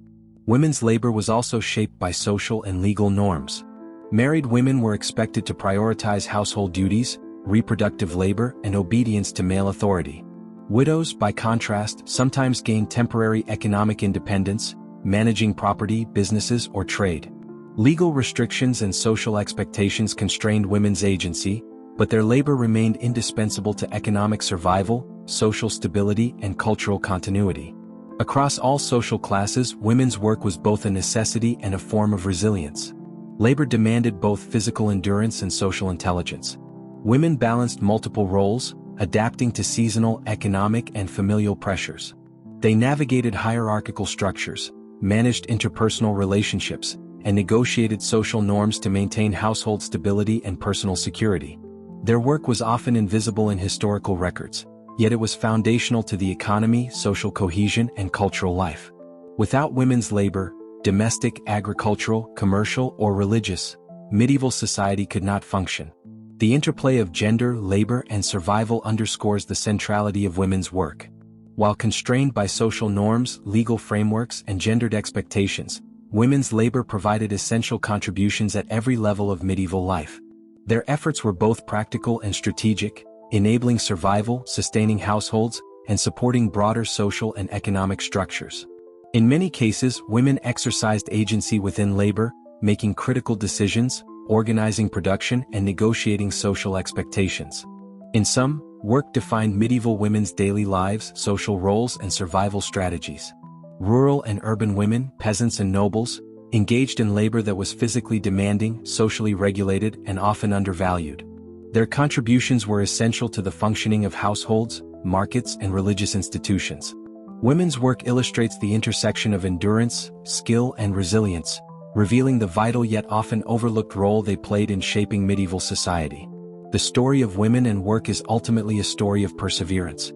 Women's labor was also shaped by social and legal norms. Married women were expected to prioritize household duties, reproductive labor, and obedience to male authority. Widows, by contrast, sometimes gained temporary economic independence, managing property, businesses, or trade. Legal restrictions and social expectations constrained women's agency, but their labor remained indispensable to economic survival, social stability, and cultural continuity. Across all social classes, women's work was both a necessity and a form of resilience. Labor demanded both physical endurance and social intelligence. Women balanced multiple roles, adapting to seasonal, economic, and familial pressures. They navigated hierarchical structures, managed interpersonal relationships, and negotiated social norms to maintain household stability and personal security. Their work was often invisible in historical records, yet it was foundational to the economy, social cohesion, and cultural life. Without women's labor, domestic, agricultural, commercial, or religious, medieval society could not function. The interplay of gender, labor, and survival underscores the centrality of women's work. While constrained by social norms, legal frameworks, and gendered expectations, women's labor provided essential contributions at every level of medieval life. Their efforts were both practical and strategic, enabling survival, sustaining households, and supporting broader social and economic structures. In many cases, women exercised agency within labor, making critical decisions, organizing production, and negotiating social expectations. In sum, work defined medieval women's daily lives, social roles, and survival strategies. Rural and urban women, peasants and nobles, engaged in labor that was physically demanding, socially regulated, and often undervalued. Their contributions were essential to the functioning of households, markets, and religious institutions. Women's work illustrates the intersection of endurance, skill, and resilience, revealing the vital yet often overlooked role they played in shaping medieval society. The story of women and work is ultimately a story of perseverance.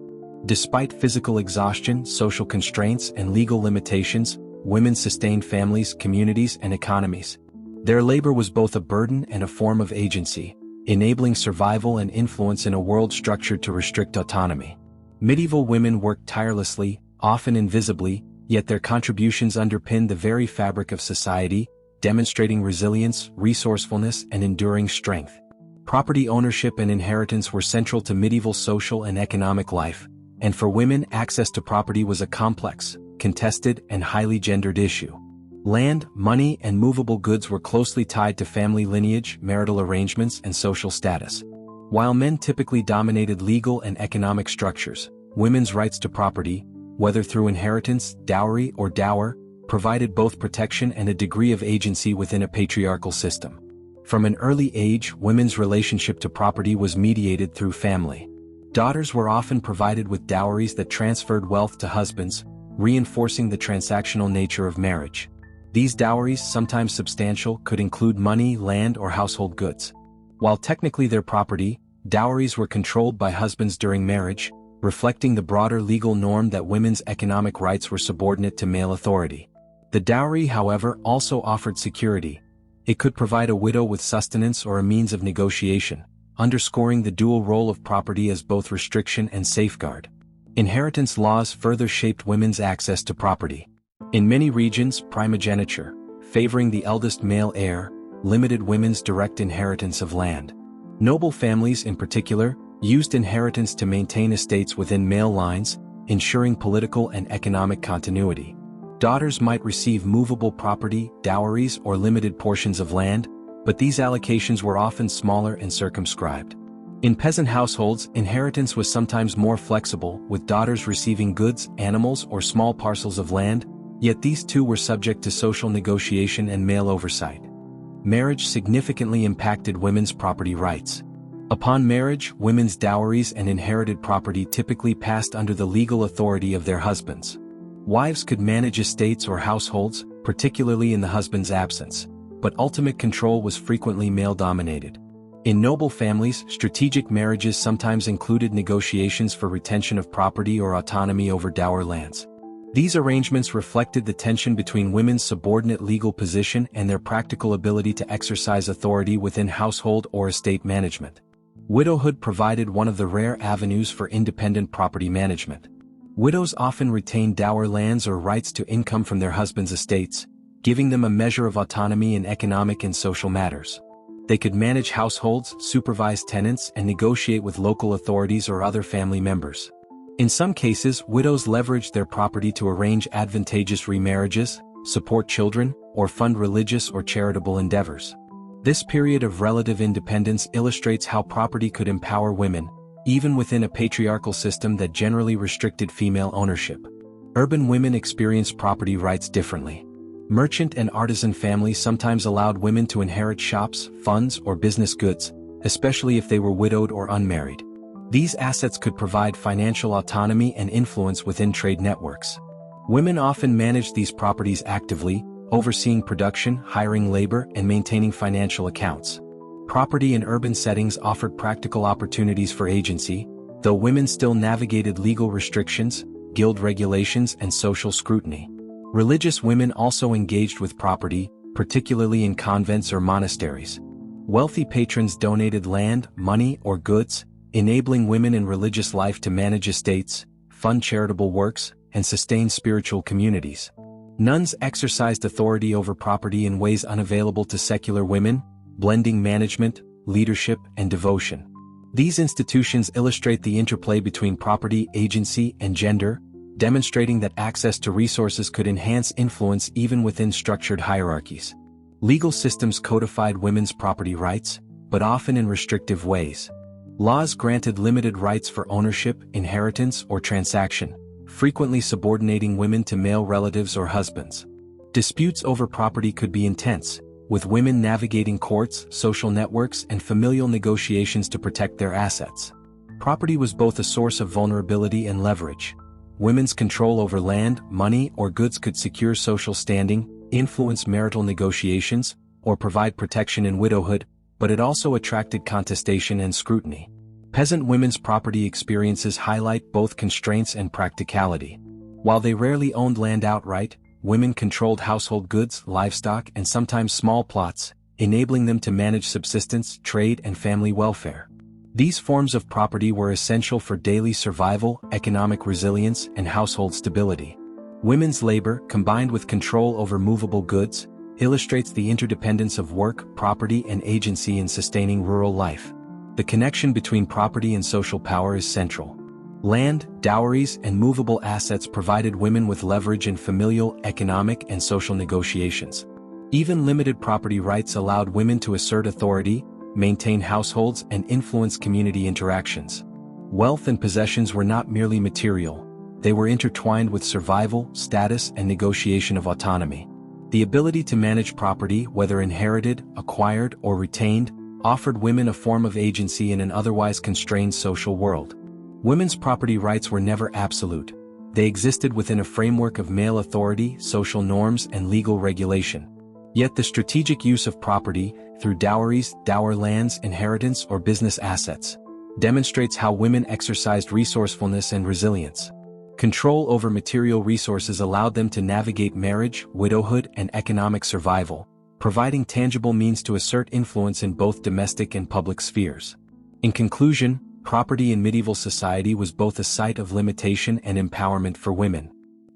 Despite physical exhaustion, social constraints, and legal limitations, women sustained families, communities, and economies. Their labor was both a burden and a form of agency, enabling survival and influence in a world structured to restrict autonomy. Medieval women worked tirelessly, often invisibly, yet their contributions underpinned the very fabric of society, demonstrating resilience, resourcefulness, and enduring strength. Property ownership and inheritance were central to medieval social and economic life, and for women, access to property was a complex, contested, and highly gendered issue. Land, money, and movable goods were closely tied to family lineage, marital arrangements, and social status. While men typically dominated legal and economic structures, women's rights to property, whether through inheritance, dowry, or dower, provided both protection and a degree of agency within a patriarchal system. From an early age, women's relationship to property was mediated through family. Daughters were often provided with dowries that transferred wealth to husbands, reinforcing the transactional nature of marriage. These dowries, sometimes substantial, could include money, land, or household goods. While technically their property, dowries were controlled by husbands during marriage, reflecting the broader legal norm that women's economic rights were subordinate to male authority. The dowry, however, also offered security. It could provide a widow with sustenance or a means of negotiation, underscoring the dual role of property as both restriction and safeguard. Inheritance laws further shaped women's access to property. In many regions, primogeniture, favoring the eldest male heir, limited women's direct inheritance of land. Noble families, in particular, used inheritance to maintain estates within male lines, ensuring political and economic continuity. Daughters might receive movable property, dowries, or limited portions of land, but these allocations were often smaller and circumscribed. In peasant households, inheritance was sometimes more flexible, with daughters receiving goods, animals, or small parcels of land, yet these too were subject to social negotiation and male oversight. Marriage significantly impacted women's property rights. Upon marriage, women's dowries and inherited property typically passed under the legal authority of their husbands. Wives could manage estates or households, particularly in the husband's absence, but ultimate control was frequently male-dominated. In noble families, strategic marriages sometimes included negotiations for retention of property or autonomy over dower lands. These arrangements reflected the tension between women's subordinate legal position and their practical ability to exercise authority within household or estate management. Widowhood provided one of the rare avenues for independent property management. Widows often retained dower lands or rights to income from their husbands' estates, giving them a measure of autonomy in economic and social matters. They could manage households, supervise tenants, and negotiate with local authorities or other family members. In some cases, widows leveraged their property to arrange advantageous remarriages, support children, or fund religious or charitable endeavors. This period of relative independence illustrates how property could empower women, even within a patriarchal system that generally restricted female ownership. Urban women experienced property rights differently. Merchant and artisan families sometimes allowed women to inherit shops, funds, or business goods, especially if they were widowed or unmarried. These assets could provide financial autonomy and influence within trade networks. Women often managed these properties actively, overseeing production, hiring labor, and maintaining financial accounts. Property in urban settings offered practical opportunities for agency, though women still navigated legal restrictions, guild regulations, and social scrutiny. Religious women also engaged with property, particularly in convents or monasteries. Wealthy patrons donated land, money, or goods, enabling women in religious life to manage estates, fund charitable works, and sustain spiritual communities. Nuns exercised authority over property in ways unavailable to secular women, blending management, leadership, and devotion. These institutions illustrate the interplay between property, agency, and gender, demonstrating that access to resources could enhance influence even within structured hierarchies. Legal systems codified women's property rights, but often in restrictive ways. Laws granted limited rights for ownership, inheritance, or transaction, frequently subordinating women to male relatives or husbands. Disputes over property could be intense, with women navigating courts, social networks, and familial negotiations to protect their assets. Property was both a source of vulnerability and leverage. Women's control over land, money, or goods could secure social standing, influence marital negotiations, or provide protection in widowhood, but it also attracted contestation and scrutiny. Peasant women's property experiences highlight both constraints and practicality. While they rarely owned land outright, women controlled household goods, livestock, and sometimes small plots, enabling them to manage subsistence, trade, and family welfare. These forms of property were essential for daily survival, economic resilience, and household stability. Women's labor, combined with control over movable goods, illustrates the interdependence of work, property, and agency in sustaining rural life. The connection between property and social power is central. Land, dowries, and movable assets provided women with leverage in familial, economic, and social negotiations. Even limited property rights allowed women to assert authority, maintain households, and influence community interactions. Wealth and possessions were not merely material, they were intertwined with survival, status, and negotiation of autonomy. The ability to manage property, whether inherited, acquired, or retained, offered women a form of agency in an otherwise constrained social world. Women's property rights were never absolute. They existed within a framework of male authority, social norms, and legal regulation. Yet the strategic use of property, through dowries, dower lands, inheritance, or business assets, demonstrates how women exercised resourcefulness and resilience. Control over material resources allowed them to navigate marriage, widowhood, and economic survival, providing tangible means to assert influence in both domestic and public spheres. In conclusion, property in medieval society was both a site of limitation and empowerment for women.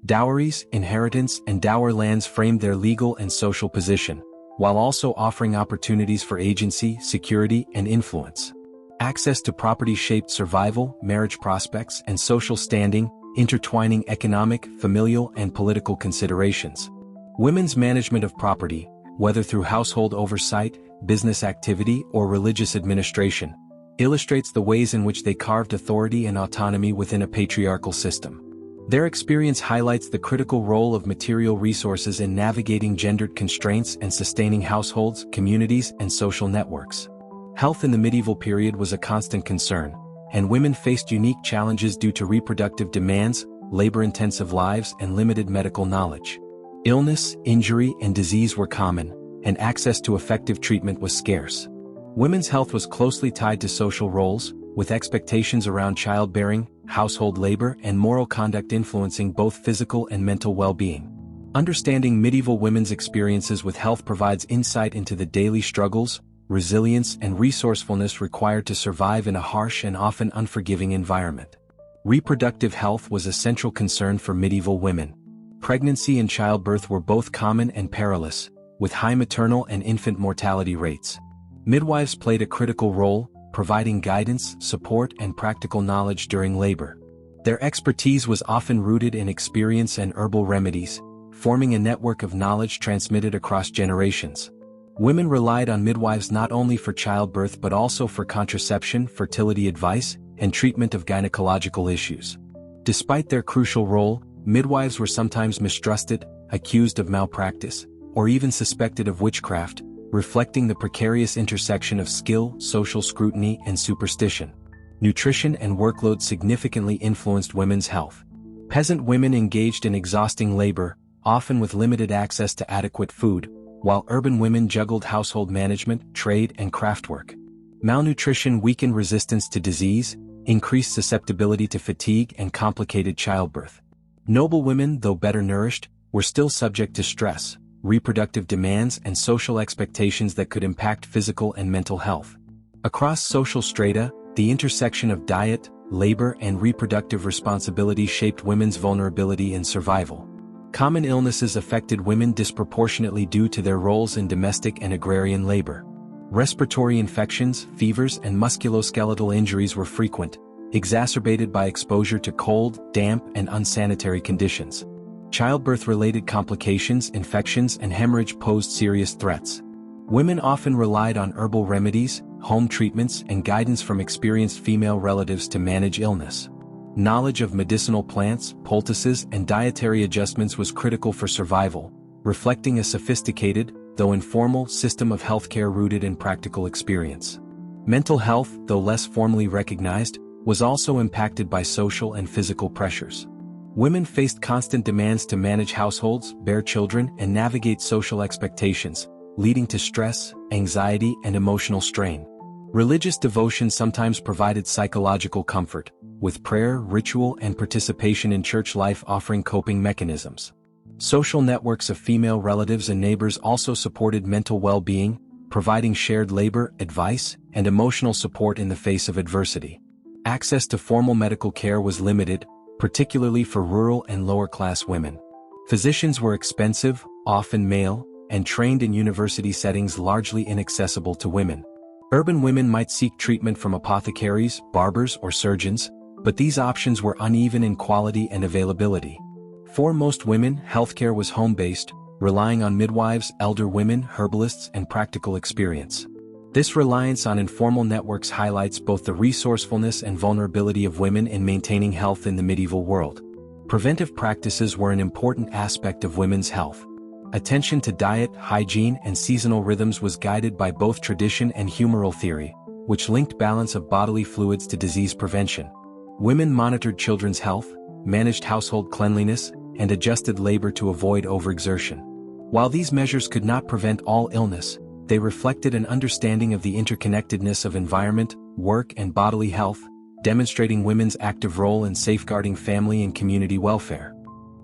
Dowries, inheritance, and dower lands framed their legal and social position, while also offering opportunities for agency, security, and influence. Access to property shaped survival, marriage prospects, and social standing, intertwining economic, familial, and political considerations. Women's management of property, whether through household oversight, business activity, or religious administration, illustrates the ways in which they carved authority and autonomy within a patriarchal system. Their experience highlights the critical role of material resources in navigating gendered constraints and sustaining households, communities, and social networks. Health in the medieval period was a constant concern, and women faced unique challenges due to reproductive demands, labor-intensive lives, and limited medical knowledge. Illness, injury, and disease were common, and access to effective treatment was scarce. Women's health was closely tied to social roles, with expectations around childbearing, household labor, and moral conduct influencing both physical and mental well-being. Understanding medieval women's experiences with health provides insight into the daily struggles, resilience, and resourcefulness required to survive in a harsh and often unforgiving environment. Reproductive health was a central concern for medieval women. Pregnancy and childbirth were both common and perilous, with high maternal and infant mortality rates. Midwives played a critical role, providing guidance, support, and practical knowledge during labor. Their expertise was often rooted in experience and herbal remedies, forming a network of knowledge transmitted across generations. Women relied on midwives not only for childbirth but also for contraception, fertility advice, and treatment of gynecological issues. Despite their crucial role, Midwives were sometimes mistrusted, accused of malpractice, or even suspected of witchcraft, reflecting the precarious intersection of skill, social scrutiny, and superstition. Nutrition and workload significantly influenced women's health. Peasant women engaged in exhausting labor, often with limited access to adequate food, while urban women juggled household management, trade, and craftwork. Malnutrition weakened resistance to disease, increased susceptibility to fatigue, and complicated childbirth. Noble women, though better nourished, were still subject to stress, reproductive demands, and social expectations that could impact physical and mental health. Across social strata, the intersection of diet, labor, and reproductive responsibility shaped women's vulnerability and survival. Common illnesses affected women disproportionately due to their roles in domestic and agrarian labor. Respiratory infections, fevers, and musculoskeletal injuries were frequent, exacerbated by exposure to cold, damp, and unsanitary conditions. Childbirth-related complications, infections, and hemorrhage posed serious threats. Women often relied on herbal remedies, home treatments, and guidance from experienced female relatives to manage illness. Knowledge of medicinal plants, poultices, and dietary adjustments was critical for survival, reflecting a sophisticated, though informal, system of healthcare rooted in practical experience. Mental health, though less formally recognized, was also impacted by social and physical pressures. Women faced constant demands to manage households, bear children, and navigate social expectations, leading to stress, anxiety, and emotional strain. Religious devotion sometimes provided psychological comfort, with prayer, ritual, and participation in church life offering coping mechanisms. Social networks of female relatives and neighbors also supported mental well-being, providing shared labor, advice, and emotional support in the face of adversity. Access to formal medical care was limited, particularly for rural and lower-class women. Physicians were expensive, often male, and trained in university settings largely inaccessible to women. Urban women might seek treatment from apothecaries, barbers, or surgeons, but these options were uneven in quality and availability. For most women, healthcare was home-based, relying on midwives, elder women, herbalists, and practical experience. This reliance on informal networks highlights both the resourcefulness and vulnerability of women in maintaining health in the medieval world. Preventive practices were an important aspect of women's health. Attention to diet, hygiene, and seasonal rhythms was guided by both tradition and humoral theory, which linked balance of bodily fluids to disease prevention. Women monitored children's health, managed household cleanliness, and adjusted labor to avoid overexertion. While these measures could not prevent all illness, they reflected an understanding of the interconnectedness of environment, work, and bodily health, demonstrating women's active role in safeguarding family and community welfare.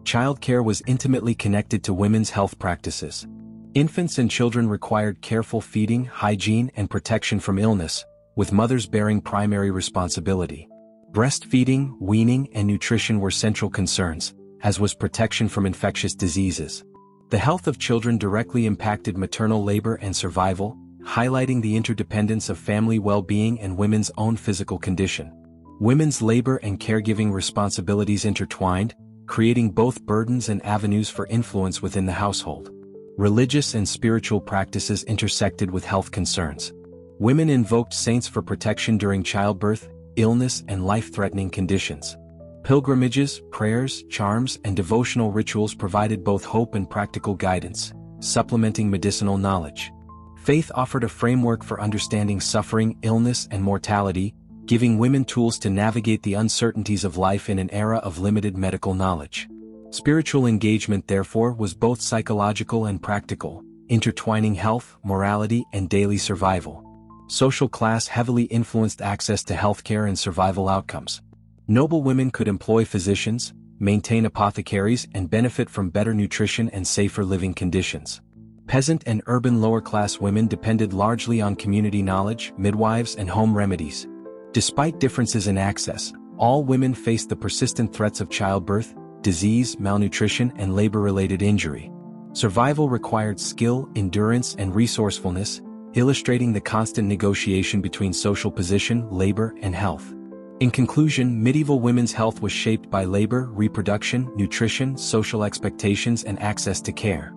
Childcare was intimately connected to women's health practices. Infants and children required careful feeding, hygiene, and protection from illness, with mothers bearing primary responsibility. Breastfeeding, weaning, and nutrition were central concerns, as was protection from infectious diseases. The health of children directly impacted maternal labor and survival, highlighting the interdependence of family well-being and women's own physical condition. Women's labor and caregiving responsibilities intertwined, creating both burdens and avenues for influence within the household. Religious and spiritual practices intersected with health concerns. Women invoked saints for protection during childbirth, illness, and life-threatening conditions. Pilgrimages, prayers, charms, and devotional rituals provided both hope and practical guidance, supplementing medicinal knowledge. Faith offered a framework for understanding suffering, illness, and mortality, giving women tools to navigate the uncertainties of life in an era of limited medical knowledge. Spiritual engagement, therefore, was both psychological and practical, intertwining health, morality, and daily survival. Social class heavily influenced access to healthcare and survival outcomes. Noble women could employ physicians, maintain apothecaries, and benefit from better nutrition and safer living conditions. Peasant and urban lower-class women depended largely on community knowledge, midwives, and home remedies. Despite differences in access, all women faced the persistent threats of childbirth, disease, malnutrition, and labor-related injury. Survival required skill, endurance, and resourcefulness, illustrating the constant negotiation between social position, labor, and health. In conclusion, medieval women's health was shaped by labor, reproduction, nutrition, social expectations, and access to care.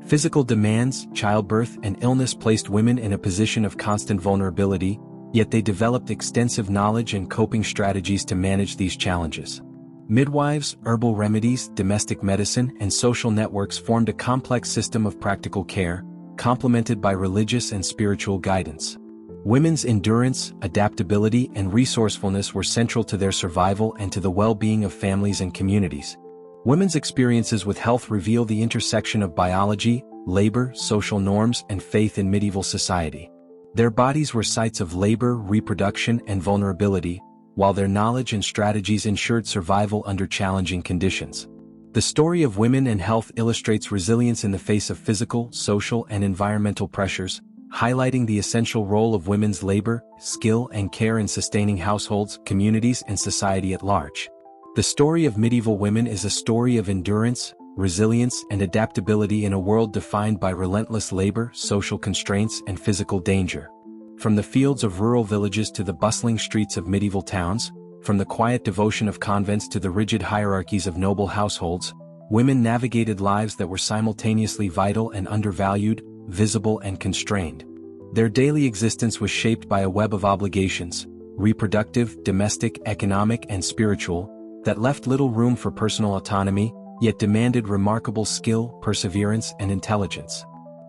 Physical demands, childbirth, and illness placed women in a position of constant vulnerability, yet they developed extensive knowledge and coping strategies to manage these challenges. Midwives, herbal remedies, domestic medicine, and social networks formed a complex system of practical care, complemented by religious and spiritual guidance. Women's endurance, adaptability, and resourcefulness were central to their survival and to the well-being of families and communities. Women's experiences with health reveal the intersection of biology, labor, social norms, and faith in medieval society. Their bodies were sites of labor, reproduction, and vulnerability, while their knowledge and strategies ensured survival under challenging conditions. The story of women and health illustrates resilience in the face of physical, social, and environmental pressures, highlighting the essential role of women's labor, skill, and care in sustaining households, communities, and society at large. The story of medieval women is a story of endurance, resilience, and adaptability in a world defined by relentless labor, social constraints, and physical danger. From the fields of rural villages to the bustling streets of medieval towns, from the quiet devotion of convents to the rigid hierarchies of noble households, women navigated lives that were simultaneously vital and undervalued, visible and constrained. Their daily existence was shaped by a web of obligations, reproductive, domestic, economic, and spiritual, that left little room for personal autonomy, yet demanded remarkable skill, perseverance, and intelligence.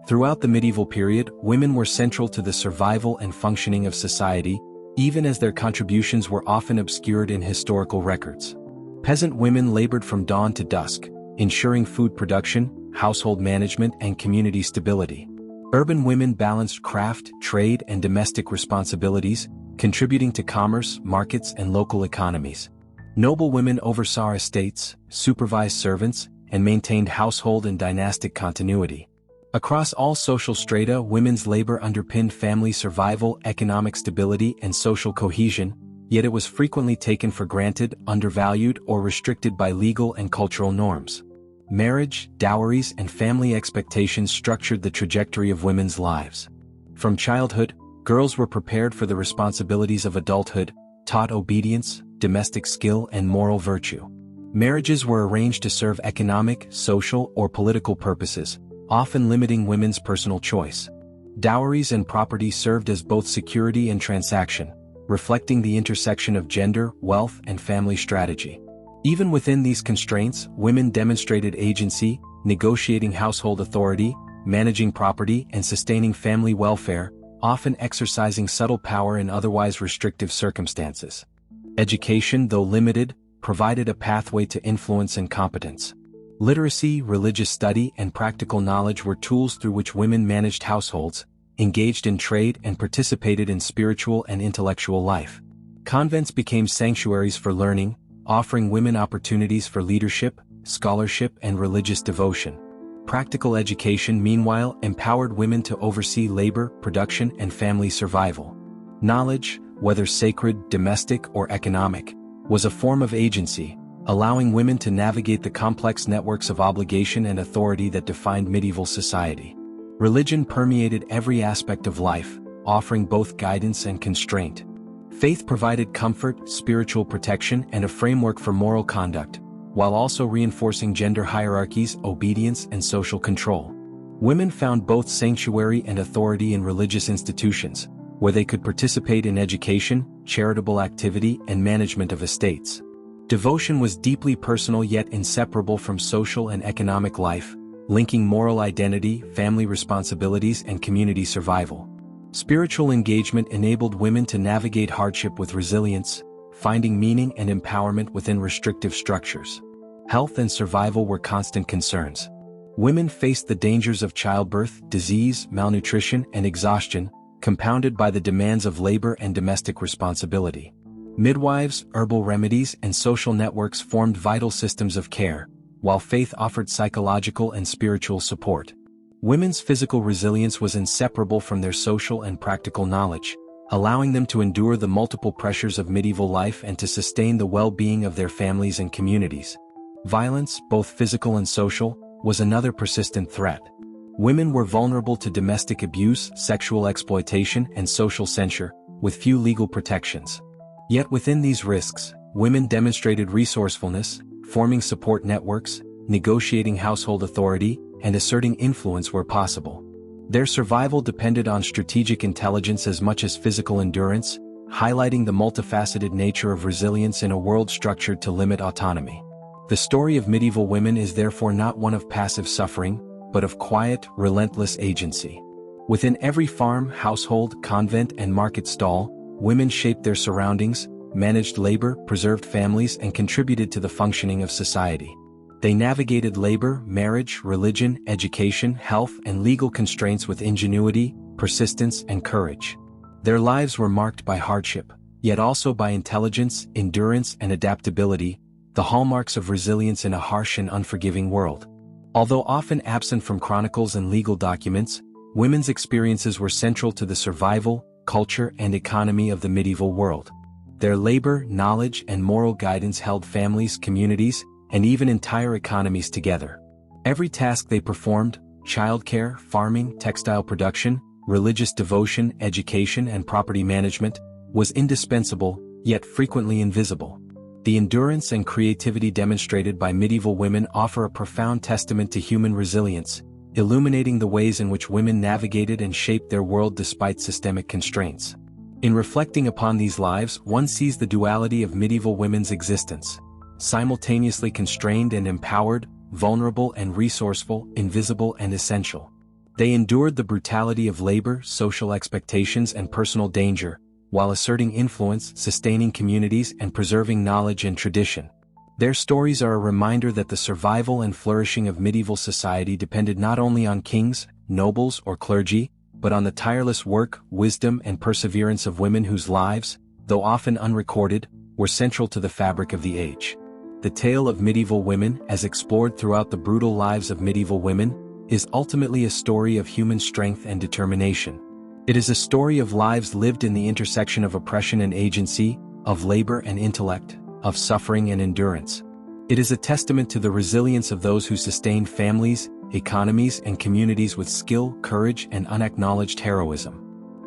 Throughout the medieval period, women were central to the survival and functioning of society, even as their contributions were often obscured in historical records. Peasant women labored from dawn to dusk, ensuring food production, household management, and community stability. Urban women balanced craft, trade, and domestic responsibilities, contributing to commerce, markets, and local economies. Noble women oversaw estates, supervised servants, and maintained household and dynastic continuity. Across all social strata, women's labor underpinned family survival, economic stability, and social cohesion, yet it was frequently taken for granted, undervalued, or restricted by legal and cultural norms. Marriage, dowries, and family expectations structured the trajectory of women's lives. From childhood, girls were prepared for the responsibilities of adulthood, taught obedience, domestic skill, and moral virtue. Marriages were arranged to serve economic, social, or political purposes, often limiting women's personal choice. Dowries and property served as both security and transaction, reflecting the intersection of gender, wealth, and family strategy. Even within these constraints, women demonstrated agency, negotiating household authority, managing property, and sustaining family welfare, often exercising subtle power in otherwise restrictive circumstances. Education, though limited, provided a pathway to influence and competence. Literacy, religious study, and practical knowledge were tools through which women managed households, engaged in trade, and participated in spiritual and intellectual life. Convents became sanctuaries for learning, offering women opportunities for leadership, scholarship, and religious devotion. Practical education, meanwhile, empowered women to oversee labor, production, and family survival. Knowledge, whether sacred, domestic, or economic, was a form of agency, allowing women to navigate the complex networks of obligation and authority that defined medieval society. Religion permeated every aspect of life, offering both guidance and constraint. Faith provided comfort, spiritual protection, and a framework for moral conduct, while also reinforcing gender hierarchies, obedience, and social control. Women found both sanctuary and authority in religious institutions, where they could participate in education, charitable activity, and management of estates. Devotion was deeply personal yet inseparable from social and economic life, linking moral identity, family responsibilities, and community survival. Spiritual engagement enabled women to navigate hardship with resilience, finding meaning and empowerment within restrictive structures. Health and survival were constant concerns. Women faced the dangers of childbirth, disease, malnutrition, and exhaustion, compounded by the demands of labor and domestic responsibility. Midwives, herbal remedies, and social networks formed vital systems of care, while faith offered psychological and spiritual support. Women's physical resilience was inseparable from their social and practical knowledge, allowing them to endure the multiple pressures of medieval life and to sustain the well-being of their families and communities. Violence, both physical and social, was another persistent threat. Women were vulnerable to domestic abuse, sexual exploitation, and social censure, with few legal protections. Yet within these risks, women demonstrated resourcefulness, forming support networks, negotiating household authority, and asserting influence where possible. Their survival depended on strategic intelligence as much as physical endurance, highlighting the multifaceted nature of resilience in a world structured to limit autonomy. The story of medieval women is therefore not one of passive suffering, but of quiet, relentless agency. Within every farm, household, convent, and market stall, women shaped their surroundings, managed labor, preserved families, and contributed to the functioning of society. They navigated labor, marriage, religion, education, health, and legal constraints with ingenuity, persistence, and courage. Their lives were marked by hardship, yet also by intelligence, endurance, and adaptability, the hallmarks of resilience in a harsh and unforgiving world. Although often absent from chronicles and legal documents, women's experiences were central to the survival, culture, and economy of the medieval world. Their labor, knowledge, and moral guidance held families, communities, and even entire economies together. Every task they performed, childcare, farming, textile production, religious devotion, education, and property management, was indispensable, yet frequently invisible. The endurance and creativity demonstrated by medieval women offer a profound testament to human resilience, illuminating the ways in which women navigated and shaped their world despite systemic constraints. In reflecting upon these lives, one sees the duality of medieval women's existence: simultaneously constrained and empowered, vulnerable and resourceful, invisible and essential. They endured the brutality of labor, social expectations, and personal danger, while asserting influence, sustaining communities, and preserving knowledge and tradition. Their stories are a reminder that the survival and flourishing of medieval society depended not only on kings, nobles, or clergy, but on the tireless work, wisdom, and perseverance of women whose lives, though often unrecorded, were central to the fabric of the age. The tale of medieval women, as explored throughout the brutal lives of medieval women, is ultimately a story of human strength and determination. It is a story of lives lived in the intersection of oppression and agency, of labor and intellect, of suffering and endurance. It is a testament to the resilience of those who sustained families, economies, and communities with skill, courage, and unacknowledged heroism.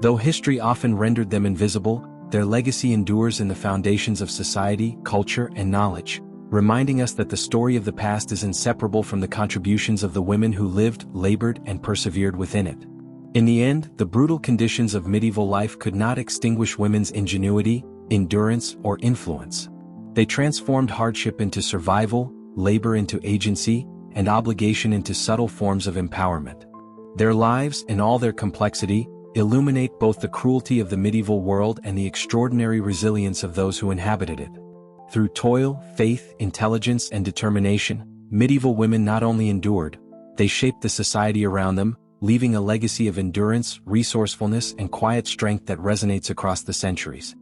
Though history often rendered them invisible, their legacy endures in the foundations of society, culture, and knowledge, reminding us that the story of the past is inseparable from the contributions of the women who lived, labored, and persevered within it. In the end, the brutal conditions of medieval life could not extinguish women's ingenuity, endurance, or influence. They transformed hardship into survival, labor into agency, and obligation into subtle forms of empowerment. Their lives, in all their complexity, illuminate both the cruelty of the medieval world and the extraordinary resilience of those who inhabited it. Through toil, faith, intelligence, and determination, medieval women not only endured, they shaped the society around them, leaving a legacy of endurance, resourcefulness, and quiet strength that resonates across the centuries.